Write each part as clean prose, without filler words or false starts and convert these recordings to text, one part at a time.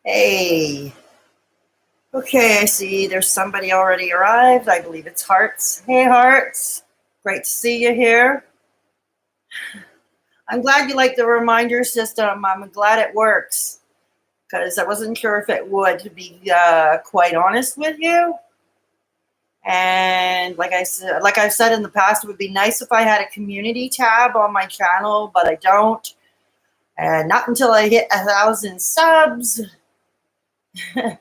Hey. Okay, I see there's somebody already arrived. I believe it's Hearts. Hey, Hearts. Great to see you here. I'm glad you like the reminder system. I'm glad it works because I wasn't sure if it would, to be quite honest with you. And like I've said in the past, it would be nice if I had a community tab on my channel, but I don't. And not until I hit 1,000 subs. Not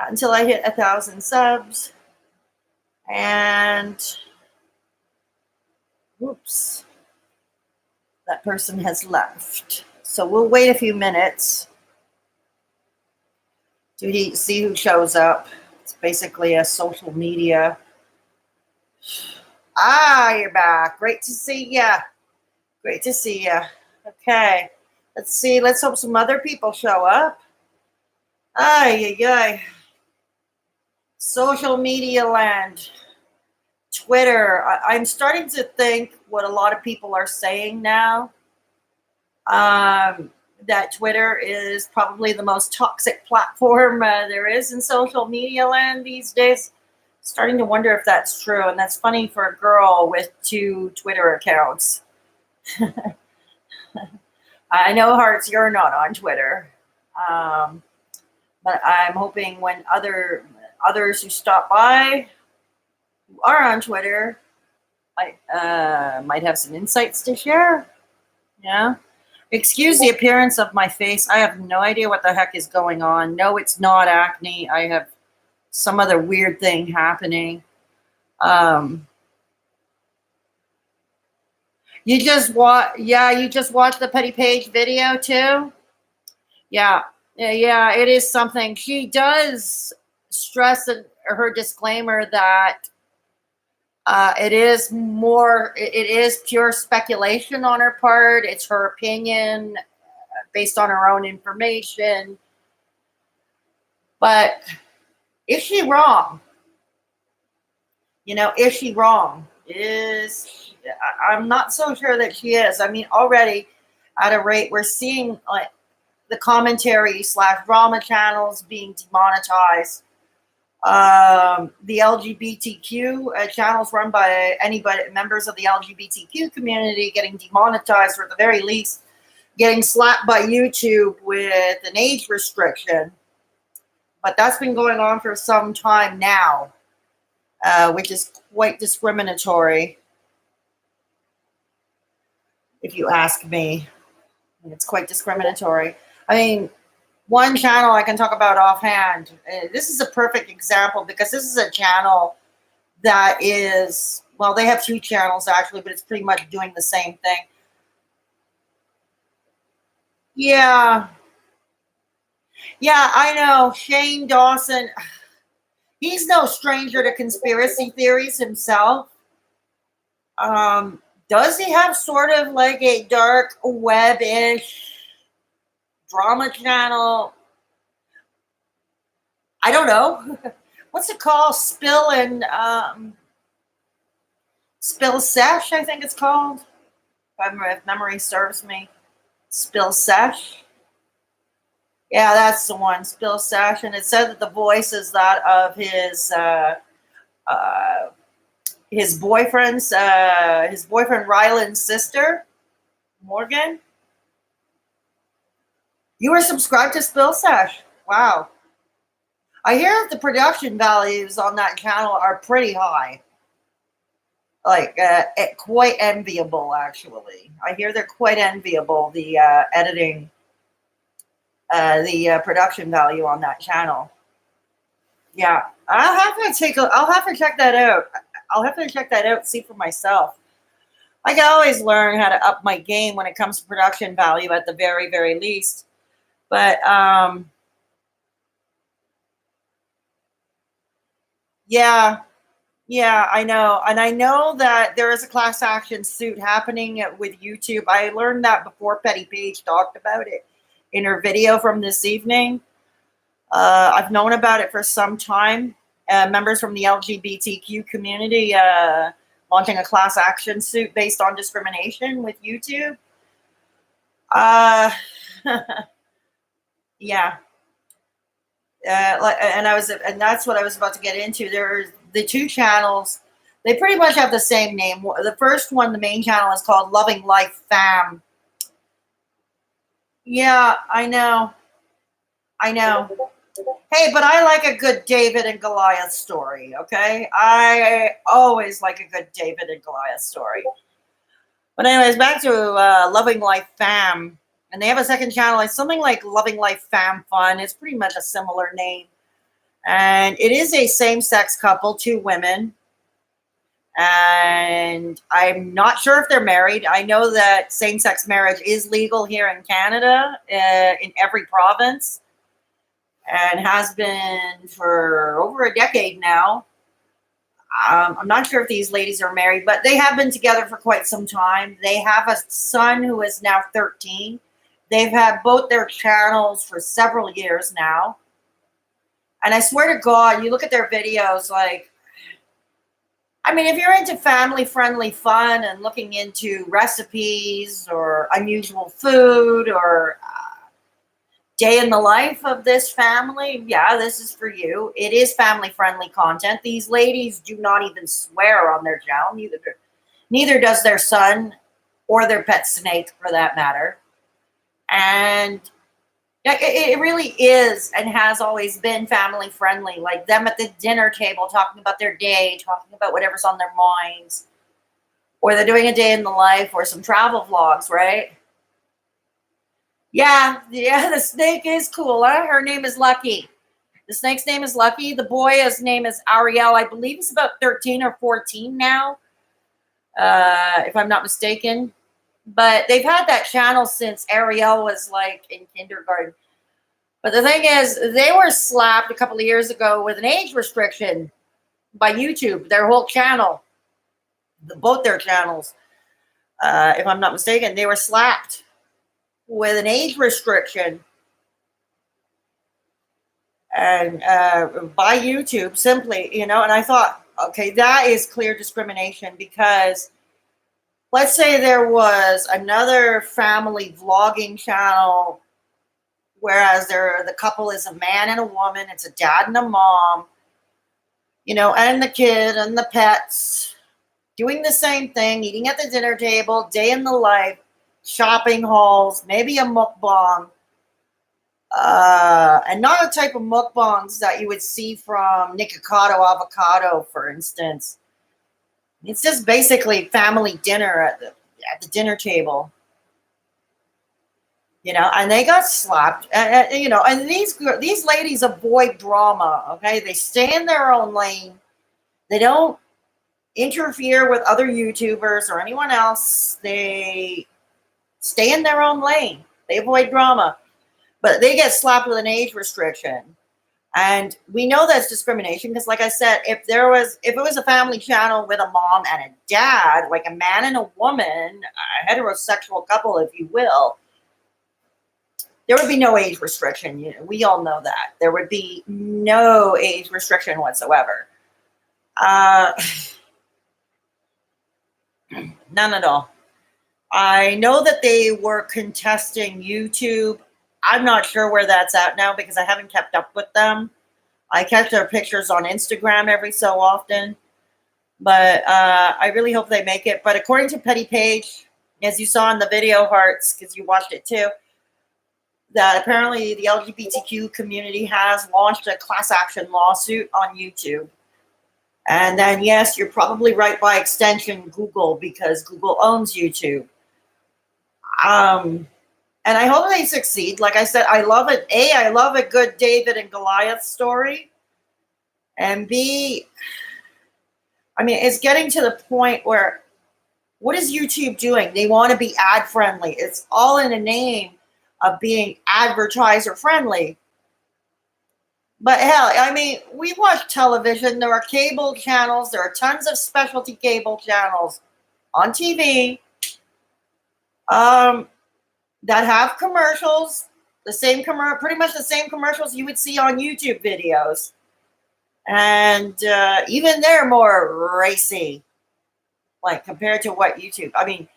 until I hit 1,000 subs. And whoops, that person has left. So we'll wait a few minutes to see who shows up. It's basically a social media. Ah, you're back. Great to see ya. Great to see ya. Okay, let's see. Let's hope some other people show up. Ay, ay, ay. Social media land. Twitter. I'm starting to think what a lot of people are saying now. That Twitter is probably the most toxic platform there is in social media land these days. Starting to wonder if that's true, and that's funny for a girl with 2 Twitter accounts. I know, Hearts, you're not on Twitter, but I'm hoping when others who stop by who are on Twitter might have some insights to share. Yeah. Excuse the appearance of my face. I have no idea what the heck is going on. No, it's not acne. I have some other weird thing happening. You just watched the Petty Paige video too? Yeah, it is something. She does stress in her disclaimer that it is pure speculation on her part. It's her opinion based on her own information. But is she wrong? Is she wrong? I'm not so sure that she is. I mean, already at a rate, we're seeing like the commentary / drama channels being demonetized. The LGBTQ channels run by members of the LGBTQ community getting demonetized, or at the very least getting slapped by YouTube with an age restriction. But that's been going on for some time now, which is quite discriminatory, if you ask me. It's quite discriminatory. I mean, one channel I can talk about offhand. This is a perfect example because this is a channel that is, well, they have 2 channels actually, but it's pretty much doing the same thing. Yeah, I know. Shane Dawson, he's no stranger to conspiracy theories himself. Does he have sort of like a dark web-ish drama channel? I don't know. What's it called? Spill Sesh, I think it's called. If memory serves me. Spill Sesh. Yeah, that's the one. Spill Sesh. And it said that the voice is that of his boyfriend Ryland's sister, Morgan. You were subscribed to Spill Sesh. Wow. I hear the production values on that channel are pretty high. Like, quite enviable, actually. I hear they're quite enviable, the editing, the production value on that channel. Yeah, I'll have to check that out. I'll have to check that out, see for myself. I can always learn how to up my game when it comes to production value at the very, very least. But, yeah, I know. And I know that there is a class action suit happening with YouTube. I learned that before Petty Paige talked about it in her video from this evening. I've known about it for some time. Members from the LGBTQ community launching a class action suit based on discrimination with YouTube. Yeah. And that's what I was about to get into. There's the two channels. They pretty much have the same name. The first one, the main channel, is called Loving Life Fam. Yeah, I know. I know. Hey, but I like a good David and Goliath story, okay? I always like a good David and Goliath story. But anyways, back to Loving Life Fam. And they have a second channel. It's something like Loving Life Fam Fun. It's pretty much a similar name. And it is a same-sex couple, two women. And I'm not sure if they're married. I know that same-sex marriage is legal here in Canada, in every province, and has been for over a decade now. I'm not sure if these ladies are married, but they have been together for quite some time. They have a son who is now 13. They've had both their channels for several years now. And I swear to God, you look at their videos, like, I mean, if you're into family-friendly fun and looking into recipes or unusual food or day in the life of this family, yeah, this is for you. It is family-friendly content. These ladies do not even swear on their channel. Neither does their son or their pet snake, for that matter. And it really is and has always been family-friendly, like them at the dinner table talking about their day, talking about whatever's on their minds, or they're doing a day in the life or some travel vlogs, right? Yeah, the snake is cool. Huh? Her name is Lucky. The snake's name is Lucky. The boy's name is Ariel. I believe he's about 13 or 14 now, if I'm not mistaken. But they've had that channel since Ariel was like in kindergarten. But the thing is, they were slapped a couple of years ago with an age restriction by YouTube, their whole channel, both their channels, if I'm not mistaken. They were slapped with an age restriction and by YouTube simply, and I thought, okay, that is clear discrimination, because let's say there was another family vlogging channel, whereas the couple is a man and a woman, it's a dad and a mom, and the kid and the pets doing the same thing, eating at the dinner table, day in the life, shopping hauls, maybe a mukbang, and not a type of mukbangs that you would see from Nikocado Avocado, for instance. It's just basically family dinner at the dinner table, and they got slapped, and these ladies avoid drama. Okay, they stay in their own lane. They don't interfere with other YouTubers or anyone else. They stay in their own lane. They avoid drama, but they get slapped with an age restriction. And we know that's discrimination because, like I said, if it was a family channel with a mom and a dad, like a man and a woman, a heterosexual couple, if you will, there would be no age restriction. We all know that. There would be no age restriction whatsoever. None at all. I know that they were contesting YouTube. I'm not sure where that's at now because I haven't kept up with them. I catch their pictures on Instagram every so often. But I really hope they make it. But according to Petty Paige, as you saw in the video, Hearts, because you watched it too, that apparently the LGBTQ community has launched a class action lawsuit on YouTube. And then, yes, you're probably right, by extension, Google, because Google owns YouTube. And I hope they succeed. Like I said, I love it. A, I love a good David and Goliath story. And B, I mean, it's getting to the point where, what is YouTube doing? They want to be ad friendly. It's all in the name of being advertiser friendly. But hell, I mean, we watch television. There are cable channels. There are tons of specialty cable channels on TV that have commercials, pretty much the same commercials you would see on YouTube videos. And even they're more racy, like compared to what YouTube. I mean,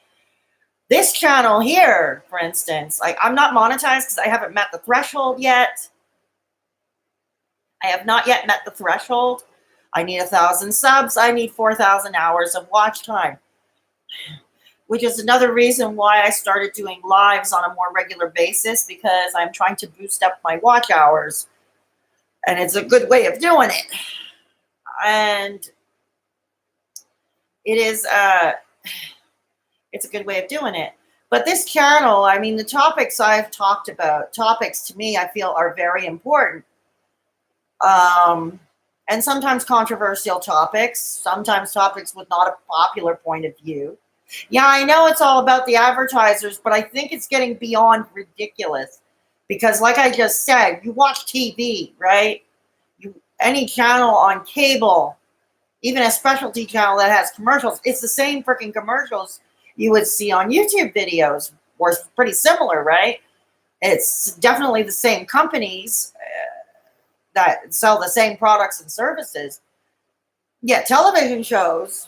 This channel here, for instance, like I'm not monetized because I haven't met the threshold yet. I have not yet met the threshold. I need 1,000 subs. I need 4,000 hours of watch time, which is another reason why I started doing lives on a more regular basis, because I'm trying to boost up my watch hours. And it's a good way of doing it. And it's a good way of doing it. But this channel, I mean, the topics I've talked about, topics to me, I feel are very important. And sometimes controversial topics, sometimes topics with not a popular point of view. Yeah, I know it's all about the advertisers, but I think it's getting beyond ridiculous. Because like I just said, you watch TV, right? Any channel on cable, even a specialty channel that has commercials, it's the same freaking commercials you would see on YouTube videos, or it's pretty similar, right? It's definitely the same companies that sell the same products and services. Yeah, television shows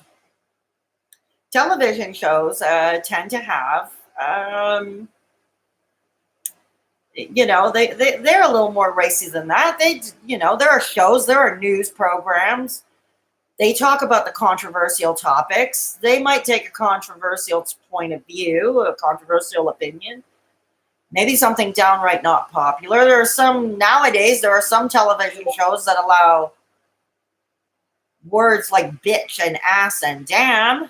tend to have, they're a little more racy than that. There are shows, there are news programs. They talk about the controversial topics. They might take a controversial point of view, a controversial opinion. Maybe something downright not popular. Nowadays, there are some television shows that allow words like bitch and ass and damn.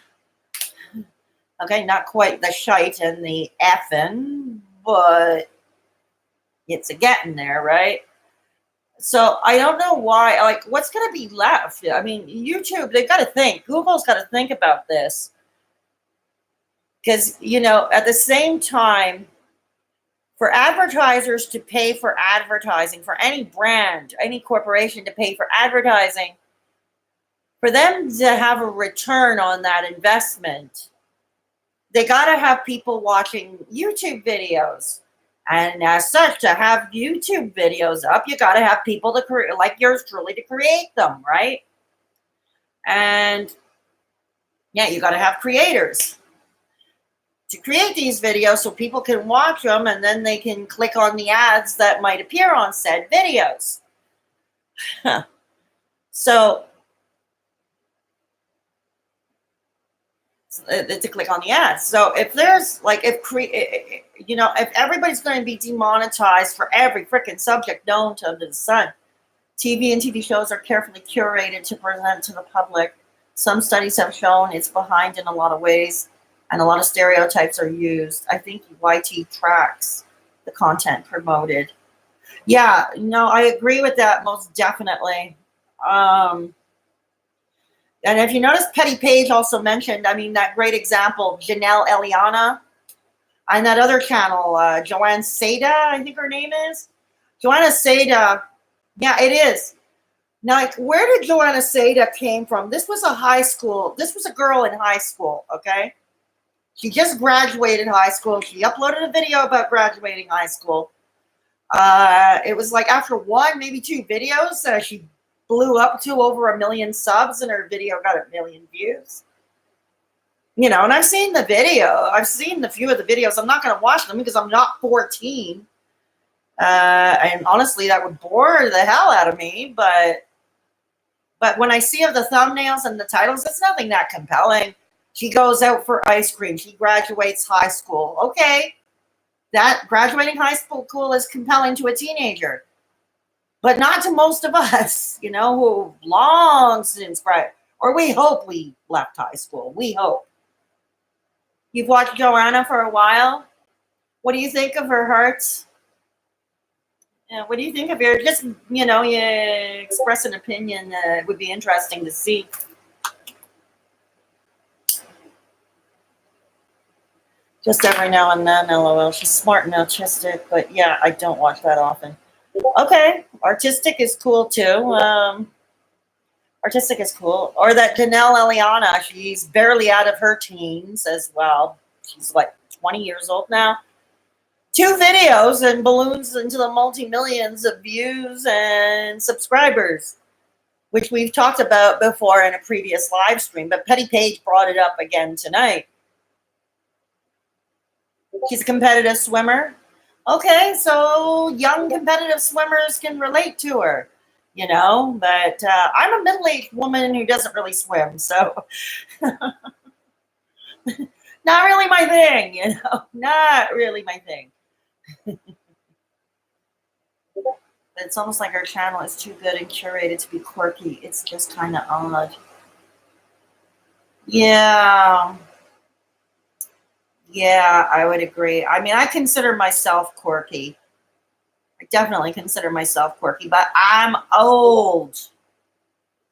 Okay, not quite the shite and the effing, but it's a getting there, right? So I don't know why, like, what's going to be left? I mean, YouTube, they've got to think. Google's got to think about this. Because, at the same time, for advertisers to pay for advertising, for any brand, any corporation to pay for advertising, for them to have a return on that investment, they got to have people watching YouTube videos. And as such, to have YouTube videos up, you got to have people to create, like yours truly, to create them, right? And yeah, you got to have creators to create these videos so people can watch them, and then they can click on the ads that might appear on said videos. So to click on the ads. So if there's like, if everybody's going to be demonetized for every freaking subject known to under the sun, TV and TV shows are carefully curated to present to the public. Some studies have shown it's behind in a lot of ways, and a lot of stereotypes are used. I think YT tracks the content promoted. Yeah, I agree with that most definitely. And if you notice, Petty Paige also mentioned, that great example, Jenelle Eliana, and that other channel, Joana ceddia, I think her name is. Joana ceddia, yeah, it is. Now, like, where did Joana ceddia came from? This was a girl in high school, okay? She just graduated high school. She uploaded a video about graduating high school. It was like after one, maybe two videos, she blew up to over 1 million subs, and her video got 1 million views. And I've seen the video. I've seen a few of the videos. I'm not going to watch them because I'm not 14. And honestly, that would bore the hell out of me. But when I see the thumbnails and the titles, it's nothing that compelling. She goes out for ice cream. She graduates high school. Okay. That graduating high school is compelling to a teenager. But not to most of us, who long since, or we hope we left high school. We hope. You've watched Joana for a while. What do you think of her hearts? What do you think of her? Just, you express an opinion. It would be interesting to see. Just every now and then, LOL. She's smart and autistic, but yeah, I don't watch that often. Okay, artistic is cool too. Artistic is cool. Or that Jenelle Eliana, she's barely out of her teens as well. She's like 20 years old now. 2 videos and balloons into the multi-millions of views and subscribers, which we've talked about before in a previous live stream. But Petty Paige brought it up again tonight. She's a competitive swimmer. Okay, so young competitive swimmers can relate to her, but I'm a middle-aged woman who doesn't really swim, so not really my thing, not really my thing. It's almost like our channel is too good and curated to be quirky. It's just kind of odd. Yeah. Yeah, I would agree. I mean, I consider myself quirky. I definitely consider myself quirky, but I'm old.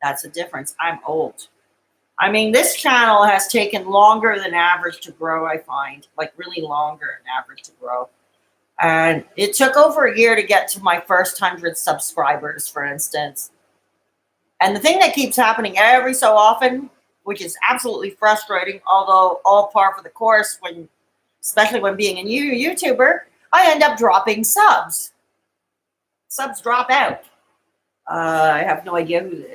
That's the difference. I'm old. I mean, this channel has taken longer than average to grow, I find. Like, really longer than average to grow. And it took over a year to get to my first 100 subscribers, for instance. And the thing that keeps happening every so often, which is absolutely frustrating, although all par for the course, especially when being a new YouTuber, I end up dropping subs. Subs drop out. I have no idea who,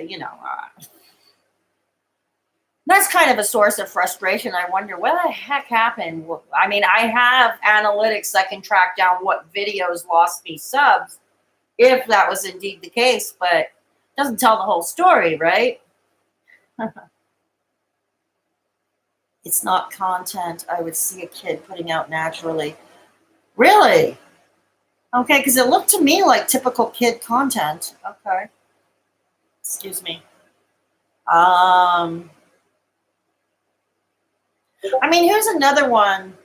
that's kind of a source of frustration. I wonder what the heck happened. I mean, I have analytics that can track down what videos lost me subs, if that was indeed the case, but it doesn't tell the whole story, right? It's not content I would see a kid putting out naturally. Really? Okay, because it looked to me like typical kid content. Okay. Excuse me. I mean, here's another one.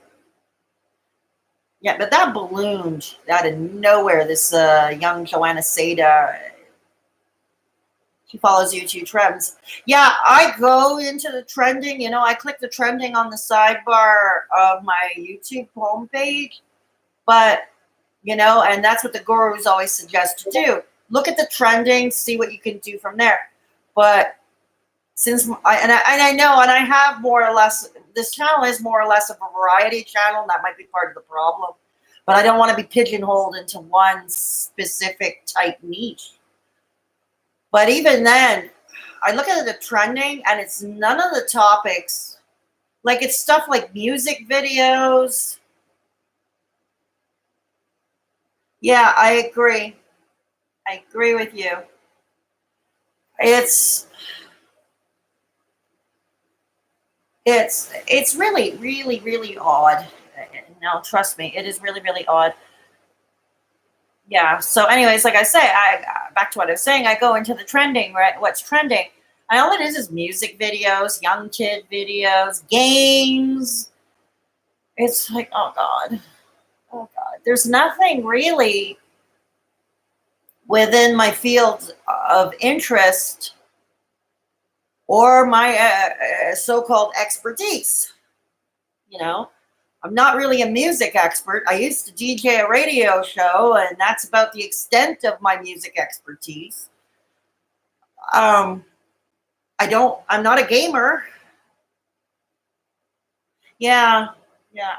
Yeah, but that ballooned out of nowhere. This young Joana ceddia. She follows YouTube trends. Yeah, I go into the trending. I click the trending on the sidebar of my YouTube homepage. But, and that's what the gurus always suggest to do. Look at the trending, see what you can do from there. But since I know, and I have more or less, this channel is more or less a variety channel, and that might be part of the problem. But I don't want to be pigeonholed into one specific type niche. But even then, I look at the trending, and it's none of the topics. Like, it's stuff like music videos. Yeah, I agree. I agree with you. It's really, really, really odd. Now, trust me, it is really, really odd. Yeah. So, anyways, like I say, back to what I was saying. I go into the trending, right? What's trending? And all it is music videos, young kid videos, games. It's like, oh God. Oh God. There's nothing really within my field of interest or my so-called expertise. I'm not really a music expert. I used to DJ a radio show, and that's about the extent of my music expertise. I'm not a gamer. Yeah,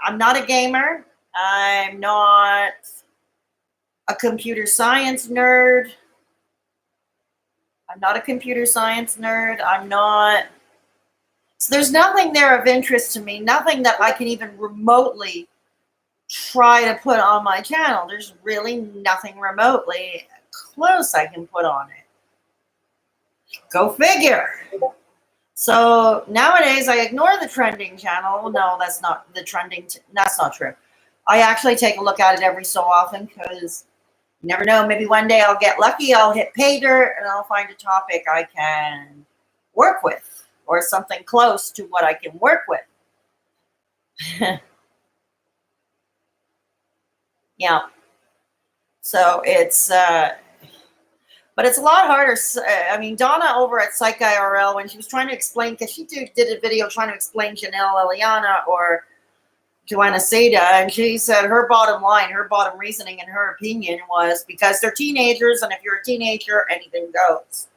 I'm not a gamer. I'm not a computer science nerd. I'm not. So there's nothing there of interest to me, nothing that I can even remotely try to put on my channel. There's really nothing remotely close I can put on it. Go figure. So nowadays I ignore the trending channel. No, that's not the trending. That's not true. I actually take a look at it every so often because you never know. Maybe one day I'll get lucky. I'll hit pay dirt and I'll find a topic I can work with or something close to what I can work with. Yeah. So it's, but it's a lot harder. I mean, Donna over at Psych IRL, when she was trying to explain, because she did a video trying to explain Jenelle Eliana or Joana ceddia, and she said her bottom line, her bottom reasoning, in her opinion, was because they're teenagers, and if you're a teenager, anything goes.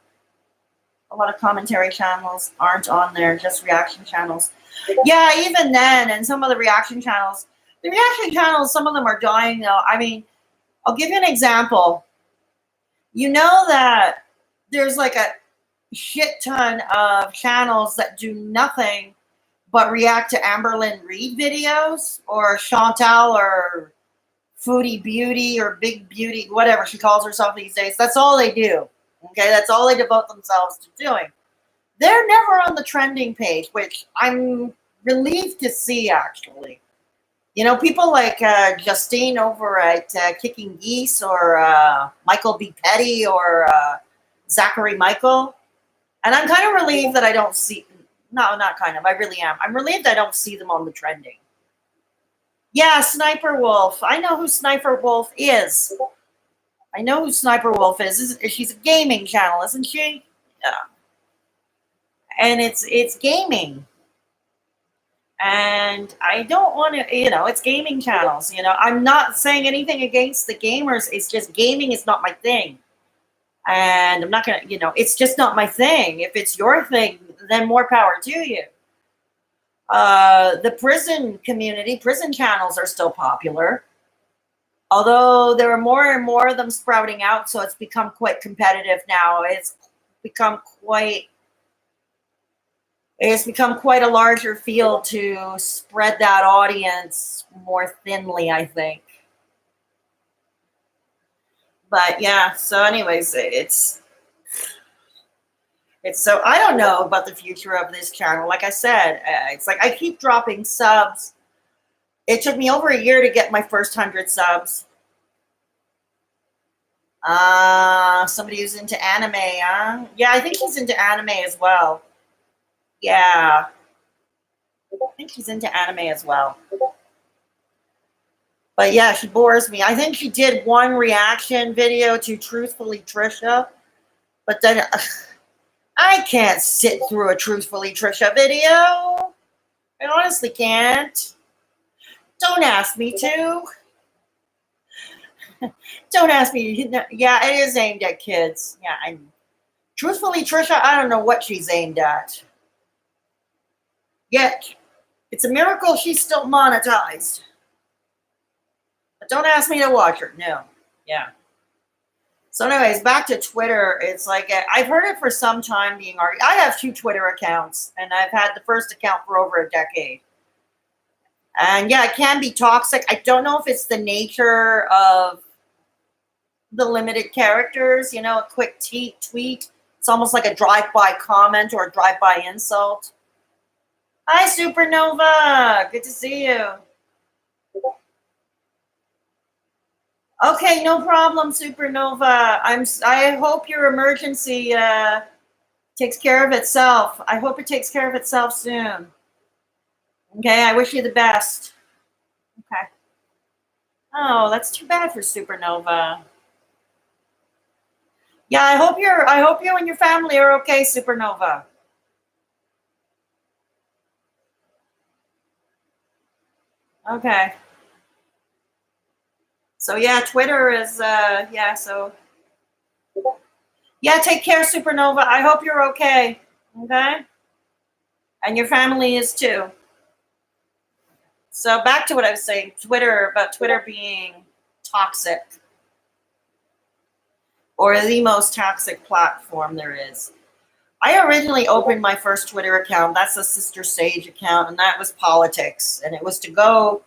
A lot of commentary channels aren't on there, just reaction channels. Yeah, even then, and some of the reaction channels, some of them are dying, though. I mean, I'll give you an example. You know that there's like a shit ton of channels that do nothing but react to Amberlynn Reed videos or Chantal or Foodie Beauty or Big Beauty, whatever she calls herself these days. That's all they do. Okay, that's all they devote themselves to doing. They're never on the trending page, which I'm relieved to see, actually. You know, people like Justine over at Kicking Geese or Michael B. Petty or Zachary Michael. And I'm kind of relieved that I don't see, no, not kind of, I really am. I'm relieved I don't see them on the trending. Yeah, Sniper Wolf. I know who Sniper Wolf is. I know who Sniper Wolf is. She's a gaming channel, isn't she? Yeah. And it's gaming. And I don't want to, it's gaming channels. I'm not saying anything against the gamers. It's just gaming is not my thing. And I'm not going to, it's just not my thing. If it's your thing, then more power to you. The prison community, prison channels are still popular. Although there are more and more of them sprouting out, so it's become quite competitive now. It's become quite a larger field to spread that audience more thinly, I think. But yeah, so anyways, it's so I don't know about the future of this channel. Like I said, it's like I keep dropping subs. It took me over a year to get my first 100 subs. Somebody who's into anime, huh? Yeah, I think he's into anime as well. Yeah. I think he's into anime as well. But yeah, she bores me. I think she did one reaction video to Truthfully Trisha. But then I can't sit through a Truthfully Trisha video. I honestly can't. Don't ask me to. Don't ask me. Yeah, it is aimed at kids. Yeah, Truthfully Trisha, I don't know what she's aimed at. Yet, it's a miracle she's still monetized. But don't ask me to watch her. No. Yeah. So anyways, back to Twitter. It's like, I've heard it for some time being argued. I have 2 Twitter accounts, and I've had the first account for over a decade. And yeah, it can be toxic. I don't know if it's the nature of the limited characters, a quick tweet. It's almost like a drive-by comment or a drive-by insult. Hi, Supernova. Good to see you. Okay, no problem, Supernova. I hope your emergency takes care of itself. I hope it takes care of itself soon. Okay, I wish you the best. Okay. Oh, that's too bad for Supernova. Yeah, I hope you and your family are okay, Supernova. Okay. So yeah, Twitter is so yeah, take care, Supernova. I hope you're okay. Okay? And your family is too. So back to what I was saying, about Twitter being toxic. Or the most toxic platform there is. I originally opened my first Twitter account. That's a Sister Sage account, and that was politics. And it was to go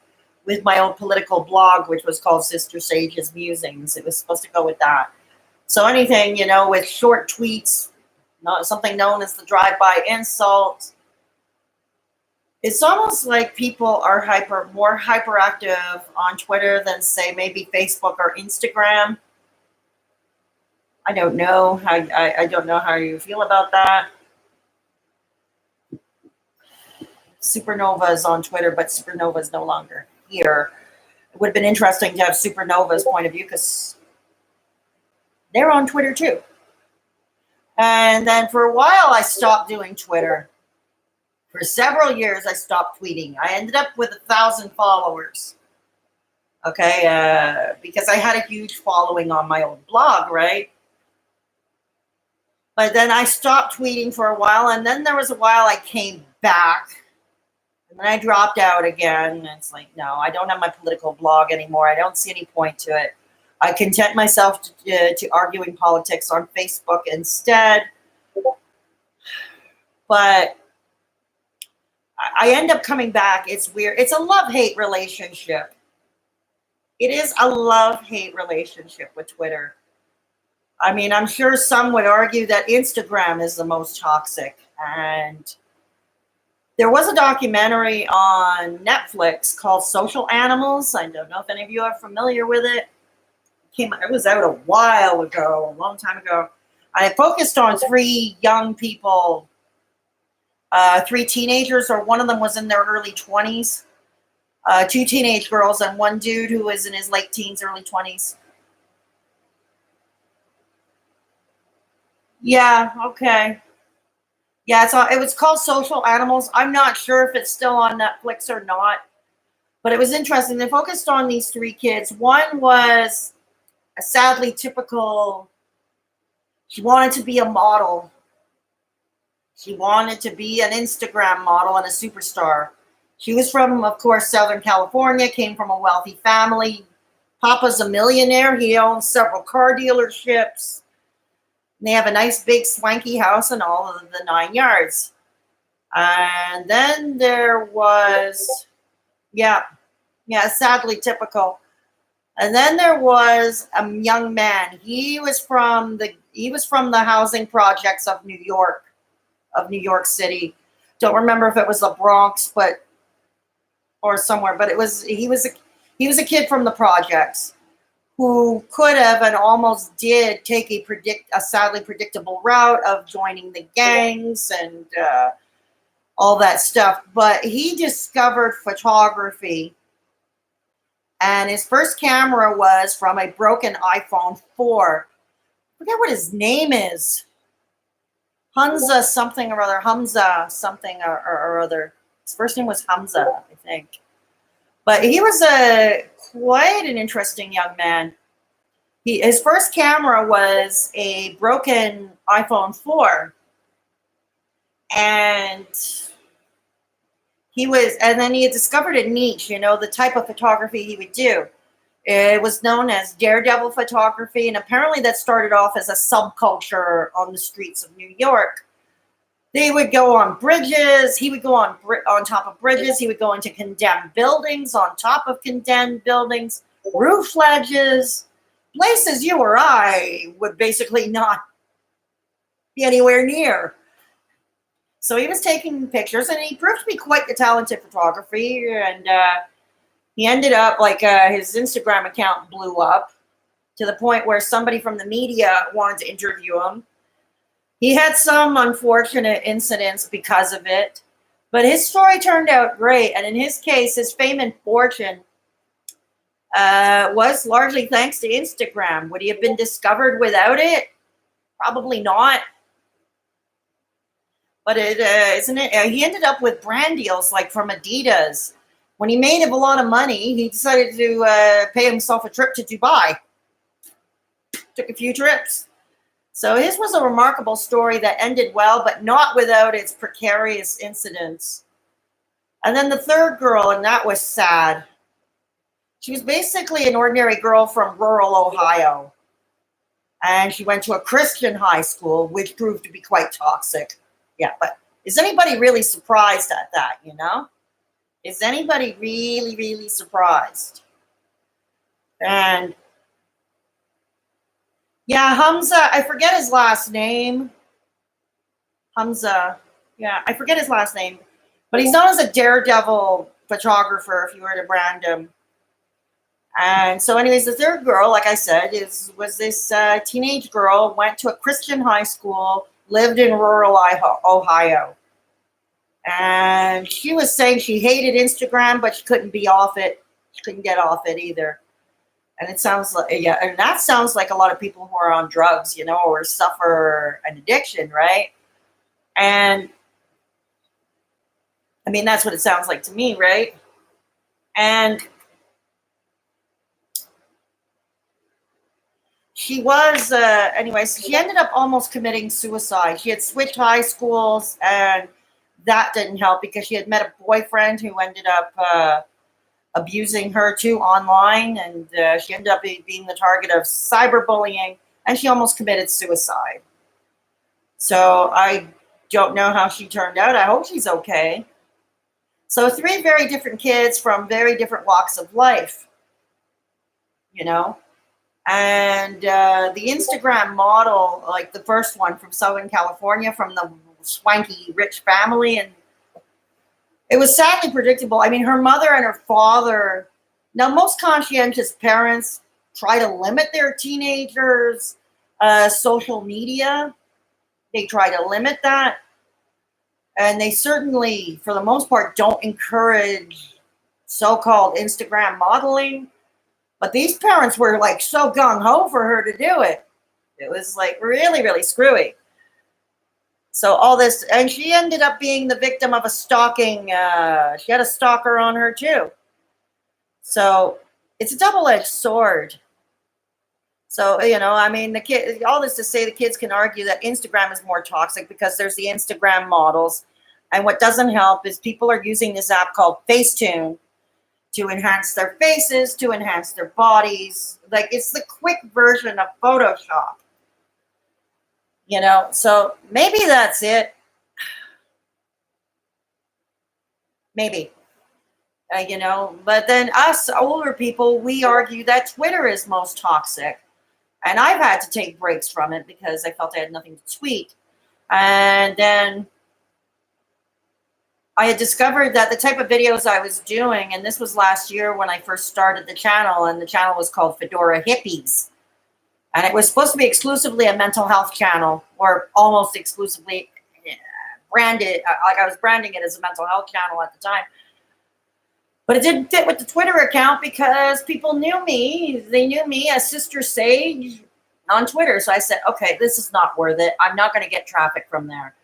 with my old political blog, which was called Sister Sage's Musings. It was supposed to go with that. So anything, with short tweets, something known as the drive-by insult. It's almost like people are more hyperactive on Twitter than, say, maybe Facebook or Instagram. I don't know I don't know how you feel about that. Supernova is on Twitter, but Supernova is no longer here. It would have been interesting to have Supernova's point of view because they're on Twitter too. And then for a while, I stopped doing Twitter. For several years, I stopped tweeting. I ended up with 1,000 followers. Okay, because I had a huge following on my old blog, right? But then I stopped tweeting for a while, and then there was a while I came back, and then I dropped out again. And it's like, no, I don't have my political blog anymore. I don't see any point to it. I content myself to arguing politics on Facebook instead. But I end up coming back. It's weird. It's a love-hate relationship. It is a love-hate relationship with Twitter. I mean, I'm sure some would argue that Instagram is the most toxic. And there was a documentary on Netflix called Social Animals. I don't know if any of you are familiar with it. It was out a while ago, a long time ago. I focused on three young people, three teenagers, or one of them was in their early 20s, two teenage girls, and one dude who was in his late teens, early 20s. Yeah, okay. Yeah, it was called Social Animals. I'm not sure if it's still on Netflix or not, but it was interesting. They focused on these three kids. One was a sadly typical, she wanted to be a model. She wanted to be an Instagram model and a superstar. She was from, of course, Southern California, came from a wealthy family. Papa's a millionaire. He owns several car dealerships. And they have a nice, big, swanky house and all of the 9 yards. And then there was, yeah, sadly typical. And then there was a young man. He was from the housing projects of New York City. Don't remember if it was the Bronx, or somewhere, but he was a kid from the projects who could have and almost did take a sadly predictable route of joining the gangs and all that stuff. But he discovered photography, and his first camera was from a broken iPhone 4. I forget what his name is. Hamza something or other. His first name was Hamza, I think. But he was quite an interesting young man. His first camera was a broken iPhone 4. And then he had discovered a niche, the type of photography he would do. It was known as daredevil photography, and apparently that started off as a subculture on the streets of New York. They would go on bridges. He would go on top of bridges. He would go into condemned buildings, on top of condemned buildings, roof ledges, places you or I would basically not be anywhere near. So he was taking pictures, and he proved to be quite a talented photographer. And he ended up, his Instagram account blew up to the point where somebody from the media wanted to interview him. He had some unfortunate incidents because of it, but his story turned out great. And in his case, his fame and fortune was largely thanks to Instagram. Would he have been discovered without it? Probably not. But isn't it? He ended up with brand deals like from Adidas. When he made a lot of money, he decided to pay himself a trip to Dubai. Took a few trips. So his was a remarkable story that ended well, but not without its precarious incidents. And then the third girl, and that was sad. She was basically an ordinary girl from rural Ohio. And she went to a Christian high school, which proved to be quite toxic. Yeah, but is anybody really surprised at that, Is anybody really, really surprised? And yeah, Hamza, I forget his last name. Hamza, yeah, I forget his last name. But he's known as a daredevil photographer, if you were to brand him. And so anyways, the third girl, like I said, was this teenage girl, went to a Christian high school, lived in rural Ohio. And she was saying she hated Instagram, but she couldn't be off it. She couldn't get off it either. And it sounds like, and that sounds like a lot of people who are on drugs, or suffer an addiction, right? And I mean, that's what it sounds like to me, right? And she was, anyways, she ended up almost committing suicide. She had switched high schools, and that didn't help because she had met a boyfriend who ended up abusing her too online, and she ended up being the target of cyberbullying, and she almost committed suicide. So I don't know how she turned out. I hope she's okay. So 3 very different kids from very different walks of life, you know. And the Instagram model, like the first one from Southern California, from the swanky rich family, and it was sadly predictable. I mean, her mother and her father, now most conscientious parents try to limit their teenagers' social media. They try to limit that. And they certainly, for the most part, don't encourage so-called Instagram modeling. But these parents were like so gung-ho for her to do it. It was like really, really screwy. So all this, and she ended up being the victim of a stalking. She had a stalker on her too. So it's a double-edged sword. So, you know, I mean, the kid, all this to say the kids can argue that Instagram is more toxic because there's the Instagram models. And what doesn't help is people are using this app called Facetune to enhance their faces, to enhance their bodies. Like, it's the quick version of Photoshop. You know, so maybe that's it. Maybe. You know, but then us older people, we argue that Twitter is most toxic. And I've had to take breaks from it because I felt I had nothing to tweet. And then I had discovered that the type of videos I was doing, and this was last year when I first started the channel, and the channel was called Fedora Hippies. And it was supposed to be exclusively a mental health channel, or almost exclusively branded, like I was branding it as a mental health channel at the time. But it didn't fit with the Twitter account because people knew me. They knew me as Sister Sage on Twitter. So I said, okay, this is not worth it. I'm not going to get traffic from there.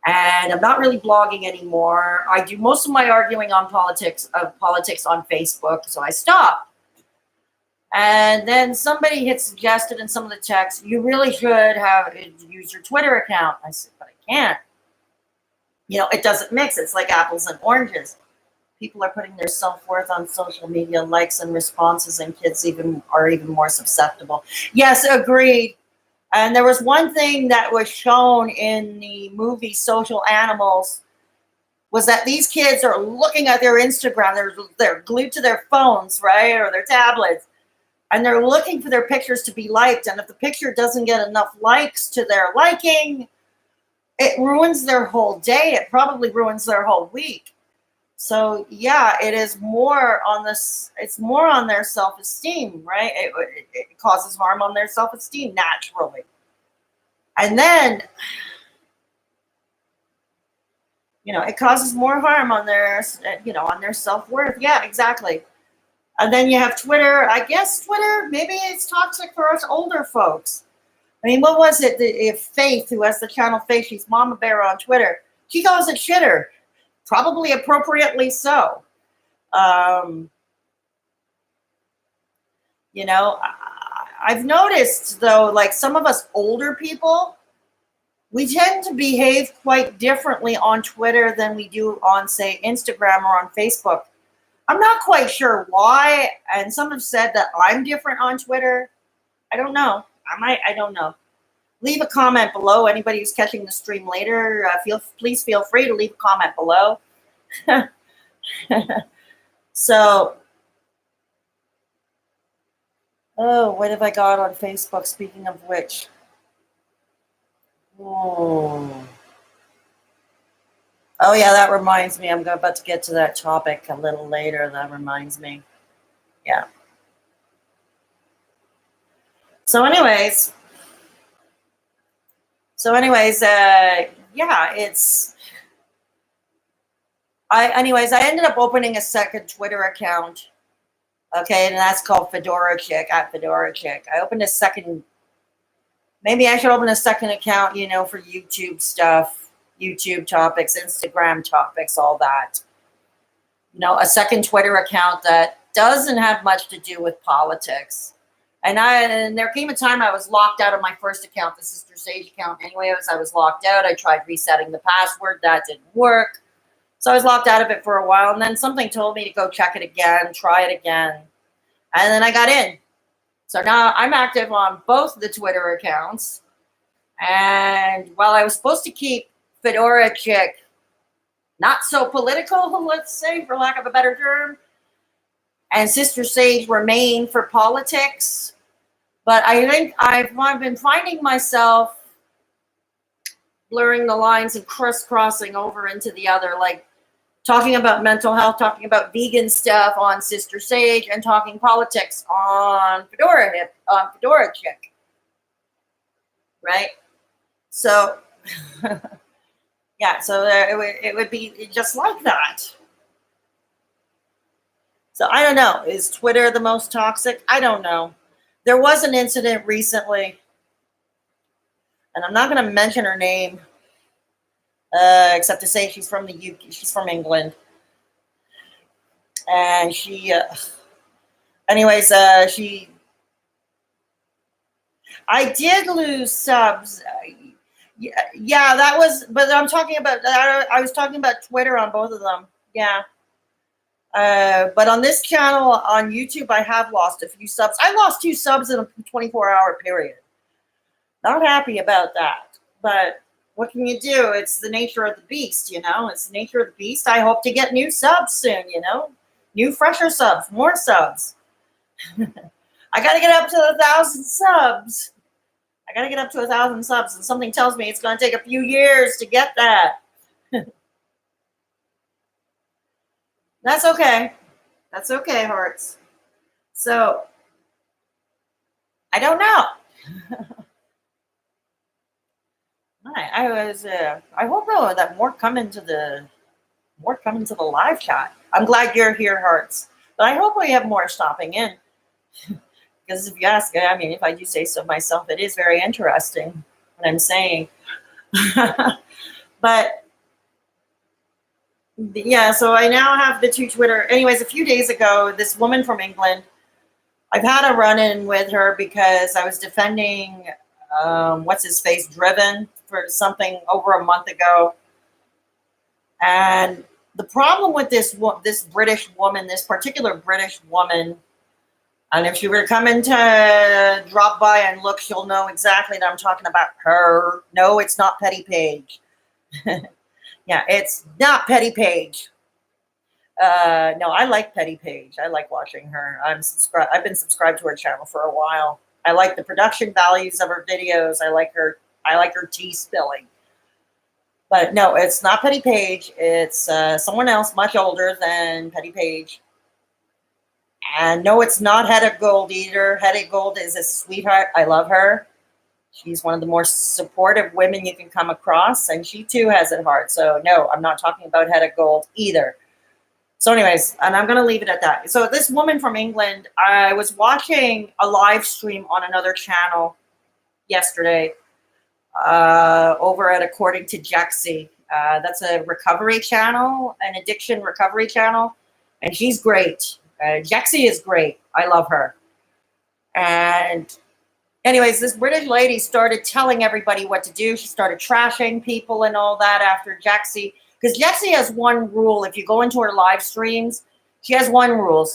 And I'm not really blogging anymore. I do most of my arguing on politics on Facebook. So I stopped. And then somebody had suggested in some of the texts, you really should use your Twitter account. I said, but I can't. You know, it doesn't mix. It's like apples and oranges. People are putting their self-worth on social media, likes and responses, and kids are even more susceptible. Yes, agreed. And there was one thing that was shown in the movie Social Animals was that these kids are looking at their Instagram. They're glued to their phones, right, or their tablets, and they're looking for their pictures to be liked. And if the picture doesn't get enough likes to their liking, it ruins their whole day. It probably ruins their whole week. So yeah, it is more on this. It's more on their self-esteem, right? It causes harm on their self-esteem naturally, and then it causes more harm on their on their self-worth. Yeah, exactly. And then you have Twitter. I guess Twitter, maybe it's toxic for us older folks. I mean, what was it? If Faith, who has the channel Faith, she's Mama Bear on Twitter. She calls it shitter. Probably appropriately so. I've noticed, though, like some of us older people, we tend to behave quite differently on Twitter than we do on, say, Instagram or on Facebook. I'm not quite sure why, and some have said that I'm different on Twitter. I don't know. I don't know. Leave a comment below. Anybody who's catching the stream later, please feel free to leave a comment below. So, what have I got on Facebook? Speaking of which, oh yeah, that reminds me. I'm about to get to that topic a little later. That reminds me. Yeah. So, anyways, yeah, it's. I ended up opening a second Twitter account. Okay, and that's called Fedora Chick, at Fedora Chick. I opened a second. Maybe I should open a second account, for YouTube stuff, YouTube topics, Instagram topics, all that. A second Twitter account that doesn't have much to do with politics. And there came a time I was locked out of my first account, the Sister Sage account. Anyway, as I was locked out, I tried resetting the password. That didn't work. So I was locked out of it for a while, and then something told me to go check it again, try it again, and then I got in. So now I'm active on both the Twitter accounts, and while I was supposed to keep Fedora Chick not so political, let's say, for lack of a better term, and Sister Sage remain for politics. But I think I've been finding myself blurring the lines and crisscrossing over into the other, like talking about mental health, talking about vegan stuff on Sister Sage, and talking politics on Fedora Chick, right? So, yeah, so it would be just like that. So I don't know. Is Twitter the most toxic? I don't know. There was an incident recently, and I'm not going to mention her name, except to say she's from the UK. She's from England, and she, anyways, she. I did lose subs. Yeah, that was. But I'm talking about. I was talking about Twitter on both of them. Yeah. But on this channel on YouTube, I have lost a few subs. I lost 2 subs in a 24-hour period. Not happy about that. But what can you do? It's the nature of the beast, you know? It's the nature of the beast. I hope to get new subs soon, you know? New, fresher subs, more subs. I got to get up to 1,000 subs. I got to get up to 1,000 subs, and something tells me it's going to take a few years to get that. That's okay. That's okay, hearts. So, I don't know. I hope that more come into the live chat. I'm glad you're here, hearts. But I hope we have more stopping in. Because if you ask, I mean, if I do say so myself, it is very interesting what I'm saying. But yeah, so I now have the 2 Twitter. Anyways, a few days ago, this woman from England, I've had a run-in with her because I was defending, what's his face, Driven, for something over a month ago. And the problem with this British woman, this particular British woman, and if she were to come in to drop by and look, she'll know exactly that I'm talking about her. No, it's not Petty Paige. Yeah, it's not Petty Paige. No, I like Petty Paige. I like watching her. I've been subscribed to her channel for a while. I like the production values of her videos. I like her tea spilling. But no, it's not Petty Paige. It's someone else much older than Petty Paige. And no, it's not Hedda Gold either. Hedda Gold is a sweetheart. I love her. She's one of the more supportive women you can come across, and she too has it hard. So no, I'm not talking about Hedda Gold either. So anyways, and I'm going to leave it at that. So this woman from England, I was watching a live stream on another channel yesterday over at According to Jexy. That's a recovery channel, an addiction recovery channel, and she's great. Jexy is great. I love her. And anyways, this British lady started telling everybody what to do. She started trashing people and all that after Jexy. Because Jexy has one rule. If you go into her live streams, she has one rule.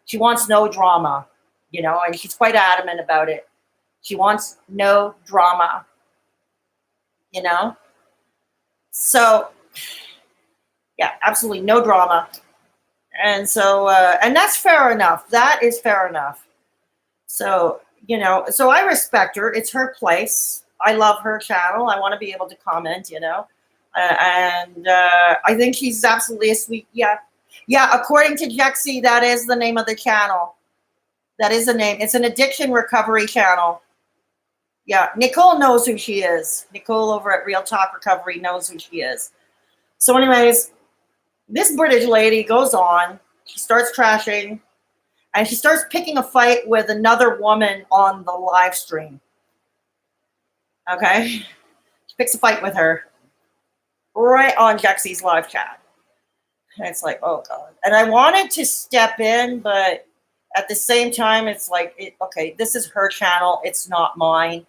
She wants no drama, you know, and she's quite adamant about it. She wants no drama, you know. So, yeah, absolutely no drama. And so, and that's fair enough. That is fair enough. So, you know, so I respect her. It's her place. I love her channel. I want to be able to comment, you know. And I think she's absolutely a sweet, yeah. According to Jexy, that is the name of the channel. That is the name. It's an addiction recovery channel. Yeah, Nicole knows who she is. Nicole over at Real Talk Recovery knows who she is. So anyways, this British lady goes on. She starts trashing. And she starts picking a fight with another woman on the live stream. Okay? She picks a fight with her. Right on Jexy's live chat. And it's like, oh God. And I wanted to step in, but at the same time, it's like, okay, this is her channel. It's not mine.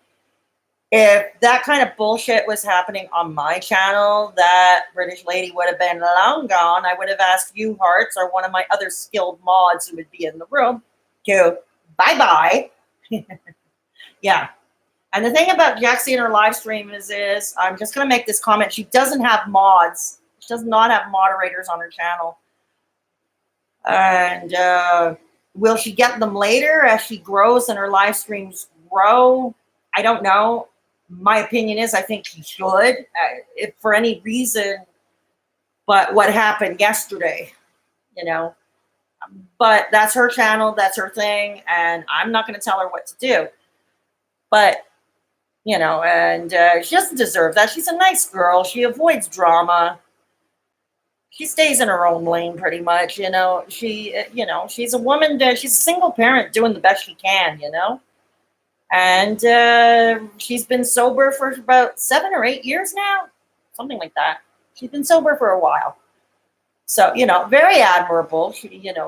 If that kind of bullshit was happening on my channel, that British lady would have been long gone. I would have asked you, Hearts, or one of my other skilled mods who would be in the room to bye-bye. Yeah. And the thing about Jexy and her live stream is I'm just going to make this comment. She doesn't have mods. does not have moderators on her channel. And will she get them later as she grows and her live streams grow? I don't know. My opinion is I think she should, if for any reason but what happened yesterday, you know. But that's her channel, that's her thing, and I'm not going to tell her what to do. But, you know, and she doesn't deserve that. She's a nice girl. She avoids drama. She stays in her own lane pretty much, you know. She's a woman, she's a single parent doing the best she can, you know. And she's been sober for about 7 or 8 years now, something like that. She's been sober for a while. So, you know, very admirable.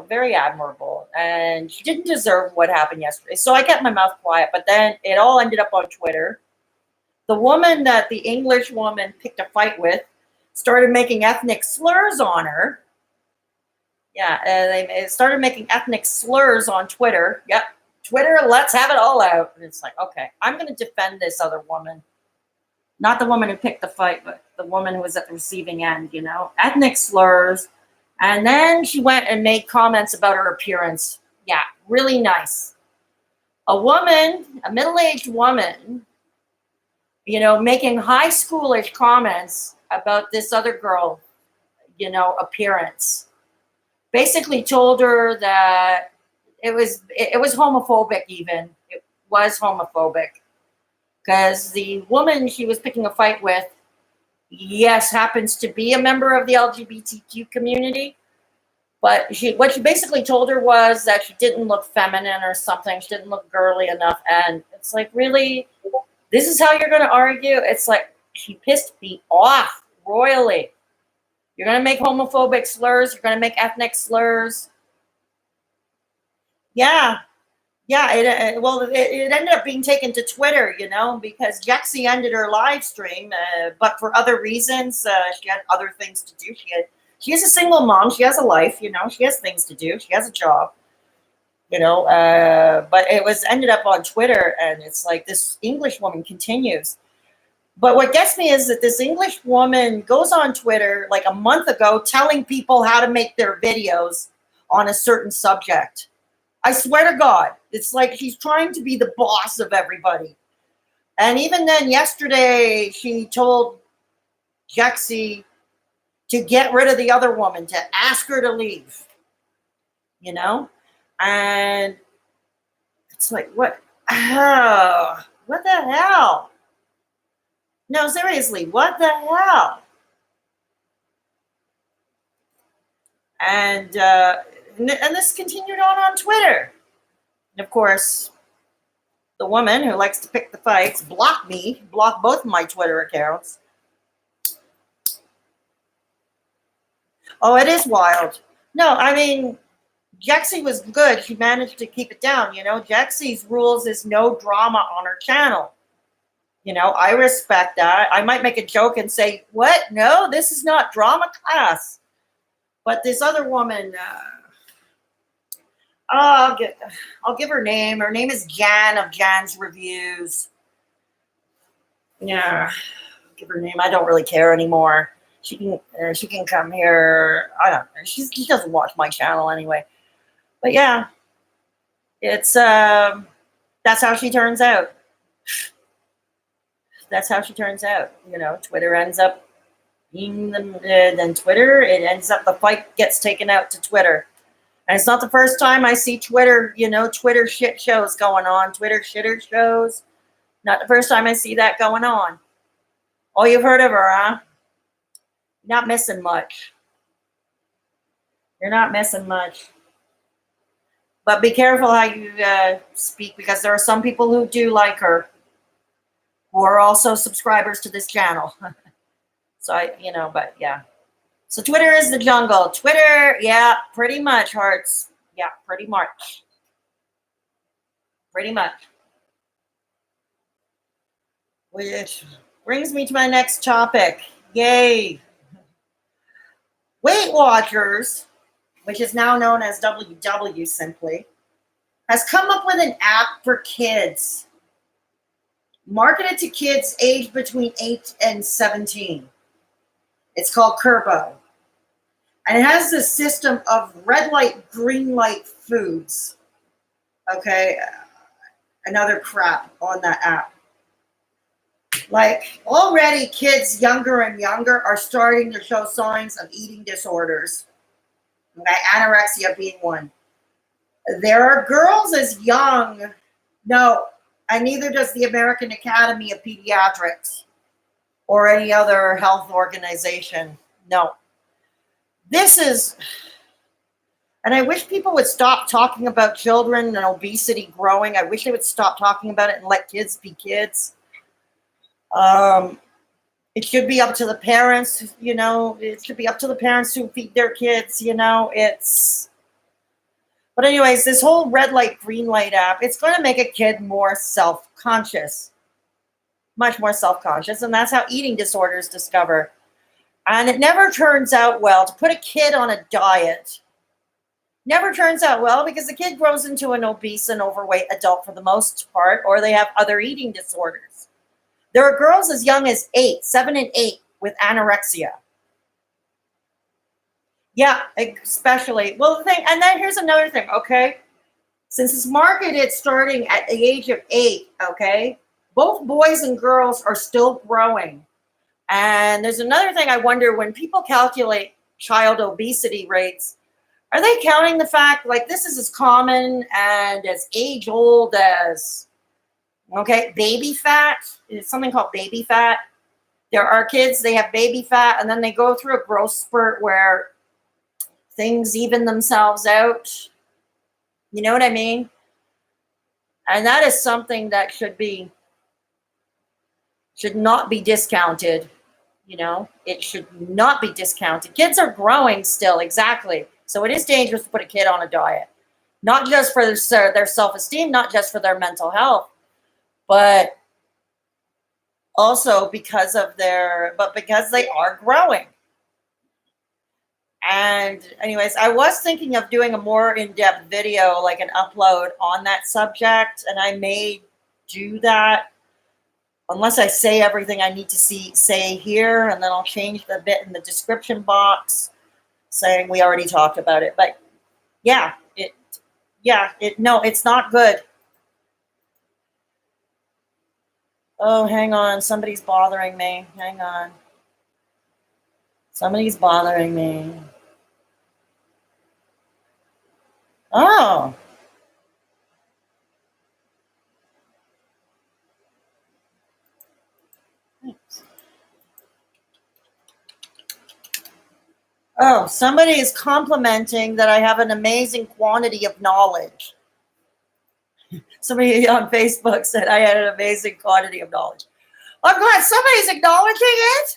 Very admirable. And she didn't deserve what happened yesterday. So I kept my mouth quiet, but then it all ended up on Twitter. The woman that the English woman picked a fight with started making ethnic slurs on her. Yeah, they started making ethnic slurs on Twitter. Yep, Twitter, let's have it all out. And it's like, okay, I'm going to defend this other woman. Not the woman who picked the fight, but the woman who was at the receiving end, you know. Ethnic slurs. And then she went and made comments about her appearance. Yeah, really nice. A woman, a middle-aged woman, you know, making high schoolish comments about this other girl, you know, appearance. Basically told her that it was homophobic even. It was homophobic. Because the woman she was picking a fight with, yes, happens to be a member of the LGBTQ community. But what she basically told her was that she didn't look feminine or something. She didn't look girly enough. And it's like, really? This is how you're going to argue? It's like, she pissed me off royally. You're going to make homophobic slurs. You're going to make ethnic slurs. Yeah. Yeah, it ended up being taken to Twitter, you know, because Jexy ended her live stream, but for other reasons. She had other things to do. She is a single mom. She has a life, you know. She has things to do. She has a job, you know. But it was ended up on Twitter, and it's like this English woman continues. But what gets me is that this English woman goes on Twitter like a month ago telling people how to make their videos on a certain subject. I swear to God, it's like she's trying to be the boss of everybody. And even then, yesterday, she told Jexy to get rid of the other woman, to ask her to leave. You know? And it's like, what? Oh, what the hell? No, seriously, what the hell? And this continued on Twitter. And of course, the woman who likes to pick the fights blocked both of my Twitter accounts. Oh, it is wild. No, I mean, Jexy was good. She managed to keep it down. You know, Jexy's rules is no drama on her channel. You know, I respect that. I might make a joke and say, what? No, this is not drama class. But this other woman, I'll give her name. Her name is Jan of Jan's Reviews. Yeah, I'll give her name. I don't really care anymore. She can come here. I don't know. She doesn't watch my channel anyway. But yeah, it's that's how she turns out. That's how she turns out. You know, Twitter ends up being then Twitter. It ends up the fight gets taken out to Twitter. And it's not the first time I see Twitter, you know, Twitter shit shows going on, Twitter shitter shows. Not the first time I see that going on. Oh, you've heard of her, huh? You're not missing much. You're not missing much. But be careful how you speak, because there are some people who do like her, who are also subscribers to this channel. So, but yeah. So Twitter is the jungle. Twitter, yeah, pretty much, hearts. Yeah, pretty much. Pretty much. Which brings me to my next topic. Yay. Weight Watchers, which is now known as WW simply, has come up with an app for kids, marketed to kids aged between 8 and 17. It's called Kurbo. And it has this system of red light, green light foods. Okay. Another crap on that app. Like already kids younger and younger are starting to show signs of eating disorders. Okay. Anorexia being one. There are girls as young. No, and neither does the American Academy of Pediatrics or any other health organization. No. This is, and I wish people would stop talking about children and obesity growing. I wish they would stop talking about it and let kids be kids. It should be up to the parents, you know, it should be up to the parents who feed their kids, you know, but anyways, this whole red light, green light app, it's going to make a kid more self-conscious, much more self-conscious. And that's how eating disorders discover. And it never turns out well to put a kid on a diet. Never turns out well because the kid grows into an obese and overweight adult for the most part, or they have other eating disorders. There are girls as young as 7 and 8 with anorexia. Yeah, especially. Well, the thing, and then here's another thing, okay? Since it's marketed starting at the age of 8, okay, both boys and girls are still growing. And there's another thing I wonder, when people calculate child obesity rates, are they counting the fact, like, this is as common and as age old as, okay, baby fat? It's something called baby fat. There are kids, they have baby fat, and then they go through a growth spurt where things even themselves out. You know what I mean? And that is something that should not be discounted. You know, it should not be discounted. Kids are growing still, exactly. So it is dangerous to put a kid on a diet, not just for their self-esteem, not just for their mental health, but also because they are growing. And anyways, I was thinking of doing a more in-depth video, like an upload on that subject, and I may do that unless I say everything I need to say here, and then I'll change the bit in the description box saying we already talked about it. But yeah, it's not good. Oh, hang on, somebody's bothering me. Hang on. Somebody's bothering me. Oh. Oh, somebody is complimenting that I have an amazing quantity of knowledge. Somebody on Facebook said I had an amazing quantity of knowledge. I'm glad somebody's acknowledging it.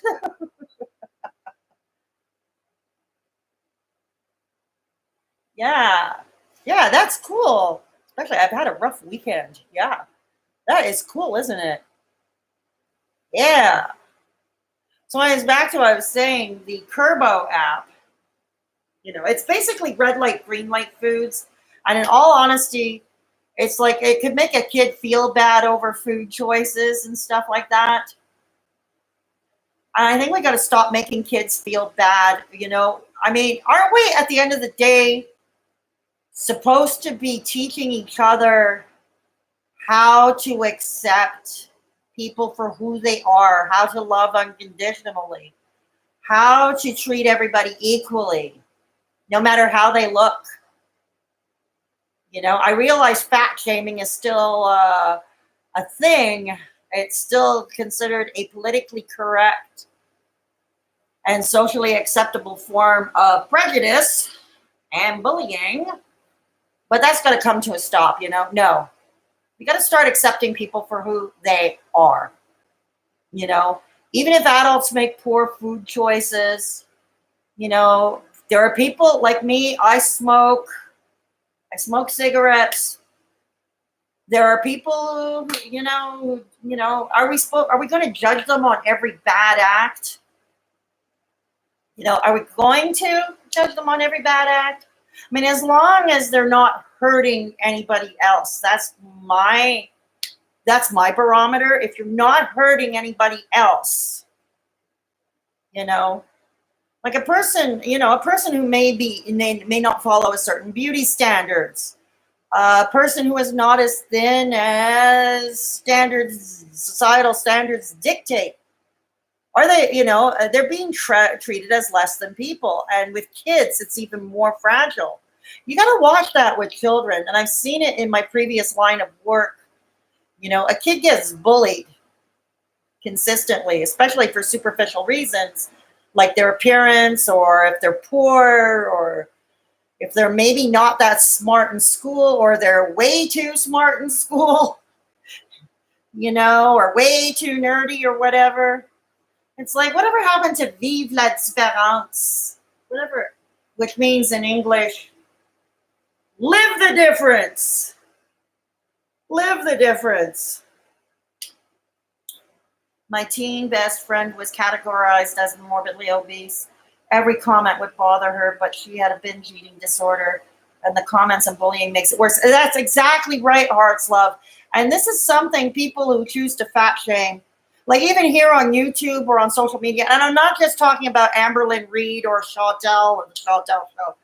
Yeah, that's cool. Especially, I've had a rough weekend. Yeah, that is cool, isn't it? Yeah. So I was back to what I was saying, the Kurbo app. You know, it's basically red light, green light foods. And in all honesty, it's like it could make a kid feel bad over food choices and stuff like that. And I think we got to stop making kids feel bad. You know, I mean, aren't we at the end of the day supposed to be teaching each other how to accept people for who they are, how to love unconditionally, how to treat everybody equally, no matter how they look? You know, I realize fat shaming is still a thing. It's still considered a politically correct and socially acceptable form of prejudice and bullying. But that's got to come to a stop, you know? No. We got to start accepting people for who they are. You know, even if adults make poor food choices, you know, there are people like me, I smoke cigarettes. There are people, you know, are we going to judge them on every bad act? You know, are we going to judge them on every bad act? I mean, as long as they're not hurting anybody else, that's my barometer. If you're not hurting anybody else, you know, Like a person, a person who may not follow a certain beauty standards, a person who is not as thin as societal standards dictate. Are they, they're being treated as less than people. And with kids, it's even more fragile. You got to watch that with children. And I've seen it in my previous line of work. A kid gets bullied consistently, especially for superficial reasons, like their appearance, or if they're poor, or if they're maybe not that smart in school, or they're way too smart in school, or way too nerdy or whatever. It's like, whatever happened to vive la différence? Whatever, which means in English, live the difference. Live the difference. My teen best friend was categorized as morbidly obese. Every comment would bother her, but she had a binge eating disorder, and the comments and bullying makes it worse. That's exactly right, Hearts Love. And this is something people who choose to fat shame, like even here on YouTube or on social media, and I'm not just talking about Amberlynn Reid or Chantel or the Chantel Show.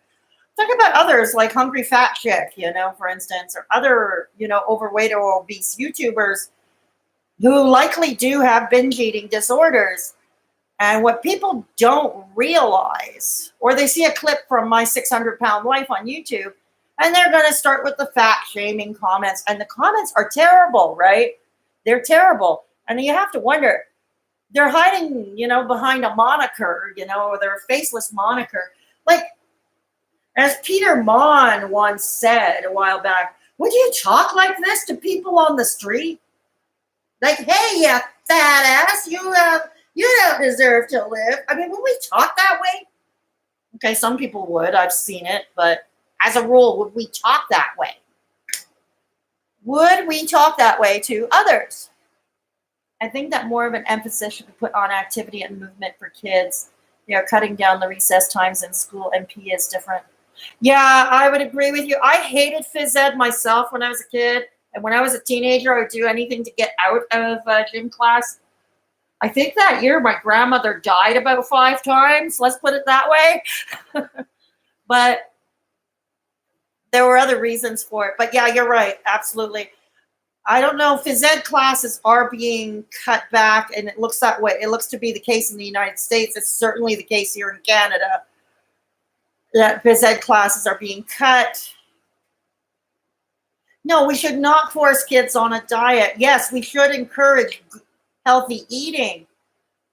Talk about others like Hungry Fat Chick, for instance, or other, overweight or obese YouTubers who likely do have binge eating disorders. And what people don't realize, or they see a clip from My 600-Pound Life on YouTube, and they're going to start with the fat shaming comments. And the comments are terrible, right? They're terrible. And you have to wonder, they're hiding, behind a moniker, or their faceless moniker. Like, as Peter Mon once said a while back, would you talk like this to people on the street? Like, hey, you fat ass, you don't deserve to live. I mean, would we talk that way? Okay, some people would. I've seen it. But as a rule, would we talk that way? Would we talk that way to others? I think that more of an emphasis should be put on activity and movement for kids. They are cutting down the recess times in school, and PE is different. Yeah, I would agree with you. I hated phys ed myself when I was a kid. And when I was a teenager, I would do anything to get out of gym class. I think that year my grandmother died about 5 times. Let's put it that way. But there were other reasons for it. But yeah, you're right. Absolutely. I don't know. Phys ed classes are being cut back, and it looks that way. It looks to be the case in the United States. It's certainly the case here in Canada that phys ed classes are being cut. No, we should not force kids on a diet. Yes, we should encourage healthy eating.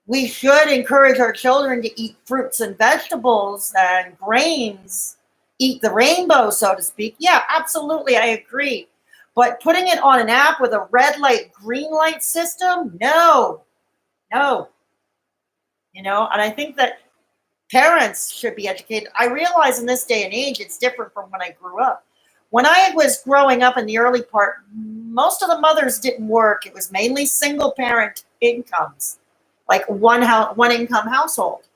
We should encourage our children to eat fruits and vegetables and grains, eat the rainbow, so to speak. Yeah, absolutely, I agree. But putting it on an app with a red light, green light system, no. And I think that parents should be educated. I realize in this day and age, it's different from when I grew up. When I was growing up in the early part, most of the mothers didn't work. It was mainly single parent incomes, like one income household.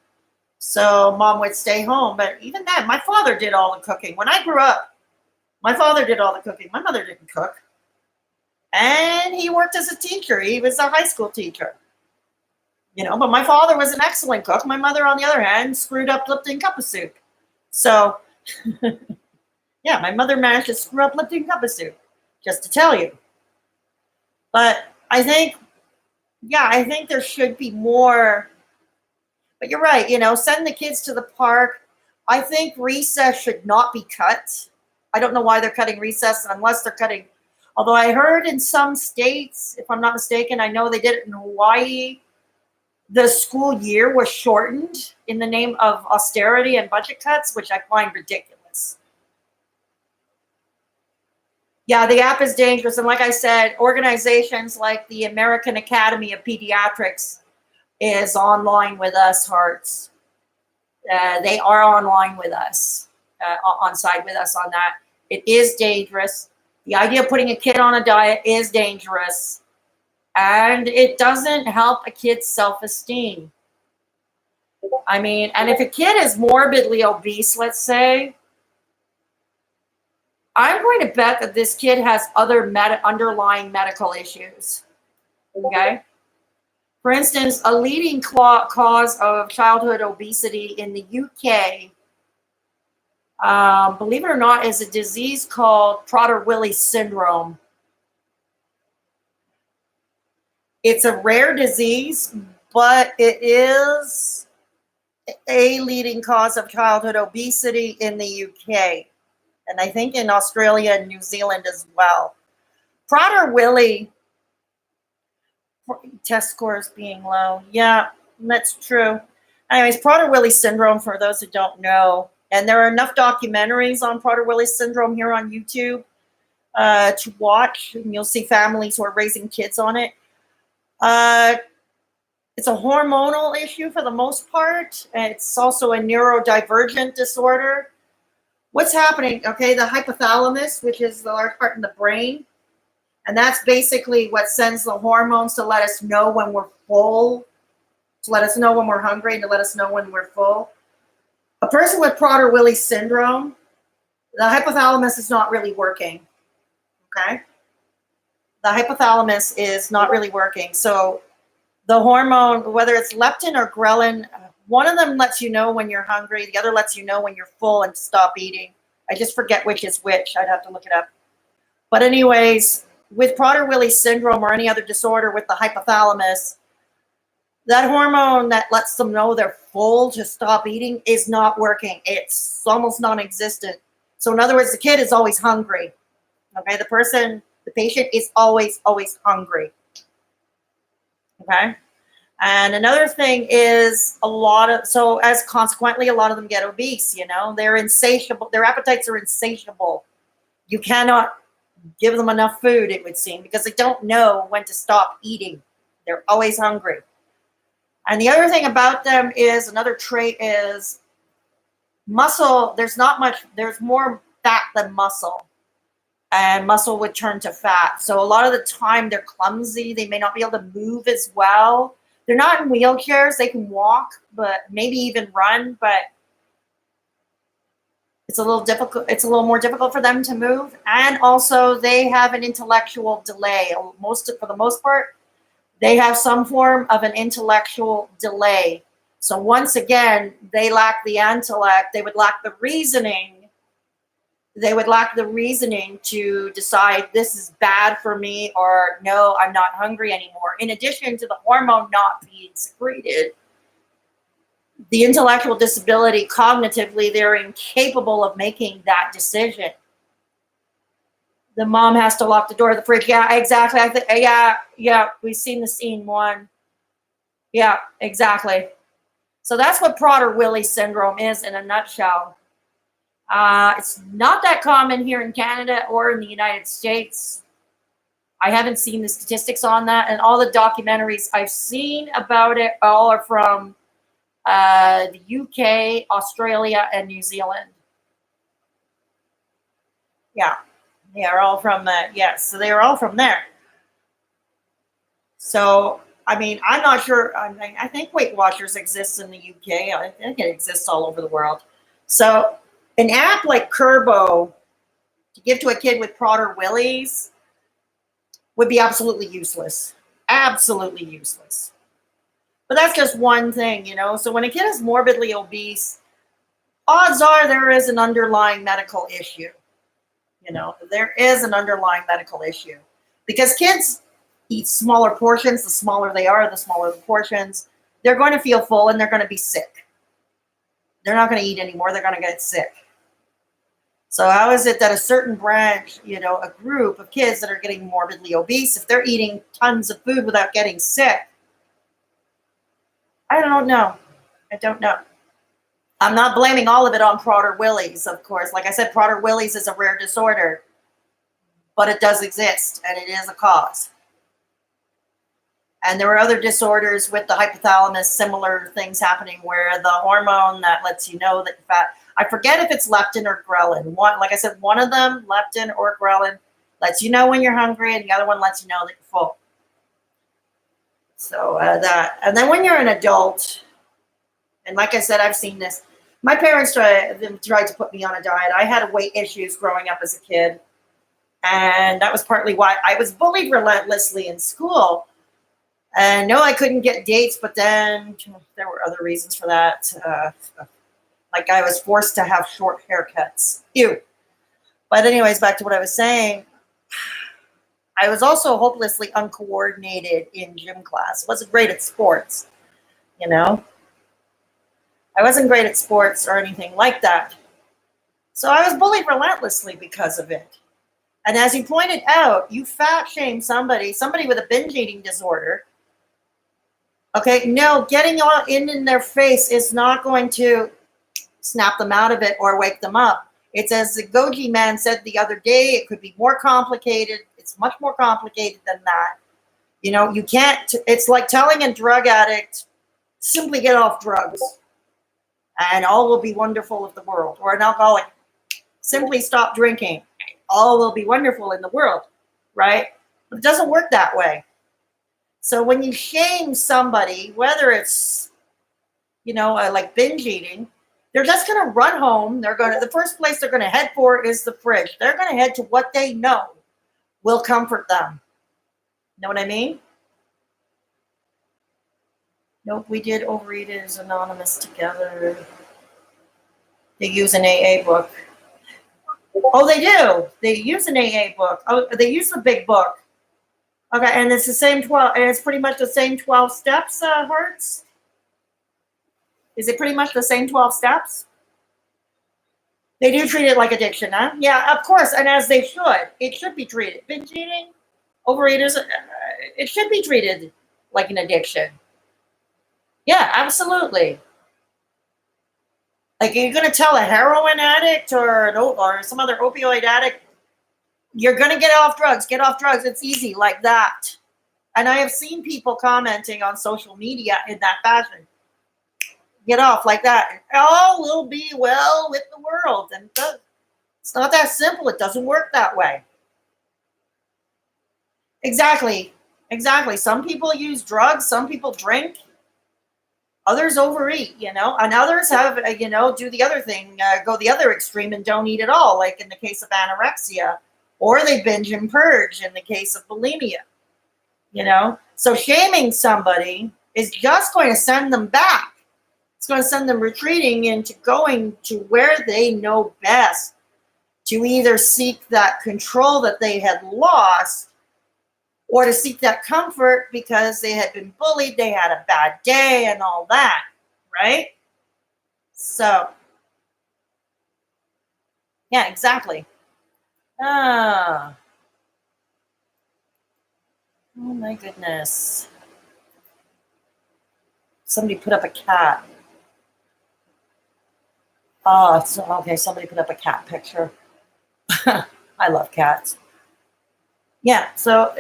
So mom would stay home. But even then, my father did all the cooking. When I grew up, my father did all the cooking. My mother didn't cook. And he worked as a teacher. He was a high school teacher. But my father was an excellent cook. My mother, on the other hand, screwed up Lipton cup of soup. So... yeah, my mother managed to screw up Lipton cup of soup, just to tell you. But I think there should be more. But you're right, send the kids to the park. I think recess should not be cut. I don't know why they're cutting recess unless they're cutting. Although I heard in some states, if I'm not mistaken, I know they did it in Hawaii, the school year was shortened in the name of austerity and budget cuts, which I find ridiculous. Yeah, the app is dangerous. And like I said, organizations like the American Academy of Pediatrics is online with us, Hearts. They are online with us, on side with us on that. It is dangerous. The idea of putting a kid on a diet is dangerous. And it doesn't help a kid's self-esteem. I mean, and if a kid is morbidly obese, let's say, I'm going to bet that this kid has other underlying medical issues. Okay? For instance, a leading cause of childhood obesity in the UK, believe it or not, is a disease called Prader-Willi syndrome. It's a rare disease, but it is a leading cause of childhood obesity in the UK. And I think in Australia and New Zealand as well. Prader-Willi, test scores being low. Yeah, that's true. Anyways, Prader-Willi syndrome, for those who don't know, and there are enough documentaries on Prader-Willi syndrome here on YouTube to watch, and you'll see families who are raising kids on it. It's a hormonal issue for the most part. It's also a neurodivergent disorder. What's happening? Okay, the hypothalamus, which is the large part in the brain, and that's basically what sends the hormones to let us know when we're full, to let us know when we're hungry, and to let us know when we're full. A person with Prader-Willi syndrome, the hypothalamus is not really working. Okay? The hypothalamus is not really working. So the hormone, whether it's leptin or ghrelin, one of them lets you know when you're hungry. The other lets you know when you're full and to stop eating. I just forget which is which. I'd have to look it up. But anyways, with Prader-Willi syndrome or any other disorder with the hypothalamus, that hormone that lets them know they're full to stop eating is not working. It's almost non-existent. So in other words, the kid is always hungry. Okay, the patient is always hungry. Okay. And another thing is as consequently, a lot of them get obese, they're insatiable. Their appetites are insatiable. You cannot give them enough food, it would seem, because they don't know when to stop eating. They're always hungry. And the other thing about them is, another trait is muscle. There's more fat than muscle. And muscle would turn to fat. So a lot of the time they're clumsy. They may not be able to move as well. They're not in wheelchairs. They can walk, but maybe even run, but it's a little difficult. It's a little more difficult for them to move. And also they have an intellectual delay. For the most part, they have some form of an intellectual delay. So once again, they lack the intellect. They would lack the reasoning. They would lack the reasoning to decide this is bad for me, or no, I'm not hungry anymore. In addition to the hormone not being secreted, the intellectual disability, cognitively, they're incapable of making that decision. The mom has to lock the door of the fridge. Yeah, exactly. Yeah, we've seen the scene one. Yeah, exactly. So that's what Prader-Willi syndrome is in a nutshell. It's not that common here in Canada or in the United States. I haven't seen the statistics on that, and all the documentaries I've seen about it all are from the UK, Australia, and New Zealand. Yeah, they are all from that. Yes, so they are all from there. So, I mean, I'm not sure. I think Weight Watchers exists in the UK. I think it exists all over the world. So an app like Kurbo to give to a kid with Prader-Willi's would be absolutely useless. Absolutely useless. But that's just one thing, So when a kid is morbidly obese, odds are there is an underlying medical issue. There is an underlying medical issue. Because kids eat smaller portions. The smaller they are, the smaller the portions. They're going to feel full and they're going to be sick. They're not going to eat anymore. They're going to get sick. So how is it that a certain branch, a group of kids that are getting morbidly obese, if they're eating tons of food without getting sick? I don't know. I'm not blaming all of it on Prader-Willi's, of course. Like I said, Prader-Willi's is a rare disorder, but it does exist, and it is a cause. And there are other disorders with the hypothalamus, similar things happening where the hormone that lets you know that you're fat. I forget if it's leptin or ghrelin. Like I said, one of them, leptin or ghrelin, lets you know when you're hungry, and the other one lets you know that you're full. So and then when you're an adult, and like I said, I've seen this. My parents tried to put me on a diet. I had weight issues growing up as a kid, and that was partly why I was bullied relentlessly in school. And no, I couldn't get dates, but then there were other reasons for that. Like I was forced to have short haircuts. Ew. But anyways, back to what I was saying. I was also hopelessly uncoordinated in gym class. Wasn't great at sports, you know. I wasn't great at sports or anything like that. So I was bullied relentlessly because of it. And as you pointed out, you fat shame somebody with a binge eating disorder. Okay, no, getting all in their face is not going to snap them out of it or wake them up. It's as the Goji man said the other day, it could be more complicated. It's much more complicated than that. You know, you can't, it's like telling a drug addict, simply get off drugs and all will be wonderful of the world. Or an alcoholic, simply stop drinking. All will be wonderful in the world, right? But it doesn't work that way. So when you shame somebody, whether it's, you know, like binge eating, they're just going to run home. The first place they're going to head for is the fridge. They're going to head to what they know will comfort them. Know what I mean? Nope, we did Overeaters Anonymous together. They use an AA book. Oh, they do. They use an AA book. Oh, they use the big book. Okay, and it's the same 12, and it's pretty much the same 12 steps, Hertz? Is it pretty much the same 12 steps? They do treat it like addiction, huh? Yeah, of course, and as they should. It should be treated. Binge eating, overeaters, it should be treated like an addiction. Yeah, absolutely. Like, you're going to tell a heroin addict or some other opioid addict, you're going to get off drugs. It's easy like that. And I have seen people commenting on social media in that fashion. Get off like that. All will be well with the world. And it's not that simple. It doesn't work that way. Exactly. Some people use drugs. Some people drink. Others overeat, you know, and others have, do the other thing, go the other extreme and don't eat at all, like in the case of anorexia, or they binge and purge in the case of bulimia, you know. So shaming somebody is just going to send them back. It's going to send them retreating into going to where they know best, to either seek that control that they had lost, or to seek that comfort because they had been bullied, they had a bad day and all that, right? So, yeah, exactly. Oh my goodness. Somebody put up a cat. Oh, okay, somebody put up a cat picture. I love cats. Yeah, so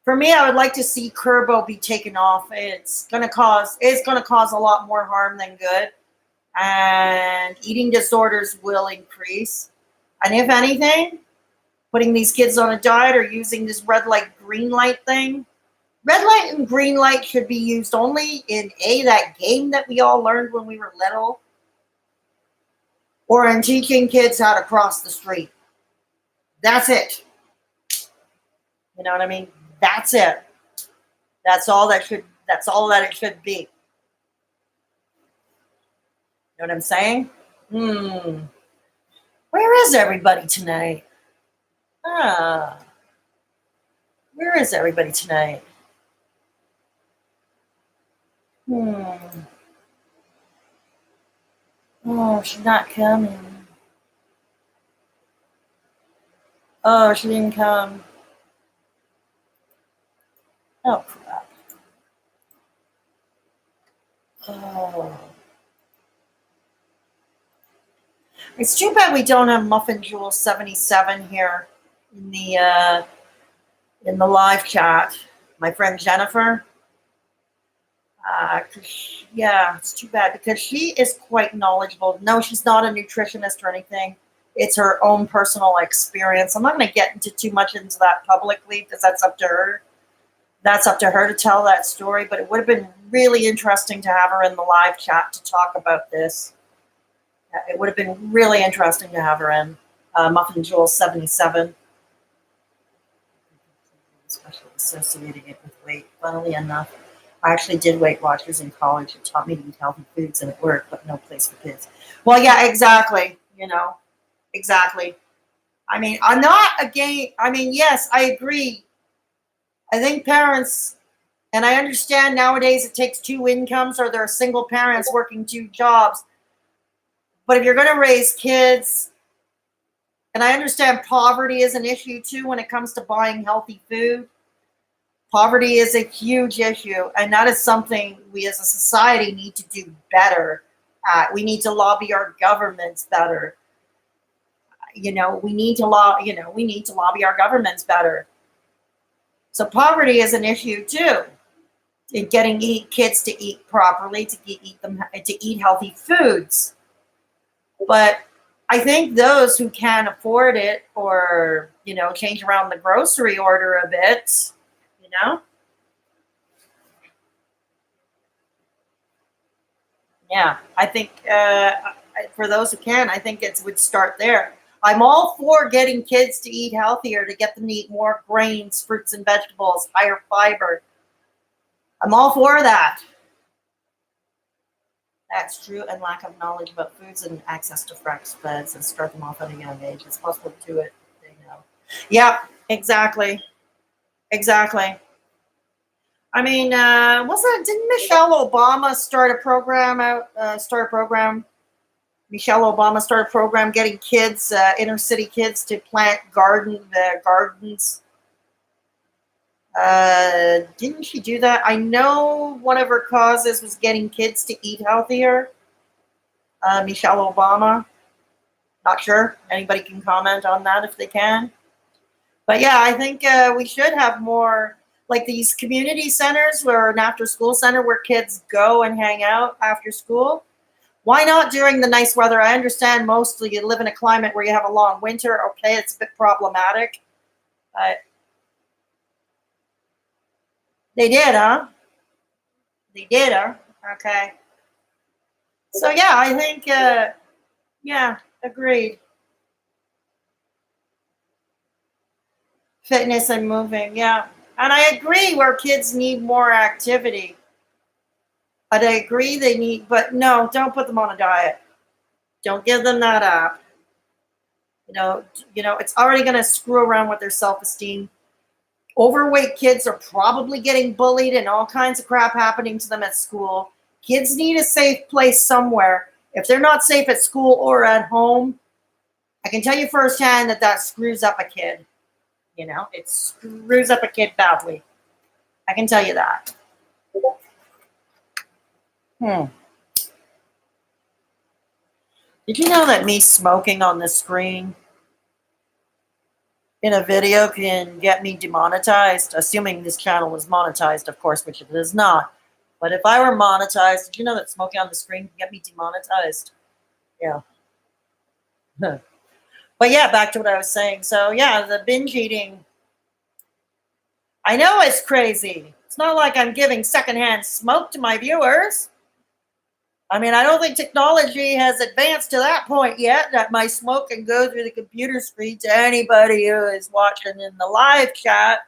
for me, I would like to see Kurbo be taken off. It's gonna cause a lot more harm than good, and eating disorders will increase. And if anything, putting these kids on a diet or using this red light, green light thing. Red light and green light should be used only in that game that we all learned when we were little, or in teaching kids how to cross the street. That's it. You know what I mean? That's it. That's all that it should be. You know what I'm saying? Where is everybody tonight? Where is everybody tonight? Oh, she's not coming. Oh, she didn't come. Oh, crap. Oh. It's too bad we don't have Muffin Jewel 77 here in the live chat. My friend Jennifer. Yeah, it's too bad because she is quite knowledgeable. No, she's not a nutritionist or anything. It's her own personal experience. I'm not going to get too much into that publicly because that's up to her. That's up to her to tell that story. But it would have been really interesting to have her in the live chat to talk about this. It would have been really interesting to have her in. Muffin Jewel 77. especially associating it with weight. Funnily enough, I actually did Weight Watchers in college. It taught me to eat healthy foods and it worked, but no place for kids. Well, yeah, exactly. Exactly. I mean, I'm not against, I mean, yes, I agree. I think parents, and I understand nowadays it takes two incomes or there are single parents working two jobs. But if you're going to raise kids, and I understand poverty is an issue too when it comes to buying healthy food. Poverty is a huge issue, and that is something we as a society need to do better at. We need to lobby our governments better. We need to lobby our governments better. So poverty is an issue too. In getting kids to eat properly, to eat healthy foods. But I think those who can afford it, or change around the grocery order a bit, yeah, I think for those who can, I think it would start there. I'm all for getting kids to eat healthier, to get them to eat more grains, fruits and vegetables, higher fiber. I'm all for that. That's true, and lack of knowledge about foods and access to fresh foods and start them off at a young age. It's possible to do it. They know. Yeah, exactly. Exactly. I mean, didn't Michelle Obama start a program Michelle Obama started a program getting kids, inner city kids, to plant gardens. Didn't she do that? I know one of her causes was getting kids to eat healthier. Michelle Obama. Not sure. Anybody can comment on that if they can. But yeah, I think we should have more like these community centers or an after school center where kids go and hang out after school. Why not during the nice weather? I understand mostly you live in a climate where you have a long winter. Okay, it's a bit problematic. But they did, huh? They did, huh? Okay. So yeah, I think, yeah, agreed. Fitness and moving, yeah. And I agree where kids need more activity. But I agree they need, but no, don't put them on a diet. Don't give them that up. It's already going to screw around with their self-esteem. Overweight kids are probably getting bullied and all kinds of crap happening to them at school. Kids need a safe place somewhere. If they're not safe at school or at home, I can tell you firsthand that screws up a kid. It screws up a kid badly. I can tell you that. Did you know that me smoking on the screen in a video can get me demonetized? Assuming this channel was monetized, of course, which it is not. But if I were monetized, did you know that smoking on the screen can get me demonetized? Yeah. But yeah, back to what I was saying. So yeah, the binge eating. I know it's crazy. It's not like I'm giving secondhand smoke to my viewers. I mean, I don't think technology has advanced to that point yet, that my smoke can go through the computer screen to anybody who is watching in the live chat.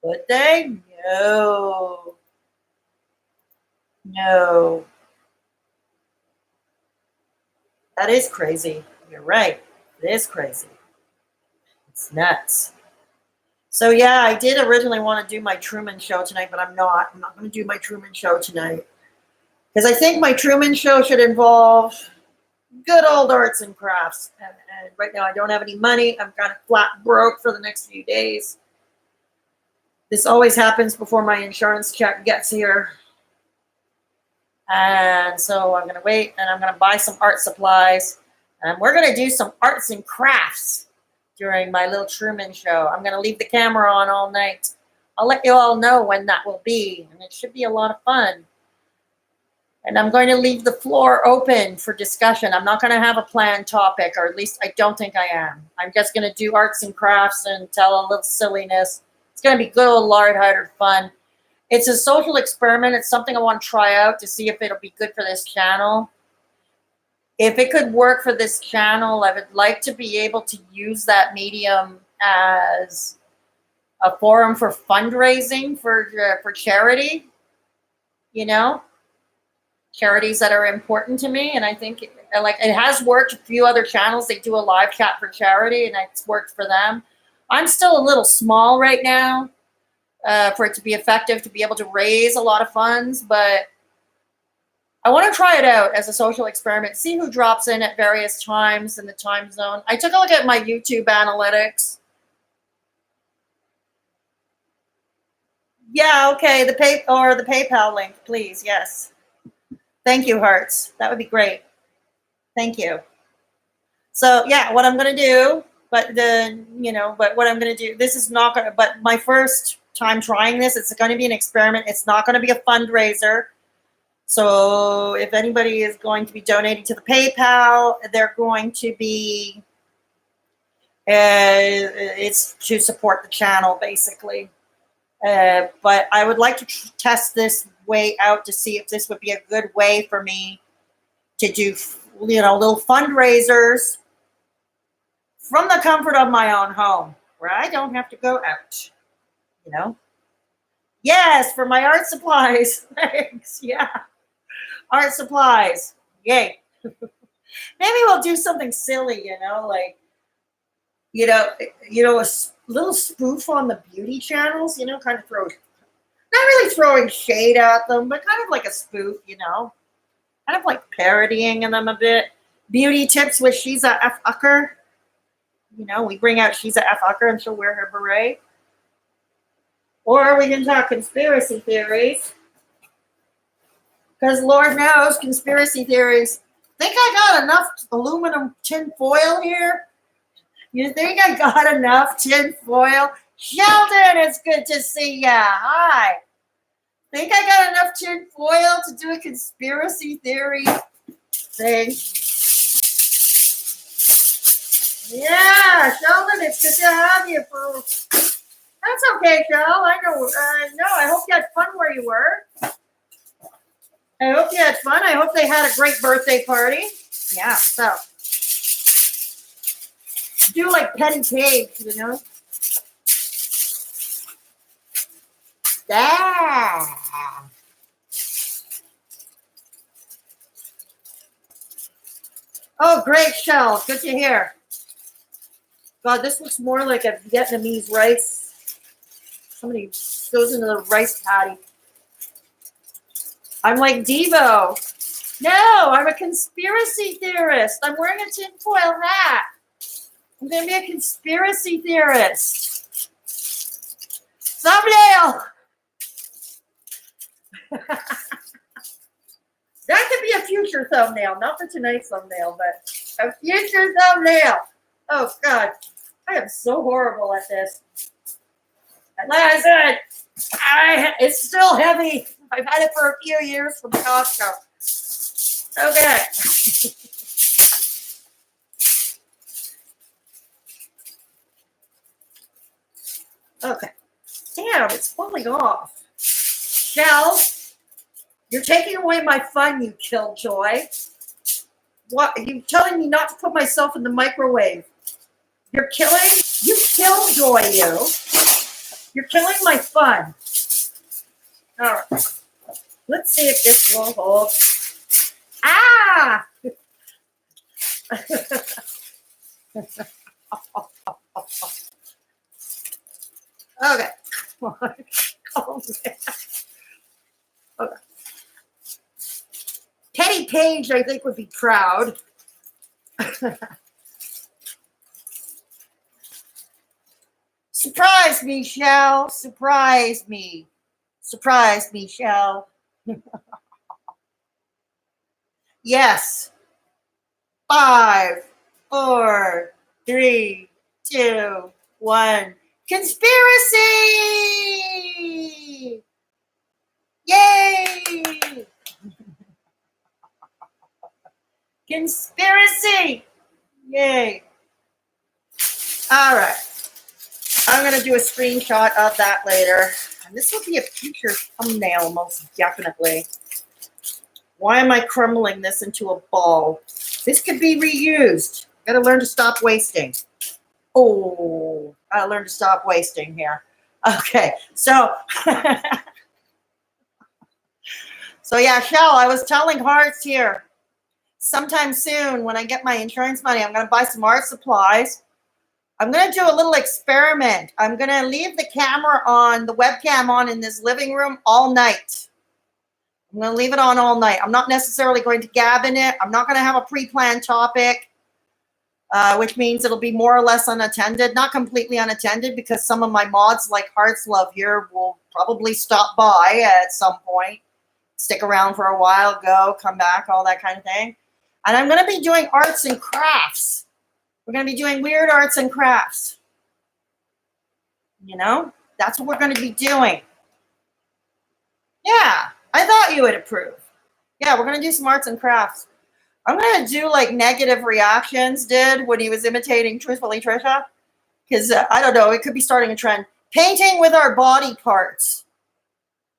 Would they? No. No. That is crazy. You're right. It is crazy. It's nuts. So yeah, I did originally want to do my Truman Show tonight, but I'm not. I'm not going to do my Truman Show tonight. Because I think my Truman Show should involve good old arts and crafts. And right now I don't have any money. I'm kind of flat broke for the next few days. This always happens before my insurance check gets here. And so I'm going to wait, and I'm going to buy some art supplies. And we're going to do some arts and crafts during my little Truman Show. I'm going to leave the camera on all night. I'll let you all know when that will be. And it should be a lot of fun. And I'm going to leave the floor open for discussion. I'm not going to have a planned topic, or at least I don't think I am. I'm just going to do arts and crafts and tell a little silliness. It's going to be good old lighthearted fun. It's a social experiment. It's something I want to try out to see if it'll be good for this channel. If it could work for this channel, I would like to be able to use that medium as a forum for fundraising for charity, you know, charities that are important to me. And I think like it has worked. A few other channels, they do a live chat for charity, and it's worked for them. I'm still a little small right now for it to be effective, to be able to raise a lot of funds, but I want to try it out as a social experiment, see who drops in at various times in the time zone. I took a look at my YouTube analytics. Yeah, okay, the PayPal link, please. Yes. Thank you, Hearts. That would be great. Thank you. So, yeah, what I'm going to do, but what I'm going to do, this is not going to, but my first time trying this, it's going to be an experiment. It's not going to be a fundraiser. So if anybody is going to be donating to the PayPal, they're going to be, it's to support the channel, basically. But I would like to test this way out to see if this would be a good way for me to do, little fundraisers from the comfort of my own home, where I don't have to go out, Yes, for my art supplies. Thanks. Yeah. Art supplies. Yay. Maybe we'll do something silly, like, a little spoof on the beauty channels, kind of not really throwing shade at them, but kind of like a spoof, kind of like parodying them a bit. Beauty tips with Shiza F. Ucker. We bring out Shiza F. Ucker and she'll wear her beret. Or we can talk conspiracy theories. Because Lord knows, conspiracy theories. Think I got enough aluminum tin foil here? You think I got enough tin foil? Sheldon, it's good to see ya. Hi. Think I got enough tin foil to do a conspiracy theory thing? Yeah, Sheldon, it's good to have you. That's okay, Shel. I know. No, I hope you had fun where you were. I hope you had fun. I hope they had a great birthday party. Yeah, so do like Petty Paige, Yeah. Oh, great, Shell. Good to hear. God, this looks more like a Vietnamese rice. Somebody goes into the rice patty. I'm like Devo. No, I'm a conspiracy theorist. I'm wearing a tinfoil hat. I'm going to be a conspiracy theorist. Thumbnail. That could be a future thumbnail, not the tonight's thumbnail, but a future thumbnail. Oh, God. I am so horrible at this. And like I said, it's still heavy. I've had it for a few years from Costco. Okay. Okay. Damn, it's falling off. Shell, you're taking away my fun, you killjoy. What? You're telling me not to put myself in the microwave. You killjoy, you. You're killing my fun. All right. Let's see if this will hold. Ah! Okay. Oh, okay. Petty Paige, I think, would be proud. Surprise me, Shell. Surprise me. Surprise me, Shell. Yes. 5, 4, 3, 2, 1. Conspiracy! Yay! Conspiracy! Yay! All right. I'm going to do a screenshot of that later. And this will be a future thumbnail, most definitely. Why am I crumbling this into a ball? This could be reused. Got to learn to stop wasting. Oh, got to learn to stop wasting here. Okay, so so yeah, Shell, I was telling Hearts here, sometime soon when I get my insurance money, I'm going to buy some art supplies. I'm going to do a little experiment. I'm going to leave the camera on, the webcam on in this living room all night. I'm going to leave it on all night. I'm not necessarily going to gab in it. I'm not going to have a pre-planned topic, which means it'll be more or less unattended. Not completely unattended, because some of my mods like Hearts Love here will probably stop by at some point, stick around for a while, go, come back, all that kind of thing. And I'm going to be doing arts and crafts. We're going to be doing weird arts and crafts. You know, that's what we're going to be doing. Yeah, I thought you would approve. Yeah, we're going to do some arts and crafts. I'm going to do like negative reactions did when he was imitating Truthfully Trisha. Because, I don't know, it could be starting a trend. Painting with our body parts.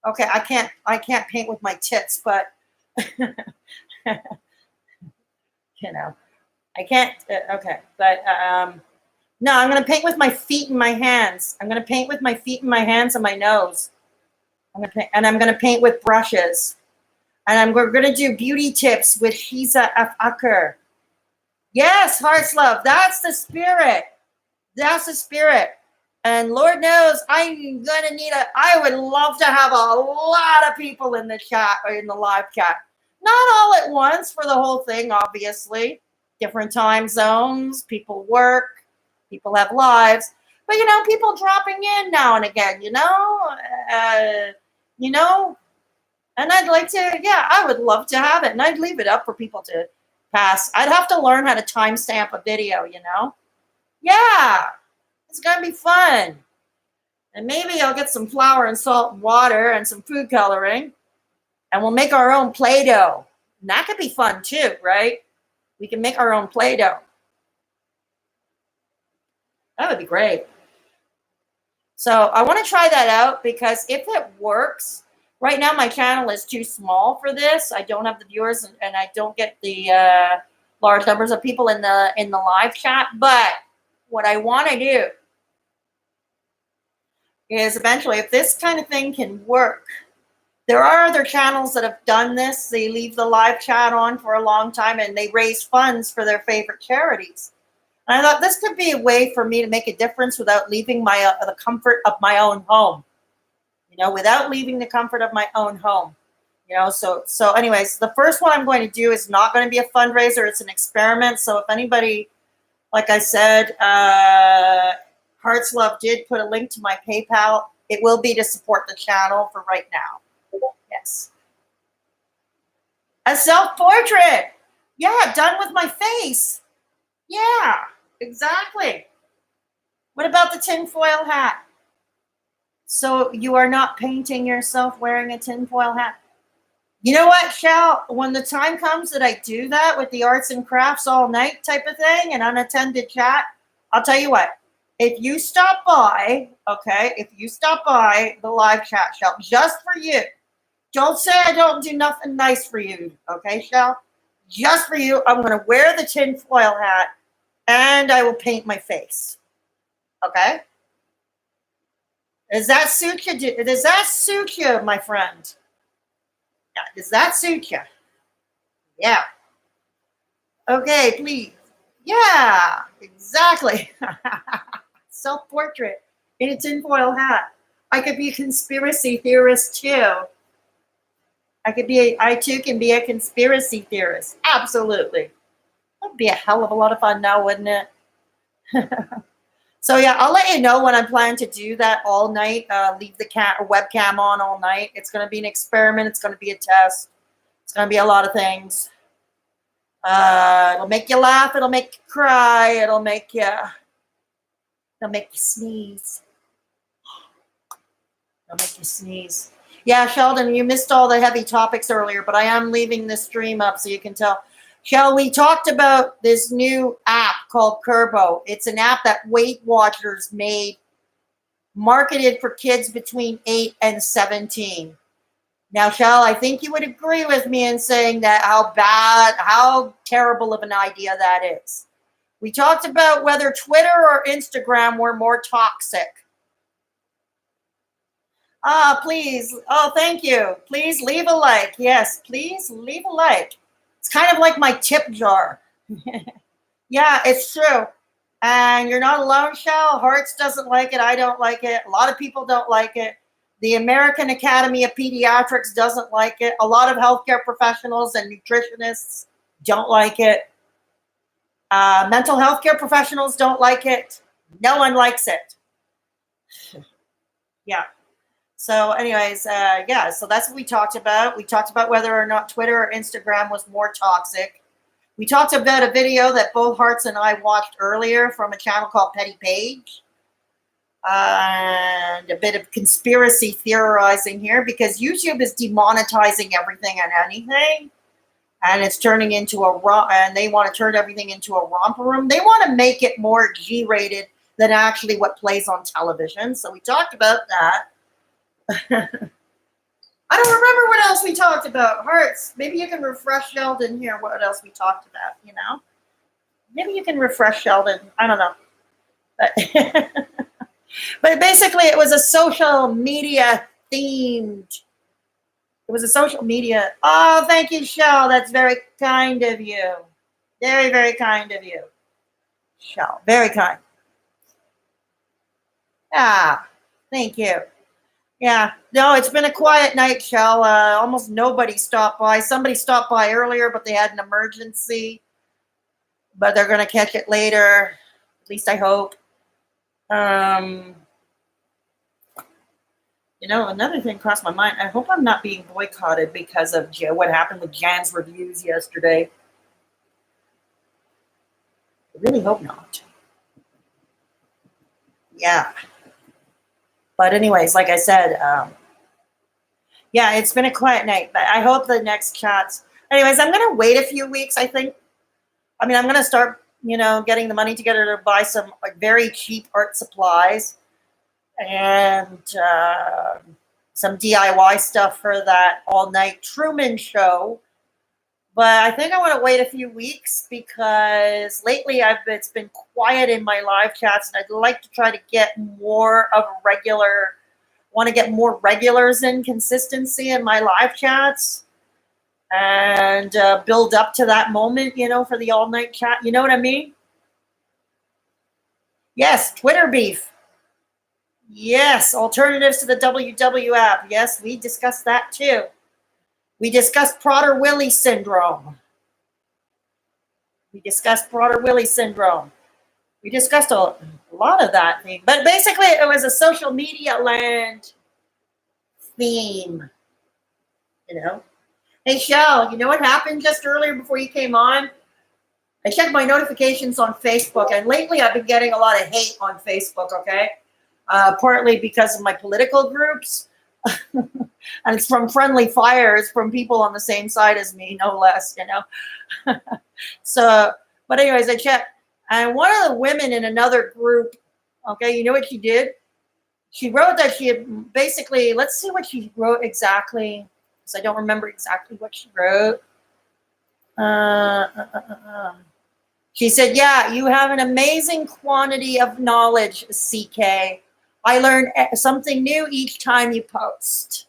Okay, I can't paint with my tits, but, you know. I can't, okay, but no, I'm going to paint with my feet and my hands. I'm going to paint with my feet and my hands and my nose. I'm going to paint with brushes. And we're going to do beauty tips with Shiza F. Acker. Yes, Hearts Love, that's the spirit. That's the spirit. And Lord knows I'm going to need I would love to have a lot of people in the chat, or in the live chat. Not all at once for the whole thing, obviously. Different time zones, people work, people have lives, but people dropping in now and again, and I'd like to, yeah, I would love to have it, and I'd leave it up for people to pass. I'd have to learn how to timestamp a video, Yeah, it's gonna be fun, and maybe I'll get some flour and salt and water and some food coloring, and we'll make our own Play-Doh, and that could be fun too, right? We can make our own Play-Doh. That would be great. So I want to try that out, because if it works, right now my channel is too small for this. I don't have the viewers, and I don't get the large numbers of people in the live chat. But what I want to do is eventually, if this kind of thing can work, there are other channels that have done this. They leave the live chat on for a long time, and they raise funds for their favorite charities. And I thought this could be a way for me to make a difference without leaving the comfort of my own home. Without leaving the comfort of my own home. So anyways, the first one I'm going to do is not going to be a fundraiser. It's an experiment. So if anybody, like I said, Hearts Love did put a link to my PayPal. It will be to support the channel for right now. Yes. A self-portrait. Yeah, done with my face. Yeah, exactly. What about the tinfoil hat? So you are not painting yourself wearing a tinfoil hat? You know what, Shell? When the time comes that I do that with the arts and crafts all night type of thing and unattended chat, I'll tell you what. If you stop by, okay, the live chat, Shell, just for you. Don't say I don't do nothing nice for you, okay, Shell? Just for you, I'm going to wear the tinfoil hat, and I will paint my face, okay? Does that suit you? Does that suit you, my friend? Yeah, does that suit you? Yeah. Okay, please. Yeah, exactly. Self-portrait in a tinfoil hat. I could be a conspiracy theorist too. I too can be a conspiracy theorist. Absolutely. That'd be a hell of a lot of fun now, wouldn't it? So yeah, I'll let you know when I'm planning to do that all night. Leave the webcam on all night. It's going to be an experiment. It's going to be a test. It's going to be a lot of things. It'll make you laugh. It'll make you cry. It'll make you sneeze. It'll make you sneeze. Yeah, Sheldon, you missed all the heavy topics earlier, but I am leaving the stream up so you can tell. Shell, we talked about this new app called Kurbo. It's an app that Weight Watchers made, marketed for kids between 8 and 17. Now, Shell, I think you would agree with me in saying that how terrible of an idea that is. We talked about whether Twitter or Instagram were more toxic. Ah, please. Oh, thank you. Please leave a like. Yes, please leave a like. It's kind of like my tip jar. Yeah, it's true. And you're not alone, Shell. Hearts doesn't like it. I don't like it. A lot of people don't like it. The American Academy of Pediatrics doesn't like it. A lot of healthcare professionals and nutritionists don't like it. Mental health care professionals don't like it. No one likes it. Yeah. So, anyways, yeah, so that's what we talked about. We talked about whether or not Twitter or Instagram was more toxic. We talked about a video that both Hearts and I watched earlier from a channel called Petty Paige. And a bit of conspiracy theorizing here because YouTube is demonetizing everything and anything. And it's turning into and they want to turn everything into a romper room. They want to make it more G-rated than actually what plays on television. So we talked about that. I don't remember what else we talked about. Hearts, maybe you can refresh Sheldon here what else we talked about, you know? Maybe you can refresh Sheldon. I don't know. But basically it was a social media themed. It was a social media. Oh, thank you, Shell. That's very kind of you. Very, very kind of you. Shell, very kind. Ah, thank you. Yeah, no, it's been a quiet night, Shell. Almost nobody stopped by. Somebody stopped by earlier, but they had an emergency. But they're going to catch it later. At least I hope. You know, another thing crossed my mind. I hope I'm not being boycotted because of what happened with Jan's reviews yesterday. I really hope not. Yeah. But anyways, like I said, yeah, it's been a quiet night. But I hope the next chats. Anyways, I'm going to wait a few weeks, I think. I mean, I'm going to start, you know, getting the money together to buy some like very cheap art supplies. And some DIY stuff for that all-night Truman show. But I think I want to wait a few weeks because lately it's been quiet in my live chats, and I'd like to try to get more of a want to get more regulars in consistency in my live chats and build up to that moment, you know, for the all-night chat. You know what I mean? Yes, Twitter beef. Yes, alternatives to the WW app. Yes, we discussed that too. We discussed Prader-Willi syndrome. We discussed a lot of that thing. But basically, it was a social media land theme. You know? Hey, Shell, you know what happened just earlier before you came on? I checked my notifications on Facebook, and lately I've been getting a lot of hate on Facebook, okay? Partly because of my political groups. And it's from friendly fires from people on the same side as me, no less, you know. So, but anyways, I checked. And one of the women in another group, okay, you know what she did? She wrote that she had basically, let's see what she wrote exactly, because I don't remember exactly what she wrote. She said, yeah, you have an amazing quantity of knowledge, CK. I learn something new each time you post.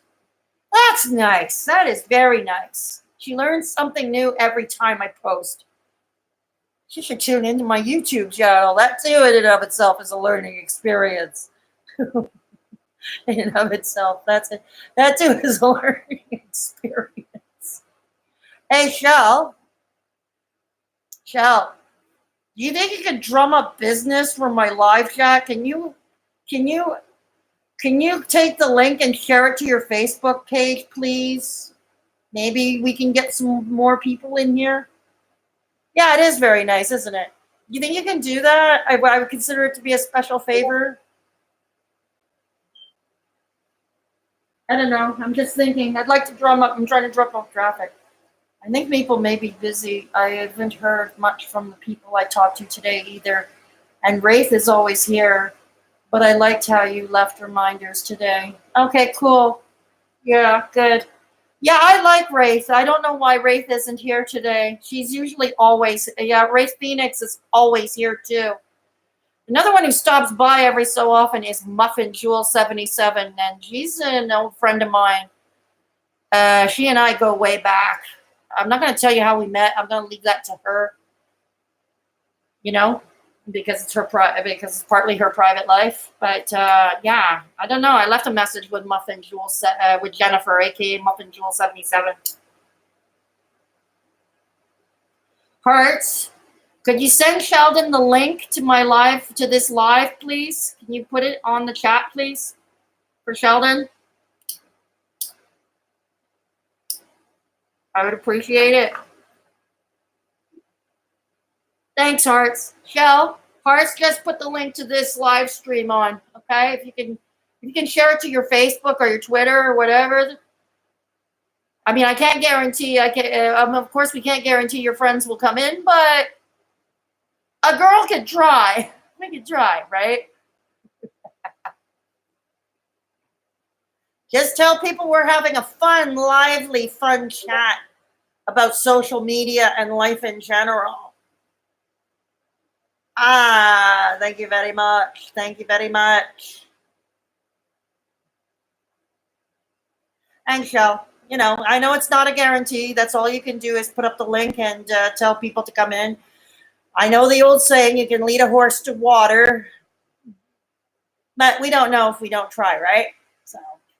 That's nice. That is very nice. She learns something new every time I post. She should tune into my YouTube channel. That too in and of itself is a learning experience. In and of itself. That too is a learning experience. Hey, Shell, do you think you could drum up business for my live chat? Can you take the link and share it to your Facebook page, please? Maybe we can get some more people in here. Yeah, it is very nice, isn't it? You think you can do that? I would consider it to be a special favor. I don't know. I'm just thinking. I'm trying to drum up traffic. I think people may be busy. I haven't heard much from the people I talked to today either. And Wraith is always here. But I liked how you left reminders today. Okay, cool. Yeah, good. Yeah, I like Wraith. I don't know why Wraith isn't here today. She's usually always, yeah, Wraith Phoenix is always here too. Another one who stops by every so often is Muffin Jewel 77, and she's an old friend of mine. She and I go way back. I'm not going to tell you how we met. I'm going to leave that to her. You know, because it's because it's partly her private life. But yeah, I don't know. I left a message with Muffin Jewel with Jennifer, aka Muffin Jewel 77. Hearts. Could you send Sheldon the link to my live, to this live, please? Can you put it on the chat, please, for Sheldon? I would appreciate it. Thanks, Hearts. Shell, Hearts, just put the link to this live stream on, okay? If you can share it to your Facebook or your Twitter or whatever. I mean, I can't guarantee. Of course, we can't guarantee your friends will come in, but a girl could try. We could try, right? Just tell people we're having a fun, lively, fun chat about social media and life in general. Thank you very much. Thank you very much. And Shell, you know, I know it's not a guarantee. That's all you can do is put up the link and tell people to come in. I know the old saying, you can lead a horse to water, but we don't know if we don't try, right? So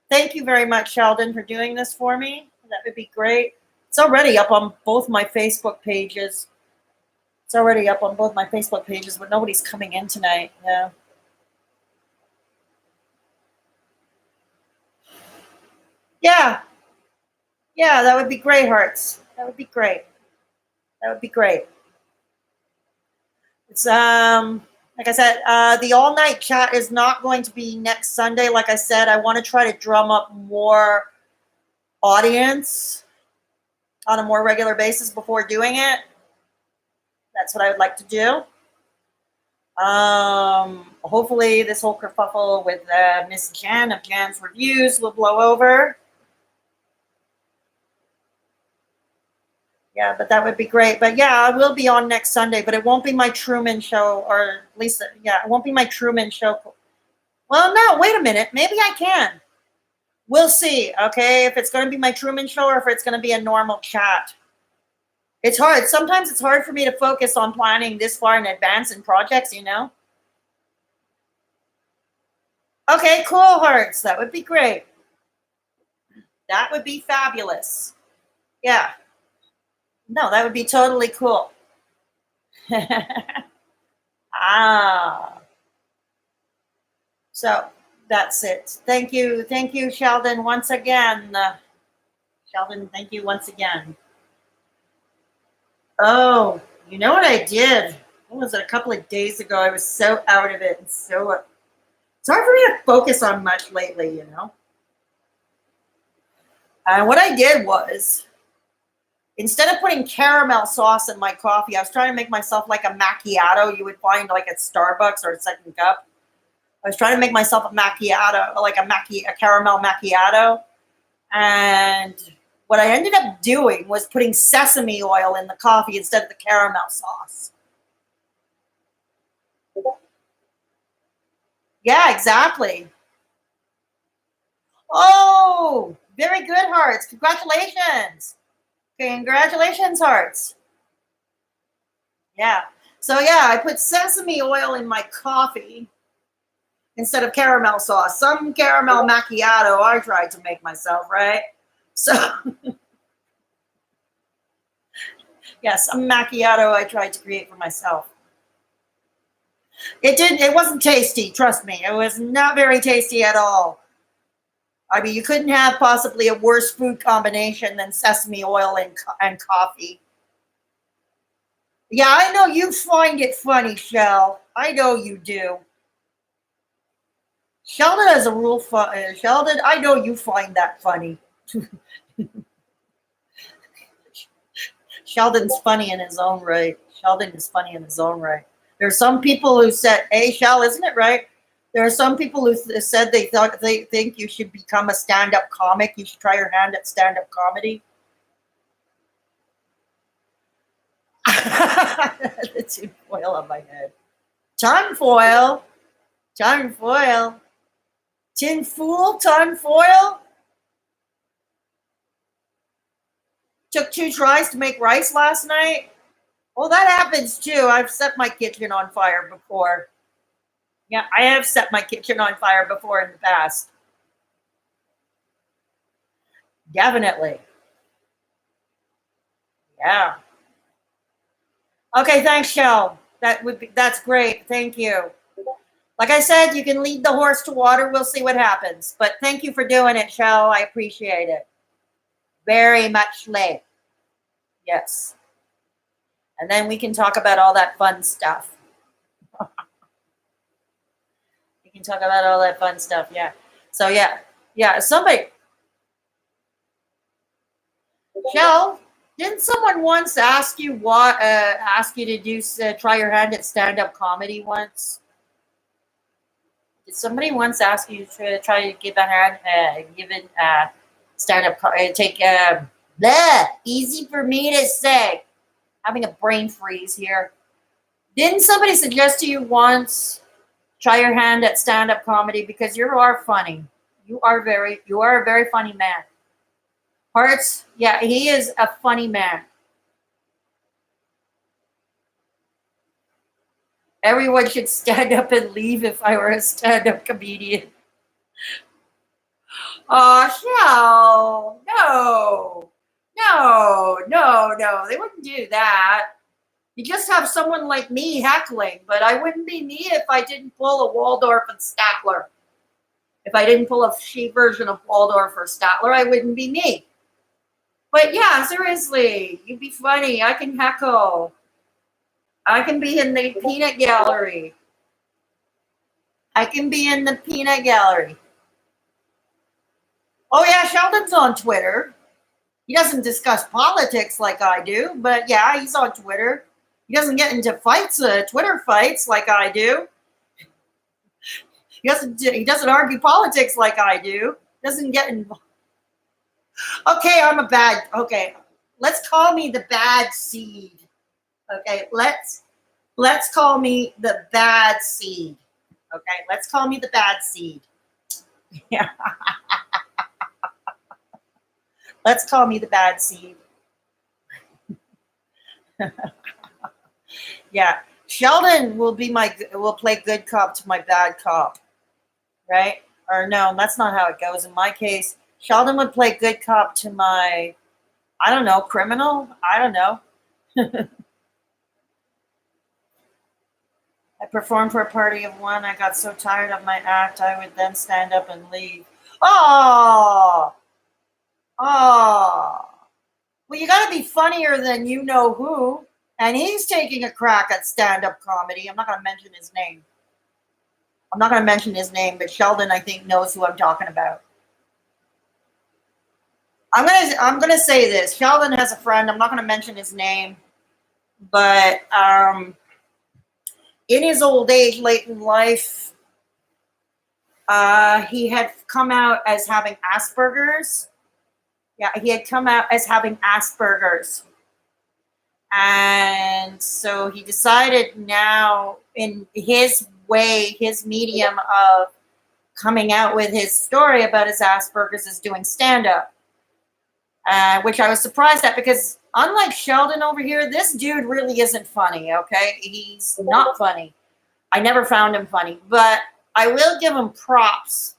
thank you very much, Sheldon, for doing this for me. That would be great. It's already up on both my Facebook pages. It's already up on both my Facebook pages, but nobody's coming in tonight. Yeah. Yeah. Yeah, that would be great, Hearts. That would be great. That would be great. It's like I said, the all-night chat is not going to be next Sunday. Like I said, I want to try to drum up more audience on a more regular basis before doing it. That's what I would like to do. Hopefully this whole kerfuffle with Miss Jan of Jan's Reviews will blow over. Yeah, but that would be great. But yeah, I will be on next Sunday, but it won't be my Truman show, or at least, yeah, it won't be my Truman show. Well, no, wait a minute. Maybe I can. We'll see, okay, if it's going to be my Truman show or if it's going to be a normal chat. It's hard. Sometimes it's hard for me to focus on planning this far in advance in projects, you know? Okay, cool, Hearts. That would be great. That would be fabulous. Yeah. No, that would be totally cool. So that's it. Thank you, Sheldon, once again. Sheldon, thank you once again. Oh, you know what I did? What was it? A couple of days ago, I was so out of it, and so it's hard for me to focus on much lately, you know. And what I did was, instead of putting caramel sauce in my coffee, I was trying to make myself like a macchiato you would find like at Starbucks or at Second Cup. I was trying to make myself a macchiato, like a caramel macchiato. And what I ended up doing was putting sesame oil in the coffee instead of the caramel sauce. Yeah, exactly. Oh, very good, Hearts. Congratulations. Congratulations, Hearts. Yeah. So yeah, I put sesame oil in my coffee instead of caramel sauce. Some caramel macchiato I tried to make myself, right? So yes, some macchiato I tried to create for myself. It wasn't tasty, trust me. It was not very tasty at all. I mean, you couldn't have possibly a worse food combination than sesame oil and coffee. Yeah, I know you find it funny, Shell. I know you do. Sheldon has a rule. Sheldon, I know you find that funny. Sheldon's funny in his own right. Sheldon is funny in his own right. There are some people who said, "Hey, Shell, isn't it right?" There are some people who said they think you should become a stand-up comic. You should try your hand at stand-up comedy. The tinfoil on my head. Tinfoil. Tinfoil. Tinfoil. Tinfoil. Took 2 tries to make rice last night. Well, that happens too. I've set my kitchen on fire before. Yeah, I have set my kitchen on fire before in the past. Definitely. Yeah. Okay, thanks, Shell. That's great. Thank you. Like I said, you can lead the horse to water. We'll see what happens. But thank you for doing it, Shell. I appreciate it. Very much late. Yes. And then we can talk about all that fun stuff. We can talk about all that fun stuff. Yeah. So yeah. Somebody, Shell, didn't someone once ask you to do try your hand at stand-up comedy once? Did somebody once ask you to try to give a hand, stand-up take easy for me to say, having a brain freeze here. Didn't somebody suggest to you once try your hand at stand-up comedy because you are funny. You are a very funny man. Hearts, yeah, he is a funny man. Everyone should stand up and leave if I were a stand-up comedian. Oh, no. They wouldn't do that. You just have someone like me heckling, but I wouldn't be me if I didn't pull a Waldorf and Statler. If I didn't pull a cheap version of Waldorf or Statler, I wouldn't be me. But yeah, seriously, you'd be funny. I can heckle. I can be in the peanut gallery. Oh yeah, Sheldon's on Twitter. He doesn't discuss politics like I do, but yeah, he's on Twitter. He doesn't get into fights, Twitter fights like I do. He doesn't argue politics like I do. Doesn't get involved. Okay, let's call me the bad seed. Okay, let's call me the bad seed. Okay, let's call me the bad seed. Yeah. Let's call me the bad seed. Yeah. Sheldon will play good cop to my bad cop. Right? Or no, that's not how it goes. In my case, Sheldon would play good cop to my, I don't know, criminal? I don't know. I performed for a party of one. I got so tired of my act, I would then stand up and leave. Oh! Well, you got to be funnier than you know who. And he's taking a crack at stand-up comedy. I'm not going to mention his name. But Sheldon, I think, knows who I'm talking about. I'm gonna say this. Sheldon has a friend. I'm not going to mention his name, but in his old age, late in life, he had come out as having Asperger's. Yeah, he had come out as having Asperger's. And so he decided now, in his way, his medium of coming out with his story about his Asperger's is doing stand-up. Which I was surprised at because unlike Sheldon over here, this dude really isn't funny, okay? He's not funny. I never found him funny. But I will give him props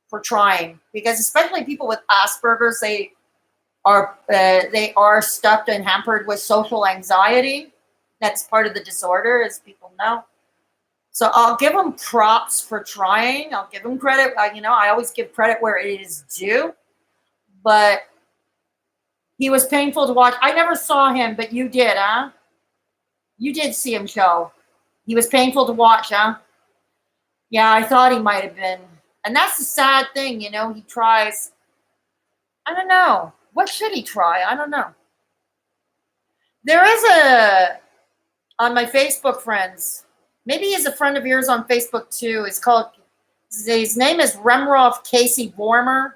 for trying because especially people with Asperger's, they are stuck and hampered with social anxiety. That's part of the disorder, as people know. So I'll give him props for trying. I'll give him credit. I always give credit where it is due. But he was painful to watch. I never saw him, but you did, huh? You did see him show. He was painful to watch, huh? Yeah, I thought he might have been. And that's the sad thing, he tries. I don't know. What should he try? I don't know. There is on my Facebook friends, maybe he's a friend of yours on Facebook too. His name is Remroff Casey Vormer.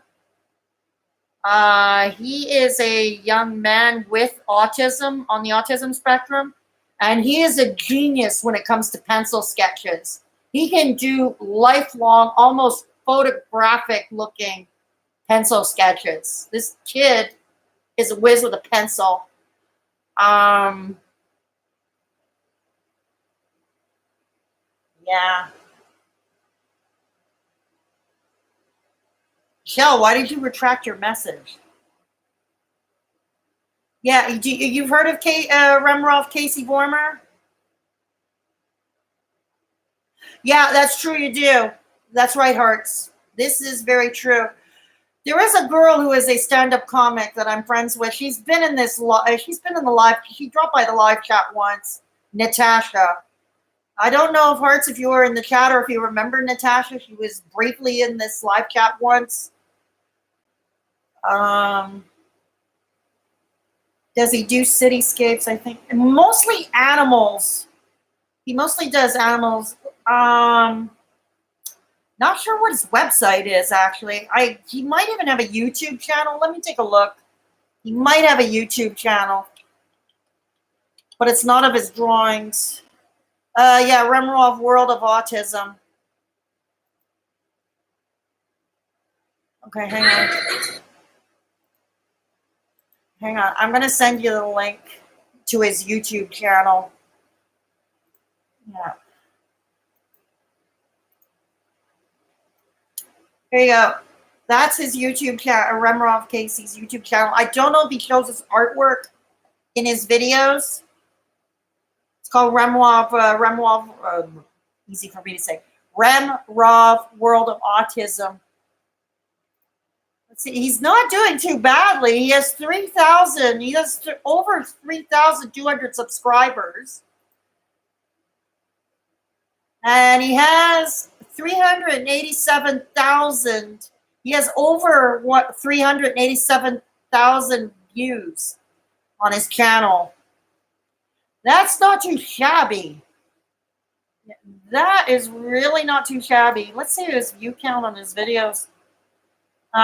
He is a young man with autism, on the autism spectrum. And he is a genius when it comes to pencil sketches. He can do lifelong, almost photographic looking pencil sketches. This kid is a whiz with a pencil. Yeah. Michelle, why did you retract your message? Yeah, you've heard of Remroff Casey Vormer? Yeah, that's true. You do. That's right, Hearts. This is very true. There is a girl who is a stand-up comic that I'm friends with. She's been in this. She's been in the live. She dropped by the live chat once. Natasha. I don't know if Hearts, if you were in the chat or if you remember Natasha. She was briefly in this live chat once. Does he do cityscapes? I think mostly animals. He mostly does animals. Not sure what his website is actually. He might even have a YouTube channel. Let me take a look. He might have a YouTube channel, but it's not of his drawings. Yeah, Remroff World of Autism. Okay, hang on. Hang on. I'm gonna send you the link to his YouTube channel. Yeah. Here you go. That's his YouTube channel, Remroff Casey's YouTube channel. I don't know if he shows his artwork in his videos. It's called Remroff, easy for me to say. Remroff World of Autism. Let's see, he's not doing too badly. He has 3,000. He has over 3,200 subscribers. And he has 387,000. He has over 387,000 views on his channel. That's not too shabby. That is really not too shabby. Let's see his view count on his videos.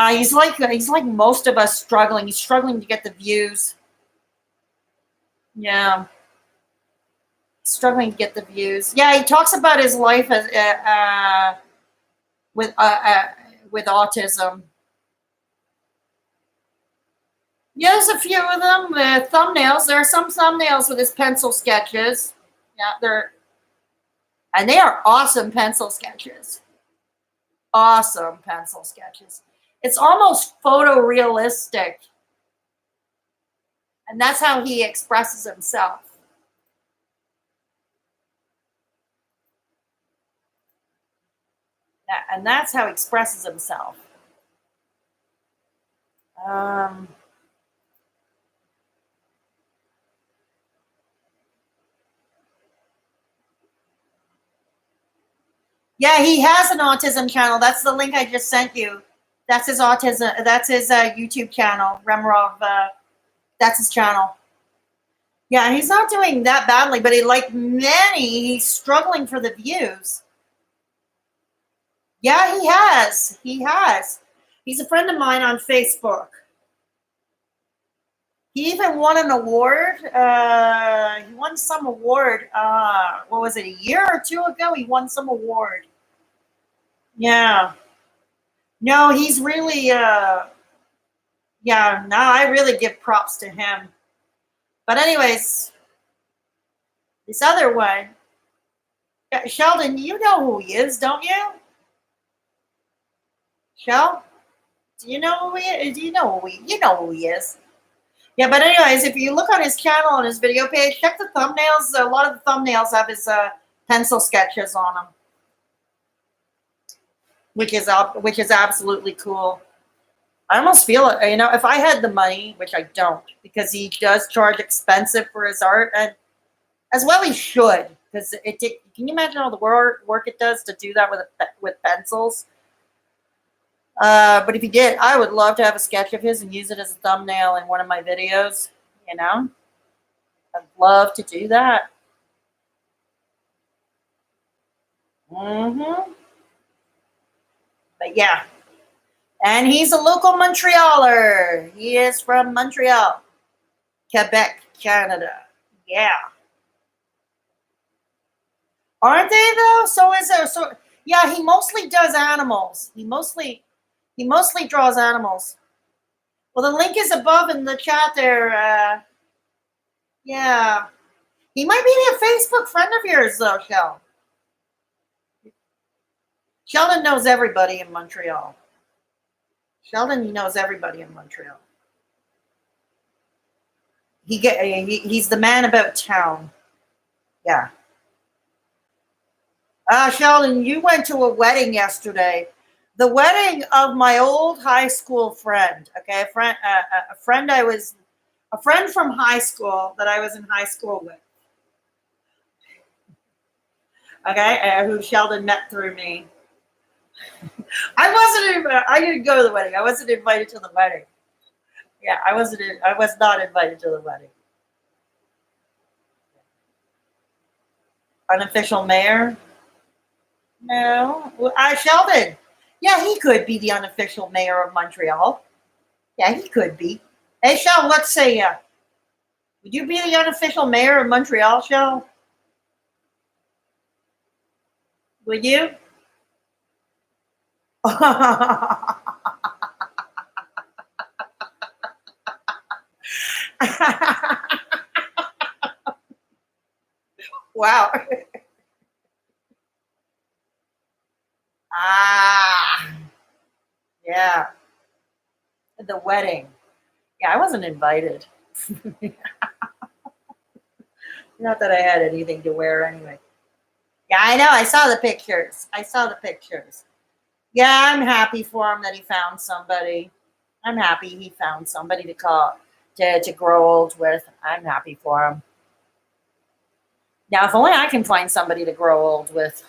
He's like most of us struggling. He's struggling to get the views. Yeah. Struggling to get the views. Yeah, he talks about his life as with autism. Yeah, there's a few of them. Thumbnails. There are some thumbnails with his pencil sketches. Yeah, they are awesome pencil sketches. Awesome pencil sketches. It's almost photorealistic. And that's how he expresses himself. And that's how he expresses himself. Yeah, he has an autism channel. That's the link I just sent you. That's his autism. That's his YouTube channel. Remroff. That's his channel. Yeah, he's not doing that badly, but like many, he's struggling for the views. Yeah, he has. He has. He's a friend of mine on Facebook. He even won an award. He won some award. What was it? A year or two ago, he won some award. Yeah. No, he's really. Yeah. No, I really give props to him. But anyways, this other one. Yeah, Sheldon, you know who he is, don't you? Shell? Do you know who he is? Do you know who he is? Yeah, but anyways, if you look on his channel on his video page, check the thumbnails. A lot of the thumbnails have his pencil sketches on them, which is absolutely cool. I almost feel it. You know, if I had the money, which I don't, because he does charge expensive for his art, and as well he should, because can you imagine all the work it does to do that with pencils? But if he did, I would love to have a sketch of his and use it as a thumbnail in one of my videos. You know, I'd love to do that. But yeah, and he's a local Montrealer. He is from Montreal, Quebec, Canada. Yeah. Aren't they though? So is there. So yeah, he mostly does animals. He mostly draws animals. Well, the link is above in the chat there. Yeah, he might be a Facebook friend of yours though, Shell. Sheldon knows everybody in Montreal. Sheldon knows everybody in Montreal. He's the man about town. Yeah. Sheldon, you went to a wedding yesterday. The wedding of my old high school friend. Okay, a friend from high school that I was in high school with. Okay, who Sheldon met through me. I didn't go to the wedding. I wasn't invited to the wedding. Yeah, I was not invited to the wedding. Unofficial mayor? No. Sheldon. Yeah, he could be the unofficial mayor of Montreal. Yeah, he could be. Hey, Shell, let's say, would you be the unofficial mayor of Montreal, Shell? Would you? Wow. Yeah. The wedding. Yeah, I wasn't invited. Not that I had anything to wear anyway. Yeah, I know. I saw the pictures. Yeah, I'm happy for him that he found somebody. I'm happy he found somebody to grow old with. I'm happy for him. Now, if only I can find somebody to grow old with.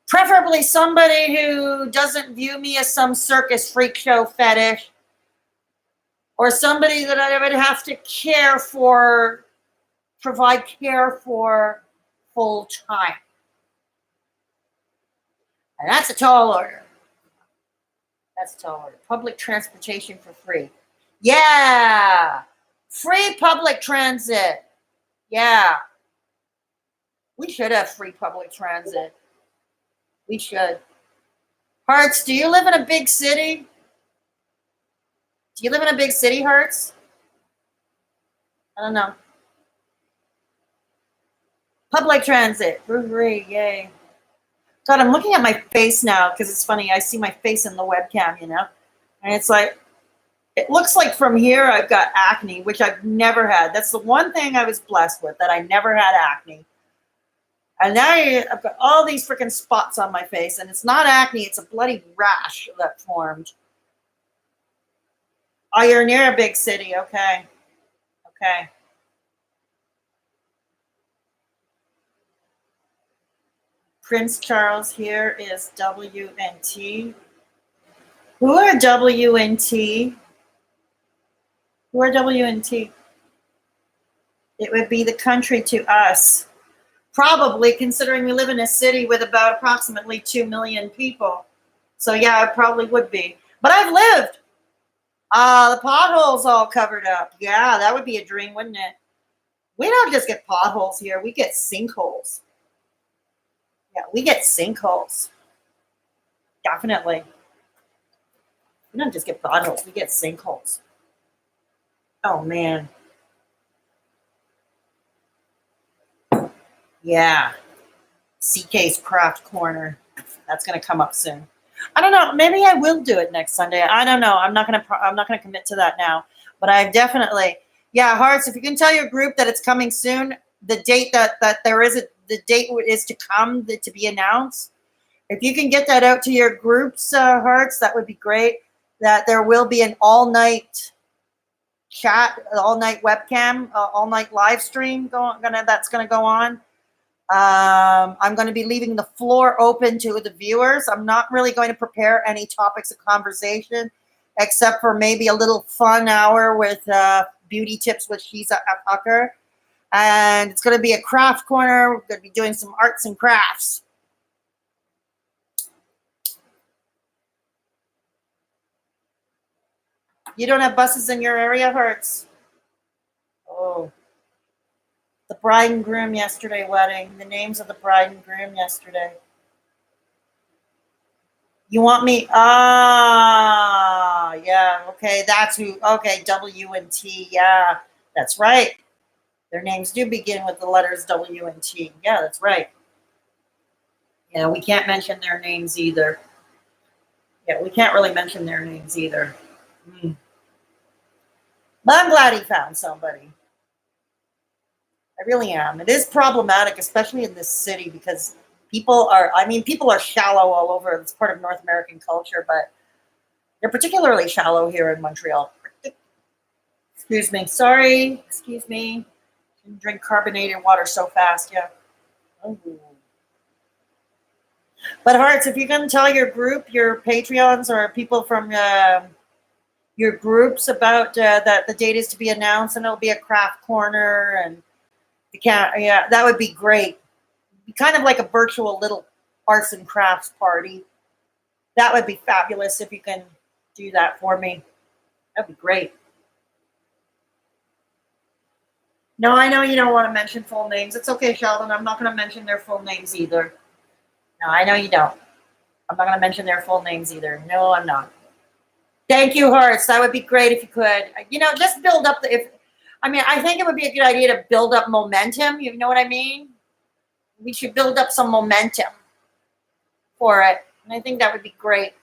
Preferably somebody who doesn't view me as some circus freak show fetish, or somebody that I would have to provide care for full time. And that's a tall order. Public transportation for free. Yeah. Free public transit. Yeah. We should have free public transit. We should. Hearts, do you live in a big city? Do you live in a big city, Hearts? I don't know. Public transit. Free, yay. God, I'm looking at my face now because it's funny. I see my face in the webcam, and it's like, it looks like from here I've got acne, which I've never had. That's the one thing I was blessed with, that I never had acne. And now I've got all these freaking spots on my face, and it's not acne, it's a bloody rash that formed. Oh, you're near a big city. Okay. Prince Charles here is WNT. Who are WNT? Who are WNT? It would be the country to us. Probably, considering we live in a city with about approximately 2 million people. So yeah, it probably would be. But I've lived. The potholes all covered up. Yeah, that would be a dream, wouldn't it? We don't just get potholes here. We get sinkholes. Yeah, we get sinkholes. Definitely. We don't just get potholes. We get sinkholes. Oh, man. Yeah. CK's Craft Corner. That's going to come up soon. I don't know. Maybe I will do it next Sunday. I don't know. I'm not gonna commit to that now. But I've definitely, yeah, Hearts. If you can tell your group that it's coming soon, the date that the date is to come, to be announced. If you can get that out to your groups, Hearts, that would be great. That there will be an all-night chat, all-night webcam, all-night live stream that's gonna go on. I'm going to be leaving the floor open to the viewers. I'm not really going to prepare any topics of conversation, except for maybe a little fun hour with beauty tips with Shiza Tucker. And it's going to be a craft corner. We're going to be doing some arts and crafts. You don't have buses in your area, Hertz? Oh. The bride and groom yesterday wedding. The names of the bride and groom yesterday. You want me? Ah, yeah. Okay, that's who. Okay, W and T. Yeah, that's right. Their names do begin with the letters W and T. Yeah, that's right. Yeah, we can't mention their names either. Yeah, we can't really mention their names either. Mm. But I'm glad he found somebody. I really am. It is problematic, especially in this city, because people are shallow all over this part of North American culture, but they're particularly shallow here in Montreal. Excuse me. Sorry. Excuse me. Didn't drink carbonated water so fast. Yeah. Oh. But Hearts, if you're going to tell your group, your Patreons, or people from your groups about that the date is to be announced, and it'll be a craft corner, and yeah, that would be great. Be kind of like a virtual little arts and crafts party. That would be fabulous if you can do that for me. That'd be great. No, I know you don't want to mention full names. It's okay, Sheldon. I'm not going to mention their full names either. No, I know you don't. I'm not going to mention their full names either. No, I'm not. Thank you, Hearts. That would be great if you could. Just build up I think it would be a good idea to build up momentum. You know what I mean? We should build up some momentum for it. And I think that would be great.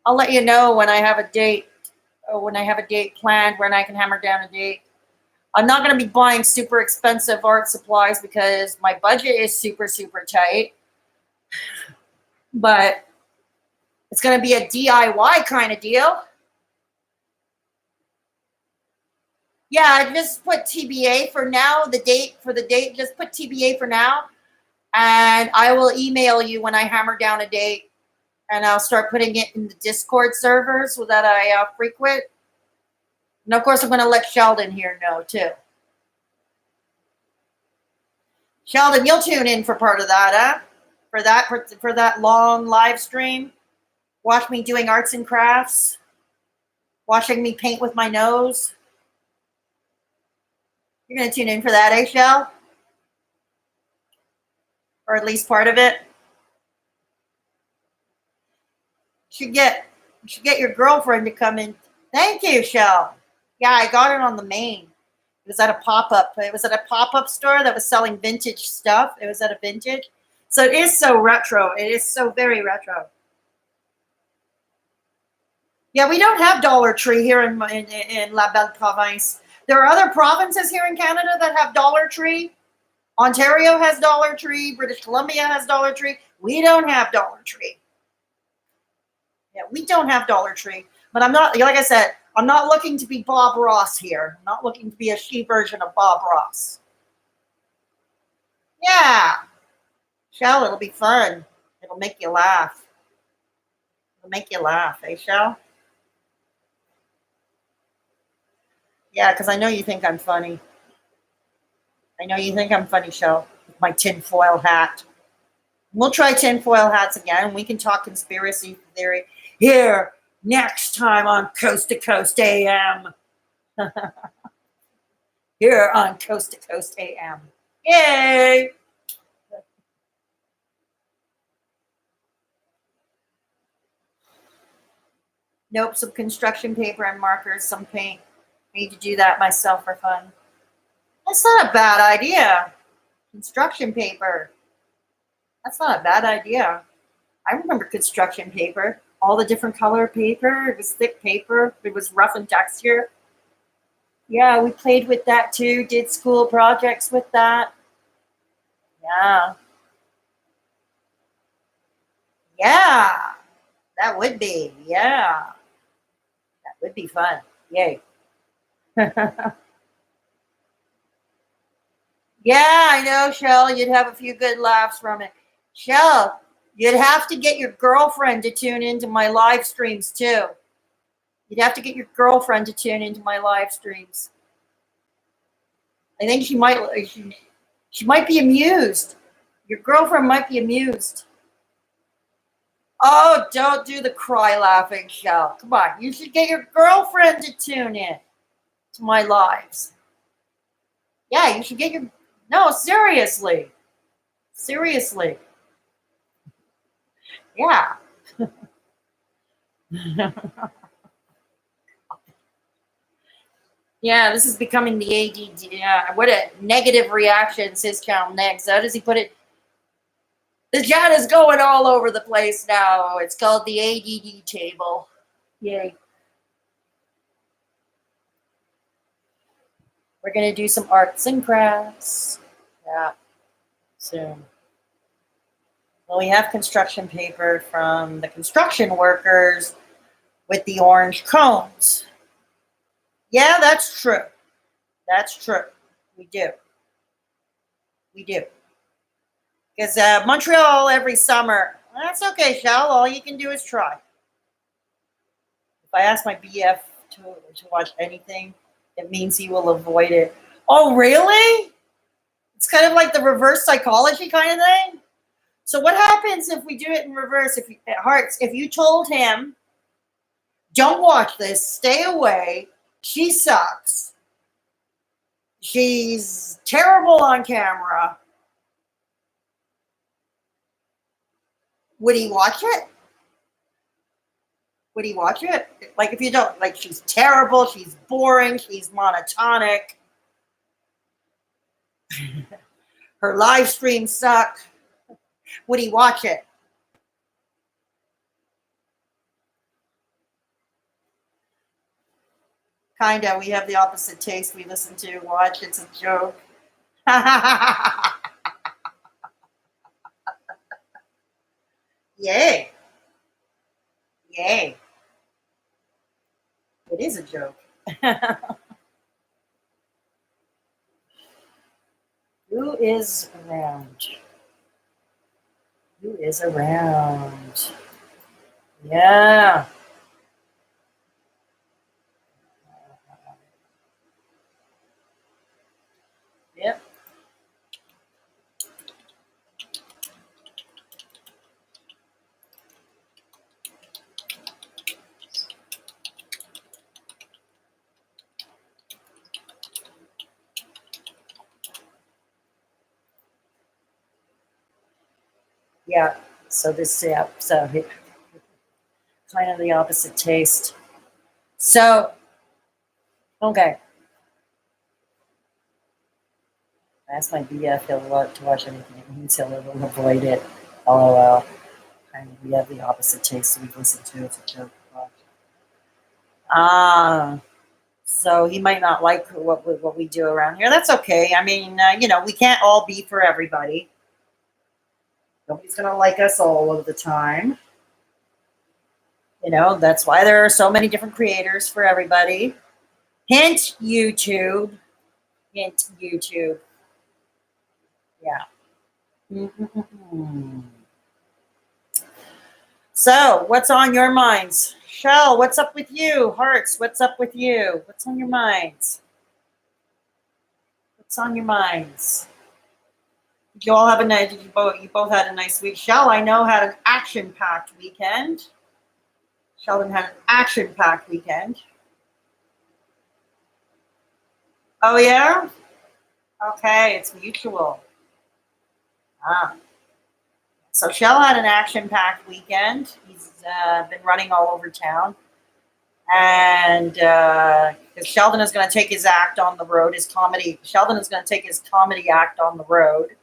I'll let you know when I have a date, or when I have a date planned, when I can hammer down a date. I'm not going to be buying super expensive art supplies because my budget is super, super tight. But it's going to be a DIY kind of deal. Yeah, just put TBA for now. The date, just put TBA for now. And I will email you when I hammer down a date. And I'll start putting it in the Discord servers that I frequent. And of course, I'm going to let Sheldon here know too. Sheldon, you'll tune in for part of that, huh? For that long live stream. Watch me doing arts and crafts. Watching me paint with my nose. You're going to tune in for that, eh, Shell? Or at least part of it. You should get your girlfriend to come in. Thank you, Shell. Yeah, I got it on the main. It was at a pop-up. It was at a pop-up store that was selling vintage stuff. It was at a vintage. So it is so retro. It is so very retro. Yeah, we don't have Dollar Tree here in La Belle Province. There are other provinces here in Canada that have Dollar Tree. Ontario has Dollar Tree. British Columbia has Dollar Tree. We don't have Dollar Tree. Yeah, we don't have Dollar Tree. But I'm not, like I said, I'm not looking to be Bob Ross here. I'm not looking to be a she version of Bob Ross. Yeah. Shell, it'll be fun. It'll make you laugh. It'll make you laugh, eh, Shell? Yeah, because I know you think I'm funny. I know you think I'm funny, Shell, with my tinfoil hat. We'll try tinfoil hats again. We can talk conspiracy theory here next time on Coast to Coast AM. Here on Coast to Coast AM. Yay! Nope, some construction paper and markers, some paint. I need to do that myself for fun. That's not a bad idea. Construction paper. That's not a bad idea. I remember construction paper. All the different color paper. It was thick paper. It was rough in texture. Yeah, we played with that too. Did school projects with that. Yeah. Yeah. That would be. Yeah. That would be fun. Yay. Yeah, I know, Shell. You'd have a few good laughs from it. Shell, you'd have to get your girlfriend to tune into my live streams too. You'd have to get your girlfriend to tune into my live streams. I think she might be amused. Your girlfriend might be amused. Oh, don't do the cry laughing, Shell. Come on. You should get your girlfriend to tune in to my lives. Yeah, you should get No, seriously. Seriously. Yeah. Yeah, this is becoming the ADD. Yeah, what a negative reaction, his channel next. How does he put it? The chat is going all over the place now. It's called the ADD table. Yay. We're going to do some arts and crafts. Yeah, soon. Well, we have construction paper from the construction workers with the orange cones. Yeah, that's true. That's true. We do. We do. Because Montreal every summer, that's okay, Shell. All you can do is try. If I ask my BF to watch anything, it means he will avoid it. Oh, really? It's kind of like the reverse psychology kind of thing. So what happens if we do it in reverse? If Hearts, if you told him, don't watch this, stay away, she sucks, she's terrible on camera, would he watch it? Would he watch it? Like if you don't, like she's terrible, she's boring, she's monotonic, her live streams suck, would he watch it? Kinda, we have the opposite taste. We listen to, watch, it's a joke. Yay. Yay. It is a joke. Who is around? Who is around? Yeah. Yep. Yeah. So this, yeah. So kind of the opposite taste. So, okay. I asked my BF he'll love to watch anything. It means he'll avoid it. LOL. Kind of, we have the opposite taste. So we listen to it's a joke. So he might not like what we do around here. That's okay. I mean, we can't all be for everybody. Nobody's going to like us all of the time. That's why there are so many different creators for everybody. Hint, YouTube. Hint, YouTube. Yeah. Mm-hmm. So, what's on your minds? Shell, what's up with you? Hearts, what's up with you? What's on your minds? What's on your minds? Did you all have a nice? You both had a nice week. Shell, I know, had an action-packed weekend. Sheldon had an action-packed weekend. Oh yeah? Okay, it's mutual. So Shell had an action-packed weekend. He's been running all over town. And because Sheldon is going to take his act on the road, Sheldon is going to take his comedy act on the road.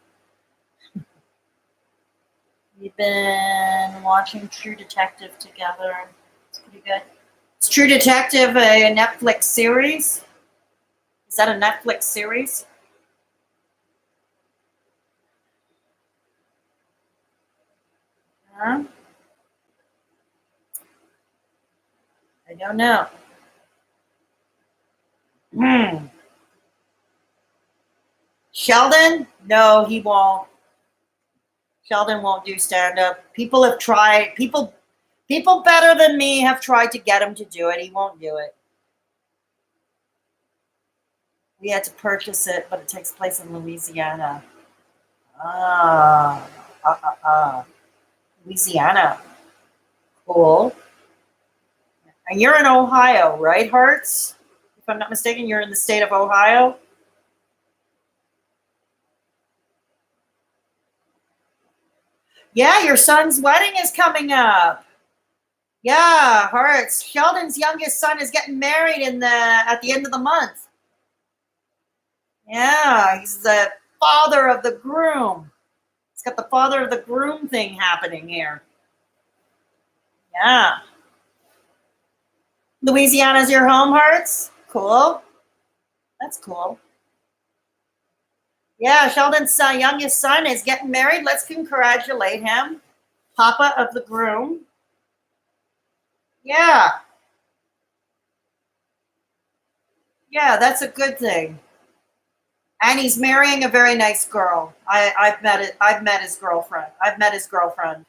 We've been watching True Detective together. It's pretty good. Is True Detective a Netflix series? Is that a Netflix series? Huh? I don't know. Sheldon? No, he won't. Sheldon won't do stand-up. People have tried. People better than me have tried to get him to do it. He won't do it. We had to purchase it, but it takes place in Louisiana. Louisiana. Cool. And you're in Ohio, right, Hearts? If I'm not mistaken, you're in the state of Ohio. Yeah, your son's wedding is coming up. Yeah, Hearts. Sheldon's youngest son is getting married at the end of the month. Yeah, he's the father of the groom. He's got the father of the groom thing happening here. Yeah. Louisiana's your home, Hearts? Cool. That's cool. Yeah, Sheldon's youngest son is getting married. Let's congratulate him. Papa of the groom. Yeah. Yeah, that's a good thing. And he's marrying a very nice girl. I've met it. I've met his girlfriend. I've met his girlfriend,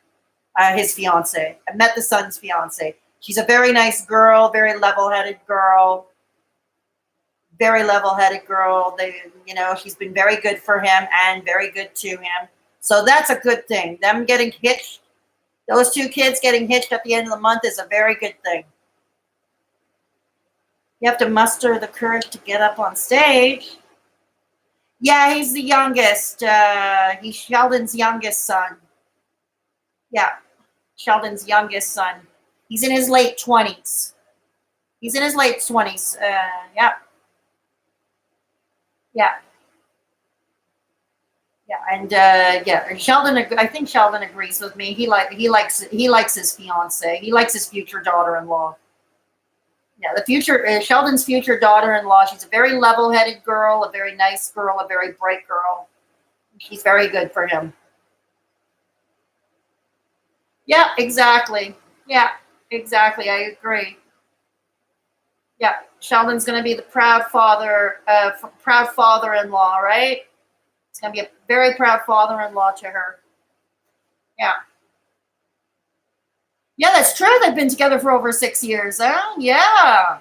his fiance. I've met the son's fiance. She's a very nice girl, very level-headed girl. Very level-headed girl. She's been very good for him and very good to him. So that's a good thing. Them getting hitched, those two kids getting hitched at the end of the month is a very good thing. You have to muster the courage to get up on stage. Yeah, he's the youngest. He's Sheldon's youngest son. Yeah, Sheldon's youngest son. He's in his late 20s. He's in his late 20s. Yeah. Yeah. Yeah, and yeah, Sheldon. I think Sheldon agrees with me. He likes his fiance. He likes his future daughter-in-law. Yeah, the future Sheldon's future daughter-in-law. She's a very level-headed girl, a very nice girl, a very bright girl. She's very good for him. Yeah, exactly. Yeah, exactly. I agree. Yeah, Sheldon's going to be the proud father-in-law, right? He's going to be a very proud father-in-law to her. Yeah. Yeah, that's true. They've been together for over 6 years. Huh? Yeah,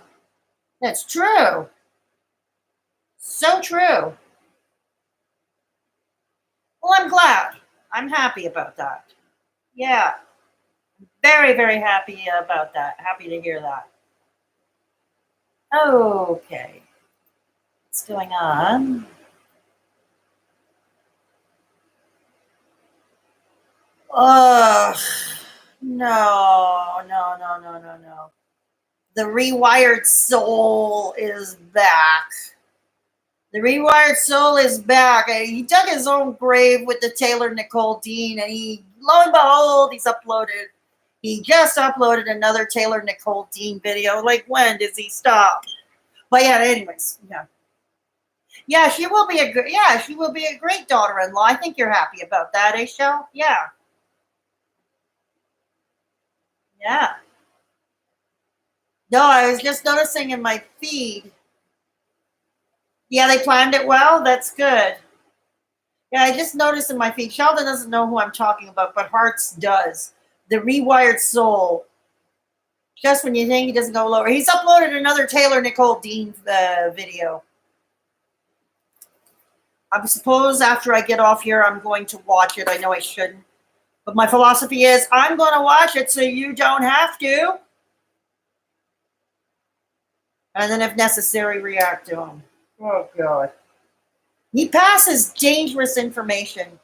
that's true. So true. Well, I'm glad. I'm happy about that. Yeah, very, very happy about that. Happy to hear that. Okay. What's going on? Ugh. No. The rewired soul is back. The rewired soul is back. He dug his own grave with the Taylor Nicole Dean, and lo and behold, he just uploaded another Taylor Nicole Dean video. Like, when does he stop? But yeah, anyways, yeah. Yeah, she will be a great daughter-in-law. I think you're happy about that, eh, Shell? Yeah. Yeah. No, I was just noticing in my feed. Yeah, they planned it well. That's good. Yeah, I just noticed in my feed. Sheldon doesn't know who I'm talking about, but Hearts does. The Rewired Soul. Just when you think he doesn't go lower. He's uploaded another Taylor Nicole Dean video. I suppose after I get off here, I'm going to watch it. I know I shouldn't. But my philosophy is I'm going to watch it so you don't have to. And then, if necessary, react to him. Oh, God. He passes dangerous information.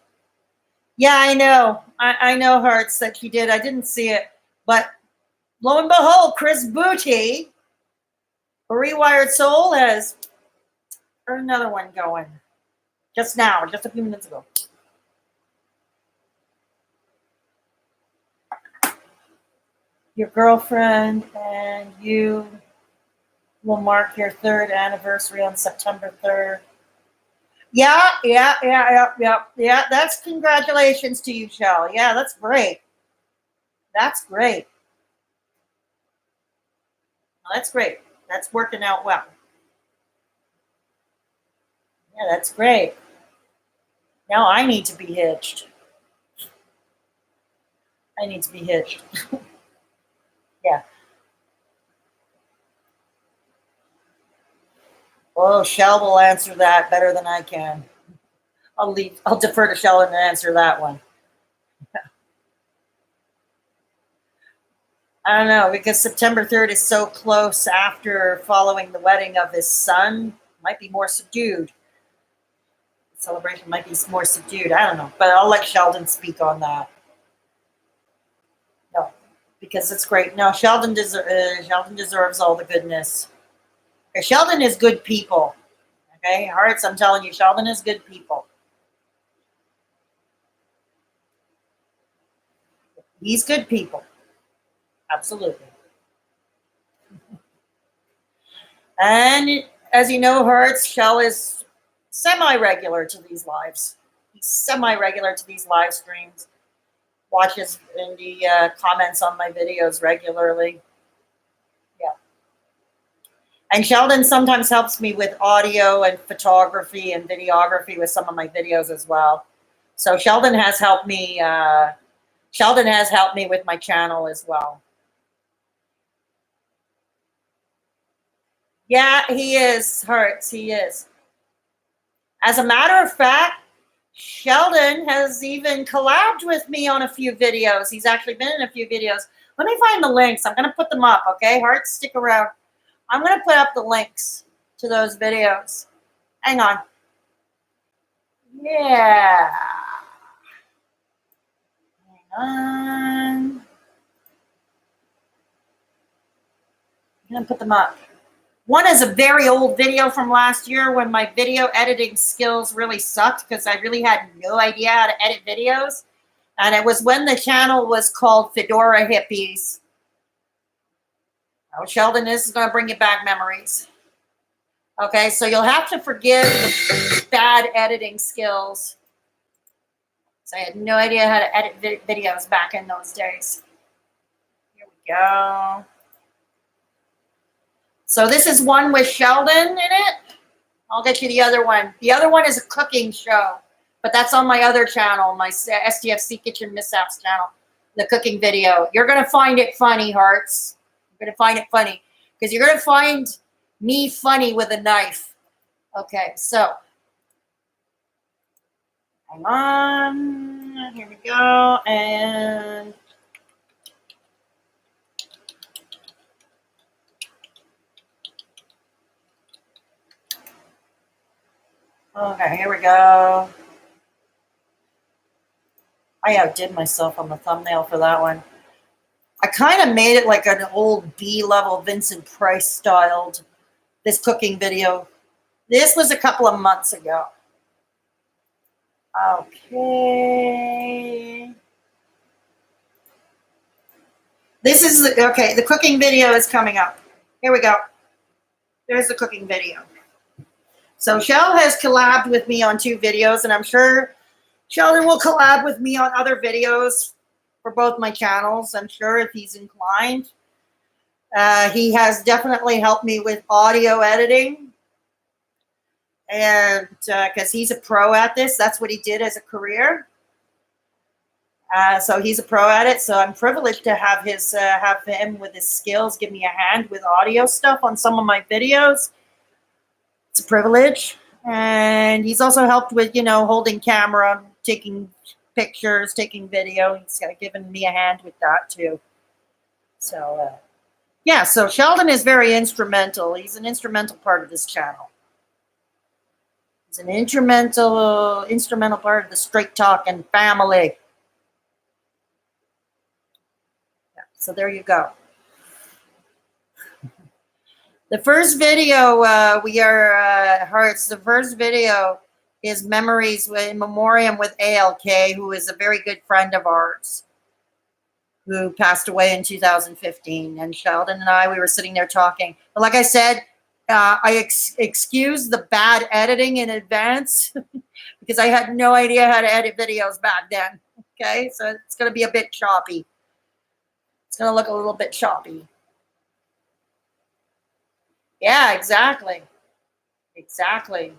Yeah, I know. I know, Hearts, that he did. I didn't see it. But lo and behold, Chris Booty, a Rewired Soul, has another one going. Just now, just a few minutes ago. Your girlfriend and you will mark your 3rd anniversary on September 3rd. Yeah. That's congratulations to you, Shell. Yeah, that's great. That's great. That's great. That's working out well. Yeah, that's great. Now I need to be hitched. I need to be hitched. Yeah. Oh, Shell will answer that better than I can. I'll defer to Shell and answer that one. I don't know, because September 3rd is so close after following the wedding of his son. Might be more subdued. The celebration might be more subdued. I don't know, but I'll let Sheldon speak on that. because it's great. No, Sheldon deserves all the goodness. Okay, Sheldon is good people. Okay, hearts, I'm telling you, Sheldon is good people. He's good people. Absolutely. And as you know, Hearts, Shell is semi-regular to these lives. He's semi-regular to these live streams. Watches in the comments on my videos regularly. Yeah. And Sheldon sometimes helps me with audio and photography and videography with some of my videos as well. So Sheldon has helped me. Sheldon has helped me with my channel as well. Yeah, he is, Hearts. He is. As a matter of fact, Sheldon has even collabed with me on a few videos. He's actually been in a few videos. Let me find the links. I'm going to put them up, okay? Hearts, stick around. I'm going to put up the links to those videos. Hang on. Yeah. Hang on. I'm going to put them up. One is a very old video from last year when my video editing skills really sucked because I really had no idea how to edit videos. And it was when the channel was called Fedora Hippies. Oh, Sheldon, this is going to bring you back memories. Okay, so you'll have to forgive the bad editing skills. So I had no idea how to edit videos back in those days. Here we go. So this is one with Sheldon in it. I'll get you the other one. The other one is a cooking show, but that's on my other channel, my STFC Kitchen Mishaps channel, the cooking video. You're going to find it funny, Hearts. You're going to find it funny because you're going to find me funny with a knife. Okay, so hang on. Here we go. And okay, here we go. I outdid myself on the thumbnail for that one. I kind of made it like an old B-level Vincent Price styled, this cooking video. This was a couple of months ago. Okay. This is, okay, the cooking video is coming up. Here we go. There's the cooking video. So Shell has collabed with me on 2 videos, and I'm sure Sheldon will collab with me on other videos for both my channels, I'm sure, if he's inclined. He has definitely helped me with audio editing, and because he's a pro at this. That's what he did as a career. So he's a pro at it. So I'm privileged to have him with his skills give me a hand with audio stuff on some of my videos. It's a privilege. And he's also helped with, holding camera, taking pictures, taking video. He's given me a hand with that too. So, yeah, so Sheldon is very instrumental. He's an instrumental part of this channel. He's an instrumental part of the Straight Talking family. Yeah, so there you go. The first video Hearts. The first video is memories in memoriam with ALK, who is a very good friend of ours, who passed away in 2015. And Sheldon and we were sitting there talking. But like I said, I excuse the bad editing in advance because I had no idea how to edit videos back then. Okay, so it's going to be a bit choppy. It's going to look a little bit choppy. Yeah, exactly. Exactly.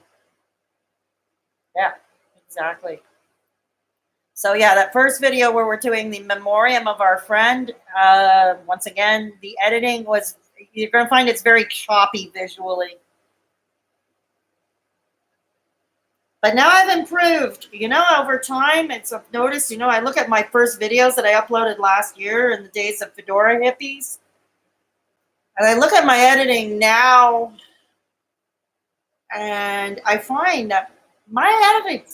Yeah, exactly. So yeah, that first video where we're doing the memoriam of our friend, once again, the editing was, you're going to find it's very choppy visually. But now I've improved, over time. I've noticed, I look at my first videos that I uploaded last year in the days of Fedora Hippies. And I look at my editing now, and I find that my editing,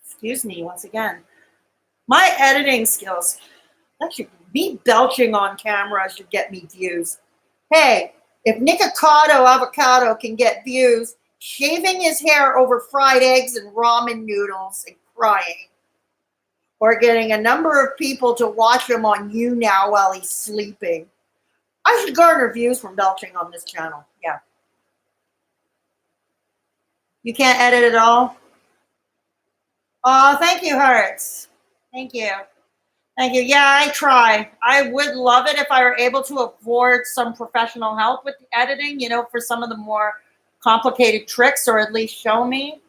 excuse me once again, my editing skills That should be belching on camera should get me views. Hey, if Nikocado Avocado can get views, shaving his hair over fried eggs and ramen noodles and crying, or getting a number of people to watch him on YouNow while he's sleeping, I should garner views from belching on this channel. Yeah. You can't edit it all? Oh, thank you, Hearts. Thank you. Thank you. Yeah, I try. I would love it if I were able to afford some professional help with the editing, you know, for some of the more complicated tricks, or at least show me.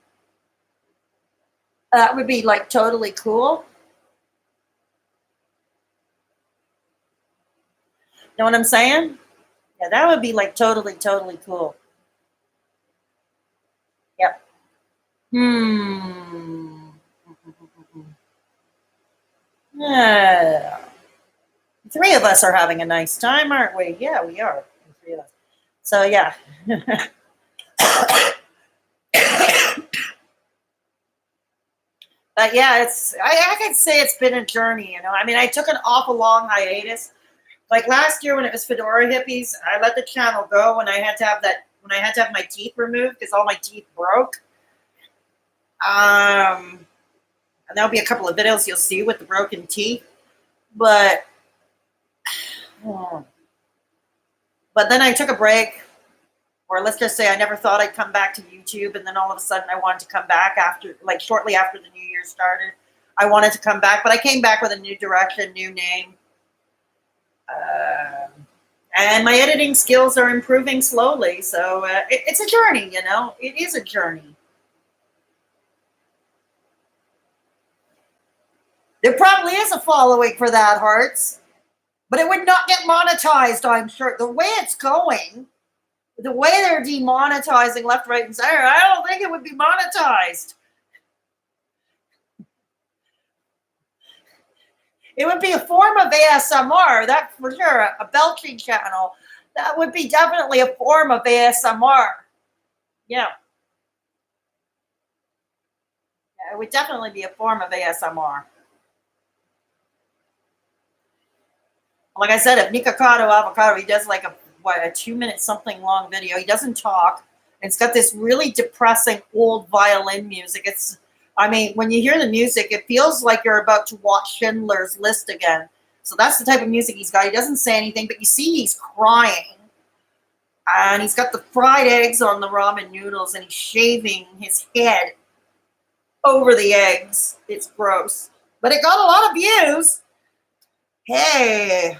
That would be like totally cool. Know what I'm saying? Yeah, that would be like totally cool. Yep. Yeah. Three of us are having a nice time, aren't we? Yeah, we are. Three of us. So yeah. But yeah, I can say it's been a journey, you know. I mean, I took an awful long hiatus. Like last year when it was Fedora Hippies, I let the channel go when I had to have my teeth removed because all my teeth broke. And there'll be a couple of videos you'll see with the broken teeth. But then I took a break, or let's just say I never thought I'd come back to YouTube, and then all of a sudden I wanted to come back shortly after the new year started. I wanted to come back, but I came back with a new direction, new name. And my editing skills are improving slowly, so it's a journey, you know. It is a journey. There probably is a following for that, Hearts, but it would not get monetized, I'm sure. The way it's going, the way they're demonetizing left, right, and center, I don't think it would be monetized. It would be a form of ASMR, that for sure. A belching channel, that would be definitely a form of ASMR. Yeah. It would definitely be a form of ASMR. Like I said, if Nikocado Avocado, he does like a 2-minute something long video. He doesn't talk. It's got this really depressing old violin music. I mean, when you hear the music, it feels like you're about to watch Schindler's List again. So that's the type of music he's got. He doesn't say anything, but you see he's crying. And he's got the fried eggs on the ramen noodles, and he's shaving his head over the eggs. It's gross. But it got a lot of views. Hey.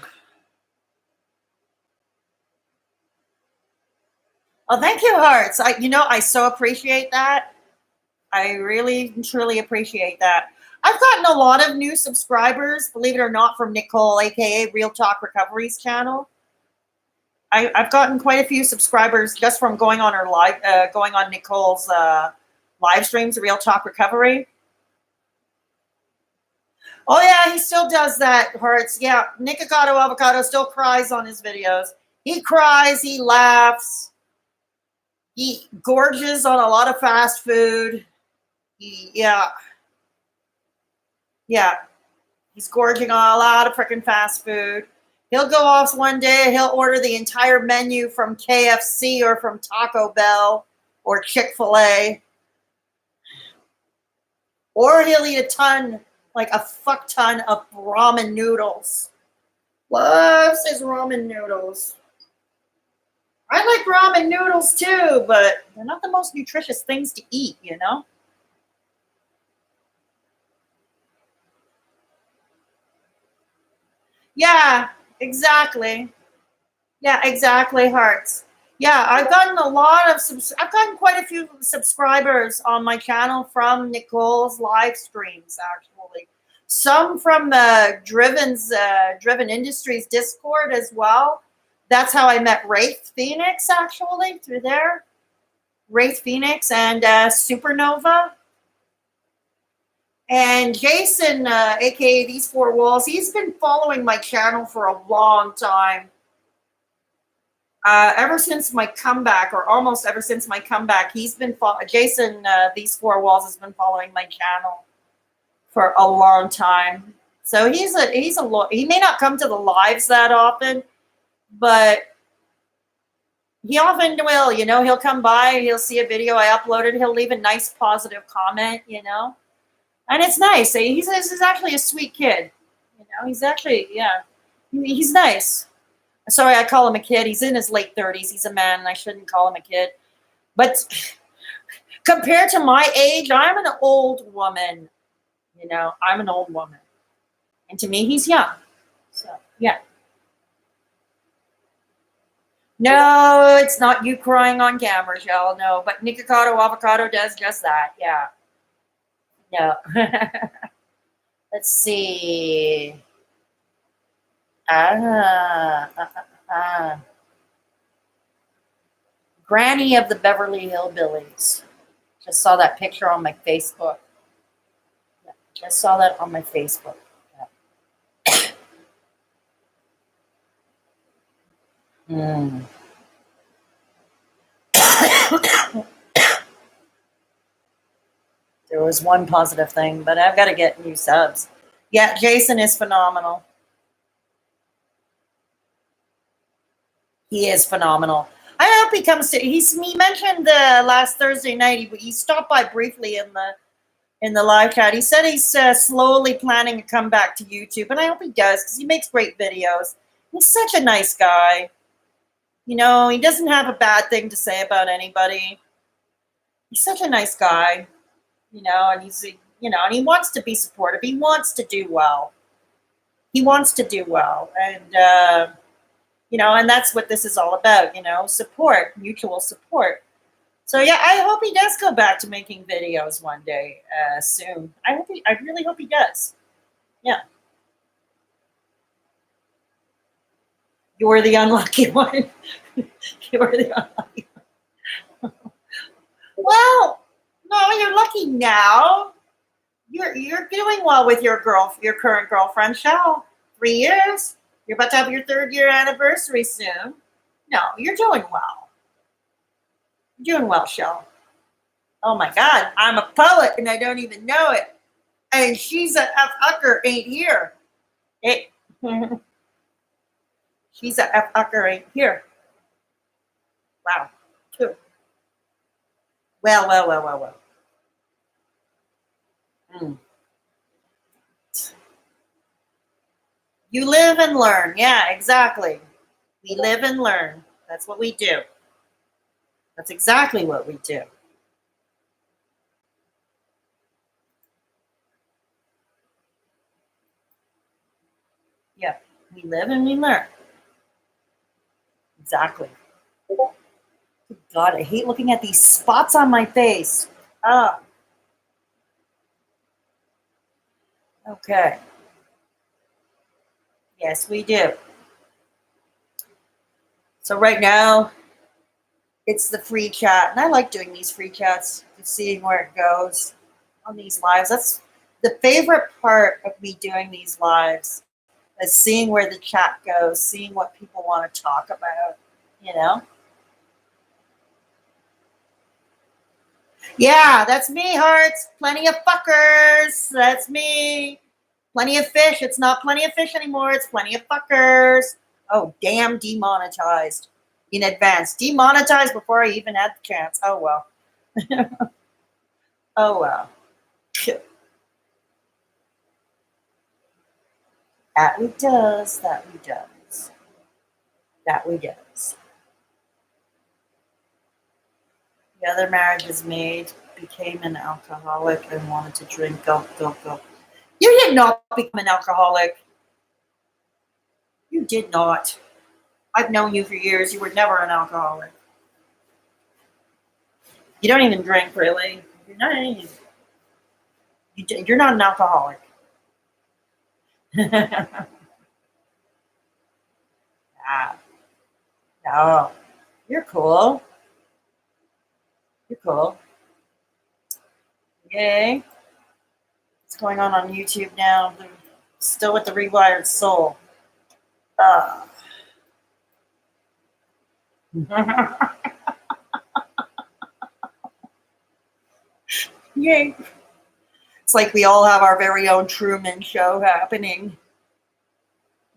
Oh, thank you, Hearts. I so appreciate that. I really, truly appreciate that. I've gotten a lot of new subscribers, believe it or not, from Nicole, aka Real Talk Recovery's channel. I've gotten quite a few subscribers just from going on Nicole's live streams, Real Talk Recovery. Oh yeah, he still does that, Hearts. Yeah, Nikocado Avocado still cries on his videos. He cries, he laughs, he gorges on a lot of fast food. Yeah, he's gorging on a lot of freaking fast food. He'll go off one day, he'll order the entire menu from KFC or from Taco Bell or Chick-fil-A. Or he'll eat a fuck ton of ramen noodles. Loves his ramen noodles. I like ramen noodles too, but they're not the most nutritious things to eat, you know? Yeah, exactly. Yeah, exactly, Hearts. Yeah, I've gotten quite a few subscribers on my channel from Nicole's live streams, actually. Some from Driven Industries Discord as well. That's how I met Wraith Phoenix, actually, through there. Wraith Phoenix and Supernova. And Jason, aka These Four Walls, he's been following my channel for a long time. Ever since my comeback, or almost ever since my comeback, Jason, These Four Walls has been following my channel for a long time. So he may not come to the lives that often, but he often will, he'll come by, he'll see a video I uploaded, he'll leave a nice positive comment, and it's nice. He's actually a sweet kid. He's actually, yeah, he's nice. Sorry, I call him a kid. He's in his late 30s. He's a man, and I shouldn't call him a kid. But compared to my age, I'm an old woman. I'm an old woman. And to me, he's young. So, yeah. No, it's not you crying on camera, Shell. No, but Nikocado Avocado does just that. Yeah. No. Let's see. Granny of the Beverly Hillbillies. Just saw that picture on my Facebook. Yeah, just saw that on my Facebook. Yeah. There was one positive thing, but I've got to get new subs. Yeah, Jason is phenomenal. He is phenomenal. I hope he comes to. He mentioned last Thursday night. He stopped by briefly in the live chat. He said he's slowly planning to come back to YouTube, and I hope he does because he makes great videos. He's such a nice guy. He doesn't have a bad thing to say about anybody. He's such a nice guy. And he's and he wants to be supportive. He wants to do well. He wants to do well, and and that's what this is all about. Support, mutual support. So yeah, I hope he does go back to making videos one day soon. I really hope he does. Yeah. You were the unlucky one. You were the unlucky one. Well, no, you're lucky now. You're doing well with your current girlfriend, Shell. 3 years. You're about to have your 3rd year anniversary soon. No, you're doing well. You're doing well, Shell. Oh my God, I'm a poet and I don't even know it. And she's a F Ucker ain't here. Hey. She's a F Ucker ain't here. Wow. Cool. Well. You live and learn. Yeah, exactly. We live and learn. That's what we do. That's exactly what we do. Yeah, we live and we learn. Exactly. God, I hate looking at these spots on my face. Okay. Yes, we do. So right now, it's the free chat. And I like doing these free chats, seeing where it goes on these lives. That's the favorite part of me doing these lives, is seeing where the chat goes, seeing what people want to talk about, Yeah, that's me, hearts. Plenty of fuckers. That's me. Plenty of fish. It's not plenty of fish anymore. It's plenty of fuckers. Oh, damn, demonetized in advance. Demonetized before I even had the chance. Oh, well. Oh, well. That we does. That we does. That we does. The other marriages made, became an alcoholic and wanted to drink. Go. You did not become an alcoholic. You did not. I've known you for years. You were never an alcoholic. You don't even drink, really. You're not you're not an alcoholic. No. You're cool. You're cool. Yay. What's going on YouTube now? Still with the Rewired Soul. Yay. It's like we all have our very own Truman Show happening.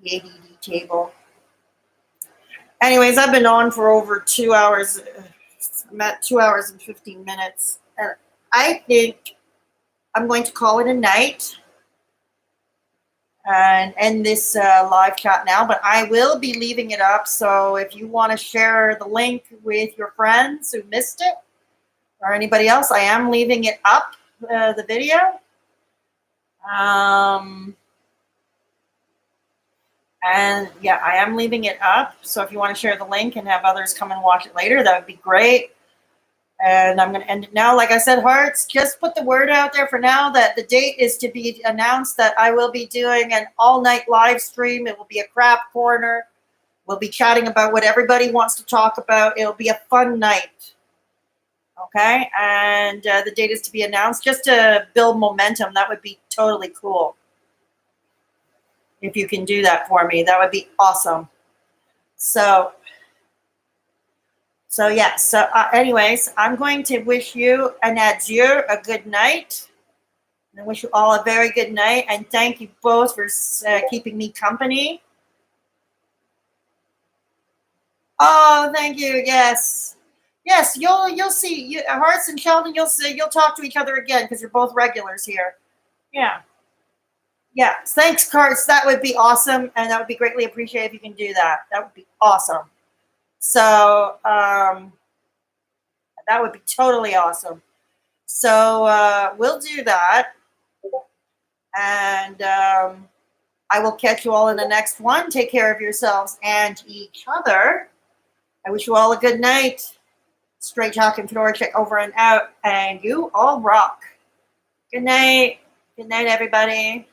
The ADD table. Anyways, I've been on for over 2 hours. I'm at 2 hours and 15 minutes. And I think I'm going to call it a night and end this live chat now. But I will be leaving it up. So if you want to share the link with your friends who missed it or anybody else, I am leaving it up, the video. And yeah, I am leaving it up. So if you want to share the link and have others come and watch it later, that would be great. And I'm going to end it now. Like I said, hearts, just put the word out there for now that the date is to be announced, that I will be doing an all-night live stream. It will be a crap corner. We'll be chatting about what everybody wants to talk about. It'll be a fun night. Okay? And the date is to be announced just to build momentum. That would be totally cool. If you can do that for me, that would be awesome. So yeah. So anyways, I'm going to wish you an adieu, a good night. And I wish you all a very good night. And thank you both for keeping me company. Oh, thank you. Yes. Yes, you'll see. Hearts and Sheldon, you'll talk to each other again because you're both regulars here. Yeah. Yeah, thanks, Carts. That would be awesome, and that would be greatly appreciated if you can do that. That would be awesome. So that would be totally awesome. So we'll do that, and I will catch you all in the next one. Take care of yourselves and each other. I wish you all a good night. Straight talking Fedorchik over and out, and you all rock. Good night. Good night, everybody.